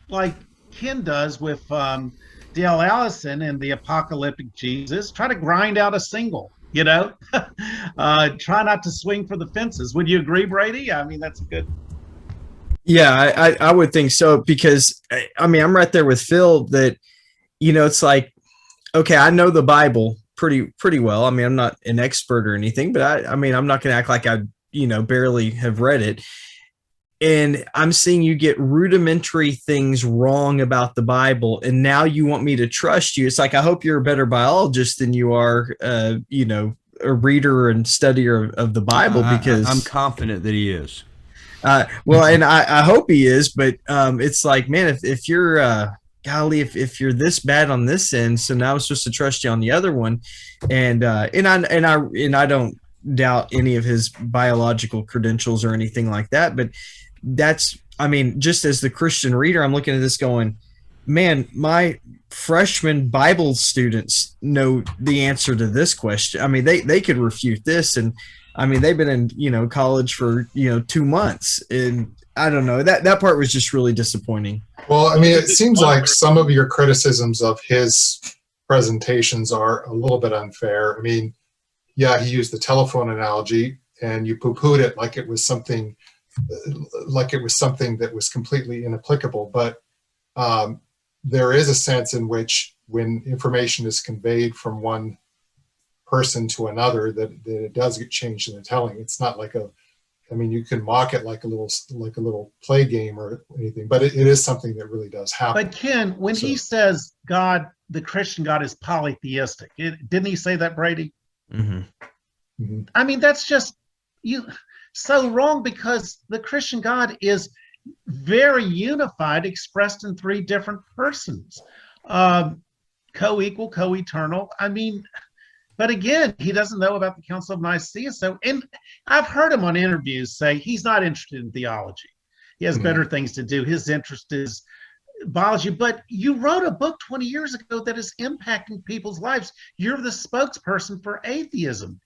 Speaker 3: like Ken does with Dale Allison and the Apocalyptic Jesus, try to grind out a single, try not to swing for the fences. Would you agree, Brady? I mean, that's good.
Speaker 5: Yeah, I would think so, because I mean, I'm right there with Phil that, it's like, okay, I know the Bible pretty well. I mean, I'm not an expert or anything, but I mean, I'm not going to act like I, barely have read it. And I'm seeing you get rudimentary things wrong about the Bible, and now you want me to trust you. It's like, I hope you're a better biologist than you are, a reader and studier of the Bible, because
Speaker 2: I'm confident that he is.
Speaker 5: Well, and I hope he is, but it's like, man, if you're golly, if you're this bad on this end, so now I'm supposed to trust you on the other one, and I don't doubt any of his biological credentials or anything like that, but that's, I mean, just as the Christian reader, I'm looking at this going, man, my freshman Bible students know the answer to this question. I mean, they could refute this, and I mean, they've been in college for 2 months, and I don't know, that part was just really disappointing.
Speaker 8: Well, I mean, it seems like some of your criticisms of his presentations are a little bit unfair. I mean, yeah, he used the telephone analogy, and you poo-pooed it like it was something that was completely inapplicable. But there is a sense in which, when information is conveyed from one person to another, that it does get changed in the telling. It's not like you can mock it like a little play game or anything, but it is something that really does happen.
Speaker 3: But Ken, when he says God, the Christian God is polytheistic, didn't he say that, Brady?
Speaker 5: Mm-hmm.
Speaker 8: Mm-hmm.
Speaker 3: I mean, that's just so wrong, because the Christian God is very unified, expressed in 3 different persons, co-equal, co-eternal. I mean, but again, he doesn't know about the Council of Nicaea. So, and I've heard him on interviews say he's not interested in theology. He has better things to do. His interest is biology. But you wrote a book 20 years ago that is impacting people's lives. You're the spokesperson for atheism.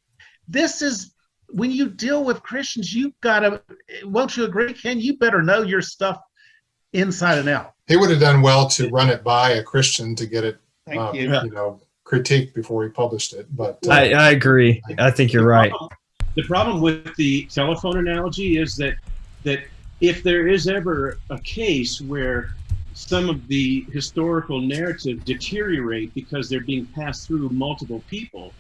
Speaker 3: This is, when you deal with Christians, you've got to, won't you agree, Ken? You better know your stuff inside and out.
Speaker 8: He would have done well to run it by a Christian to get it,
Speaker 3: Thank you.
Speaker 8: critiqued before he published it. But
Speaker 5: I agree. I think you're right.
Speaker 7: The problem with the telephone analogy is that if there is ever a case where some of the historical narratives deteriorate because they're being passed through multiple people,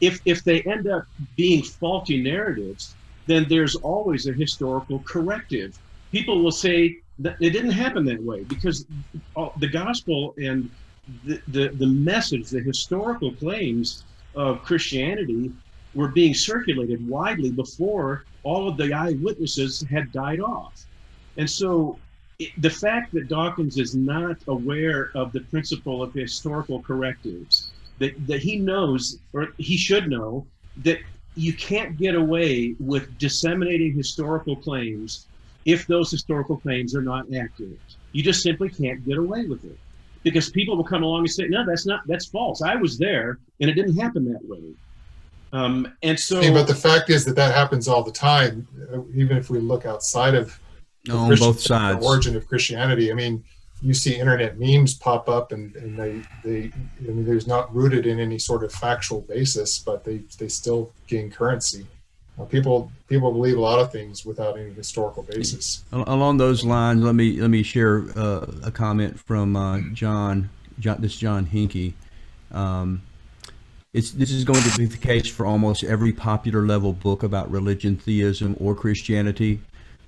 Speaker 7: if they end up being faulty narratives, then there's always a historical corrective. People will say that it didn't happen that way, because the gospel and the message, the historical claims of Christianity were being circulated widely before all of the eyewitnesses had died off. And so the fact that Dawkins is not aware of the principle of historical correctives, that he knows, or he should know, that you can't get away with disseminating historical claims if those historical claims are not accurate. You just simply can't get away with it. because people will come along and say, no, that's false. I was there and it didn't happen that way. And so,
Speaker 8: but the fact is that happens all the time, even if we look outside of
Speaker 2: on both sides,
Speaker 8: the origin of Christianity. I mean, you see internet memes pop up, and they I mean, there's not rooted in any sort of factual basis, but they still gain currency. People believe a lot of things without any historical basis.
Speaker 2: Along those lines, let me share a comment from John. This is John Hinkey. This is going to be the case for almost every popular level book about religion, theism, or Christianity.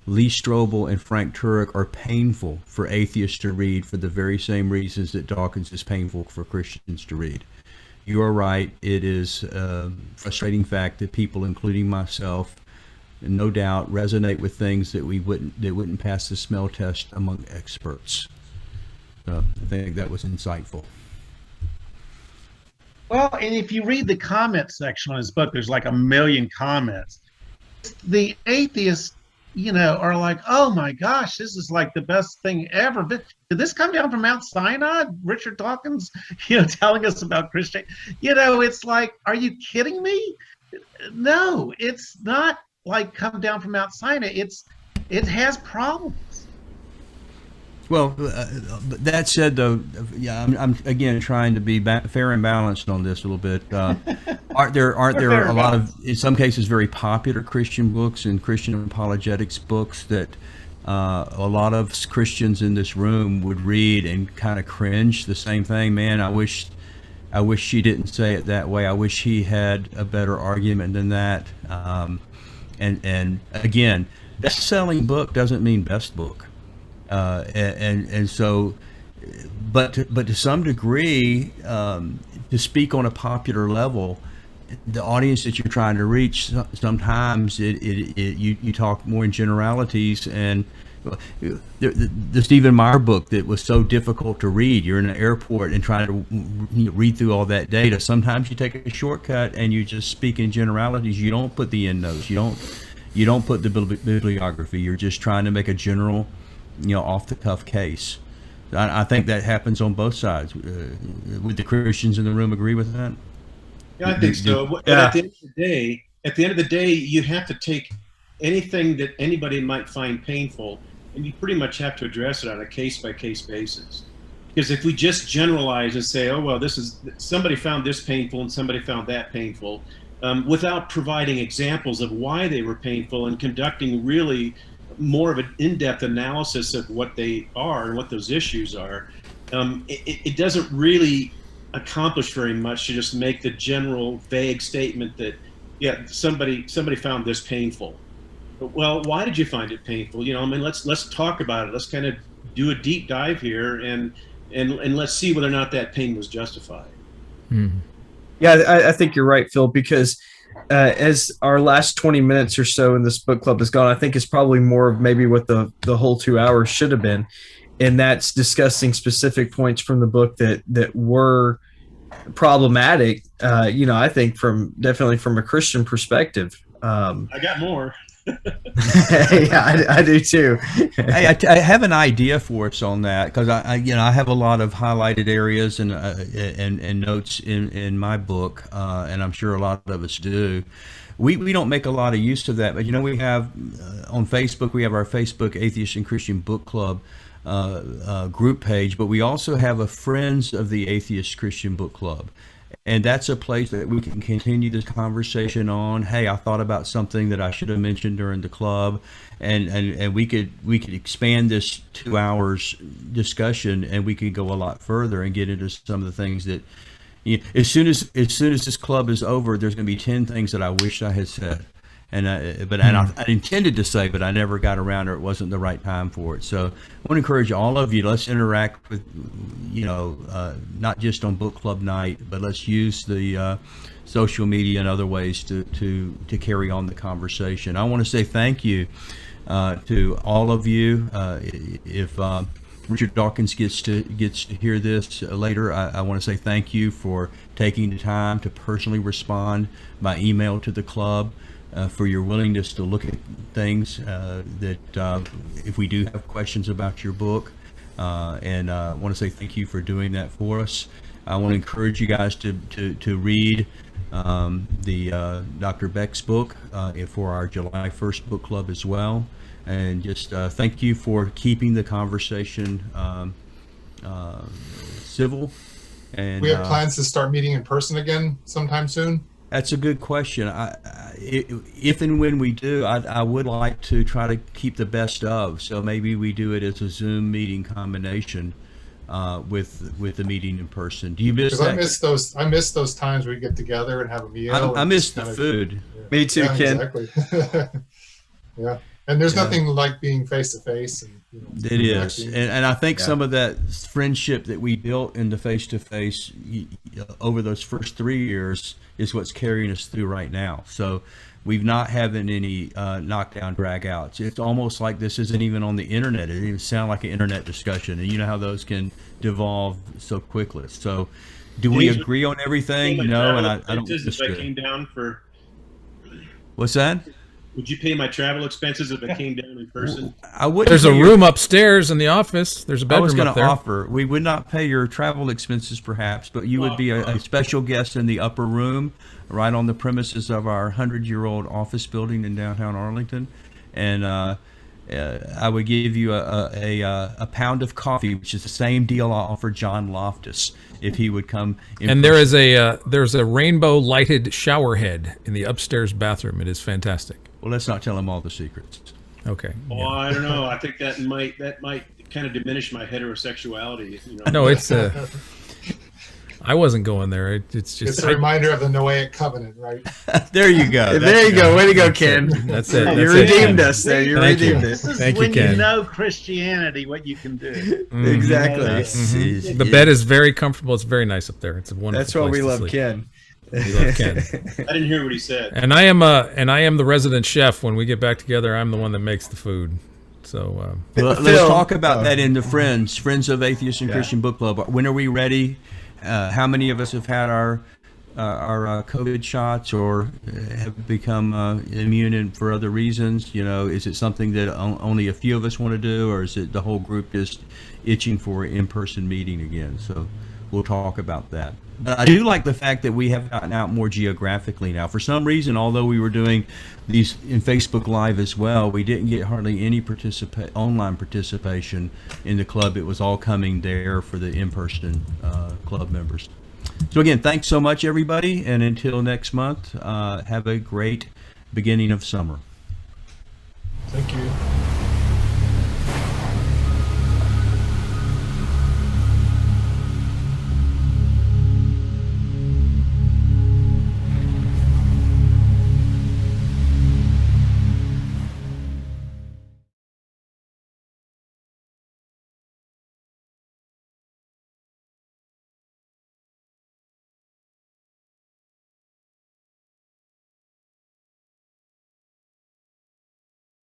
Speaker 2: Lee Strobel and Frank Turek are painful for atheists to read for the very same reasons that Dawkins is painful for Christians to read. You are right. It is a frustrating fact that people, including myself, no doubt resonate with things that wouldn't pass the smell test among experts. So I think that was insightful.
Speaker 3: Well, and if you read the comment section on his book, there's like 1 million comments. The atheists, are like, oh my gosh, this is like the best thing ever. Did this come down from Mount Sinai? Richard Dawkins, telling us about Christianity. It's like, are you kidding me? No, it's not like come down from Mount Sinai. It has problems.
Speaker 2: Well, that said, though, yeah, I'm again trying to be fair and balanced on this a little bit. Aren't there a lot of, in some cases, very popular Christian books and Christian apologetics books that a lot of Christians in this room would read and kind of cringe? The same thing, man. I wish she didn't say it that way. I wish he had a better argument than that. And again, best-selling book doesn't mean best book. And so, but to some degree, to speak on a popular level, the audience that you're trying to reach, sometimes you talk more in generalities. And the Stephen Meyer book that was so difficult to read, you're in an airport and trying to read through all that data. Sometimes you take a shortcut and you just speak in generalities. You don't put the endnotes. You don't put the bibliography. You're just trying to make a general, off-the-cuff case. I think that happens on both sides. Would the Christians in the room agree with that?
Speaker 7: Yeah, I think so. And at the end of the day, you have to take anything that anybody might find painful, and you pretty much have to address it on a case-by-case basis. Because if we just generalize and say, oh, well, somebody found this painful and somebody found that painful, without providing examples of why they were painful and conducting really more of an in-depth analysis of what they are and what those issues are, it doesn't really accomplish very much to just make the general vague statement that, yeah, somebody found this painful. But, well, why did you find it painful? Let's talk about it. Let's kind of do a deep dive here and let's see whether or not that pain was justified.
Speaker 5: Mm-hmm. Yeah, I think you're right, Phil, because as our last 20 minutes or so in this book club has gone, I think it's probably more of maybe what the whole 2 hours should have been. And that's discussing specific points from the book that were problematic, I think definitely from a Christian perspective.
Speaker 7: I got more.
Speaker 5: Yeah, I do too.
Speaker 2: Hey, I have an idea for us on that, because I have a lot of highlighted areas and notes in my book, and I'm sure a lot of us do. We don't make a lot of use of that, but we have on Facebook, we have our Facebook Atheist Christian Book Club group page, but we also have a Friends of the Atheist Christian Book Club. And that's a place that we can continue this conversation on. Hey, I thought about something that I should have mentioned during the club, and we could expand this 2 hours discussion, and we could go a lot further and get into some of the things that, as soon as this club is over, there's going to be 10 things that I wish I had said. And I intended to say, but I never got around, or it wasn't the right time for it. So I want to encourage all of you, let's interact with, not just on book club night, but let's use the social media and other ways to carry on the conversation. I want to say thank you to all of you. If Richard Dawkins gets to hear this later, I want to say thank you for taking the time to personally respond by email to the club. For your willingness to look at things that if we do have questions about your book, and I want to say thank you for doing that for us. I want to encourage you guys to read the Dr. Beck's book for our July 1st book club as well. And just thank you for keeping the conversation civil. And
Speaker 8: we have plans to start meeting in person again sometime soon.
Speaker 2: That's a good question. If and when we do, I would like to try to keep the best of. So maybe we do it as a Zoom meeting combination with the meeting in person. Do you miss that?
Speaker 8: I miss those times where we get together and have a meal.
Speaker 2: I miss the food.
Speaker 5: Yeah. Me too, yeah, Ken.
Speaker 8: Exactly. Yeah. And there's nothing like being face to face.
Speaker 2: It is, and I think some of that friendship that we built in the face to face over those first 3 years is what's carrying us through right now. So we've not having any knockdown drag-outs. It's almost like this isn't even on the internet. It doesn't even sound like an internet discussion, and you know how those can devolve so quickly. So do we agree on everything? No, and I don't.
Speaker 7: If I came down for.
Speaker 2: What's that?
Speaker 7: Would you pay my travel expenses if I came down in person?
Speaker 2: I wouldn't.
Speaker 1: There's a room upstairs in the office. There's a bedroom. I was going to
Speaker 2: offer. We would not pay your travel expenses, perhaps, but you would be a special guest in the upper room, right on the premises of our 100-year-old office building in downtown Arlington, and I would give you a pound of coffee, which is the same deal I offered John Loftus if he would come.
Speaker 1: And there is there's a rainbow lighted shower head in the upstairs bathroom. It is fantastic.
Speaker 2: Well, let's not tell him all the secrets.
Speaker 1: Okay.
Speaker 7: Well, I don't know. I think that might kind of diminish my heterosexuality.
Speaker 1: No, it's I wasn't going there. It's just
Speaker 8: a reminder of the Noahic covenant, right?
Speaker 2: There you go.
Speaker 5: There you go. Way to go, Ken.
Speaker 1: That's it.
Speaker 5: You redeemed us there. You redeemed us.
Speaker 3: This is when you know Christianity, what you can do.
Speaker 5: Exactly.
Speaker 1: The bed is very comfortable. It's very nice up there. It's a wonderful.
Speaker 5: That's why we love
Speaker 1: sleep.
Speaker 5: Ken.
Speaker 1: We love Ken.
Speaker 7: I didn't hear what he said.
Speaker 1: And I am the resident chef. When we get back together, I'm the one that makes the food. So
Speaker 2: let's talk about that in the Friends of Atheist and Christian Book Club. When are we ready? How many of us have had our COVID shots or have become immune and for other reasons? Is it something that only a few of us want to do, or is it the whole group just itching for an in-person meeting again? So we'll talk about that. But I do like the fact that we have gotten out more geographically now. For some reason, although we were doing these in Facebook Live as well, we didn't get hardly any online participation in the club. It was all coming there for the in-person club members. So again, thanks so much, everybody. And until next month, have a great beginning of summer.
Speaker 8: Thank you.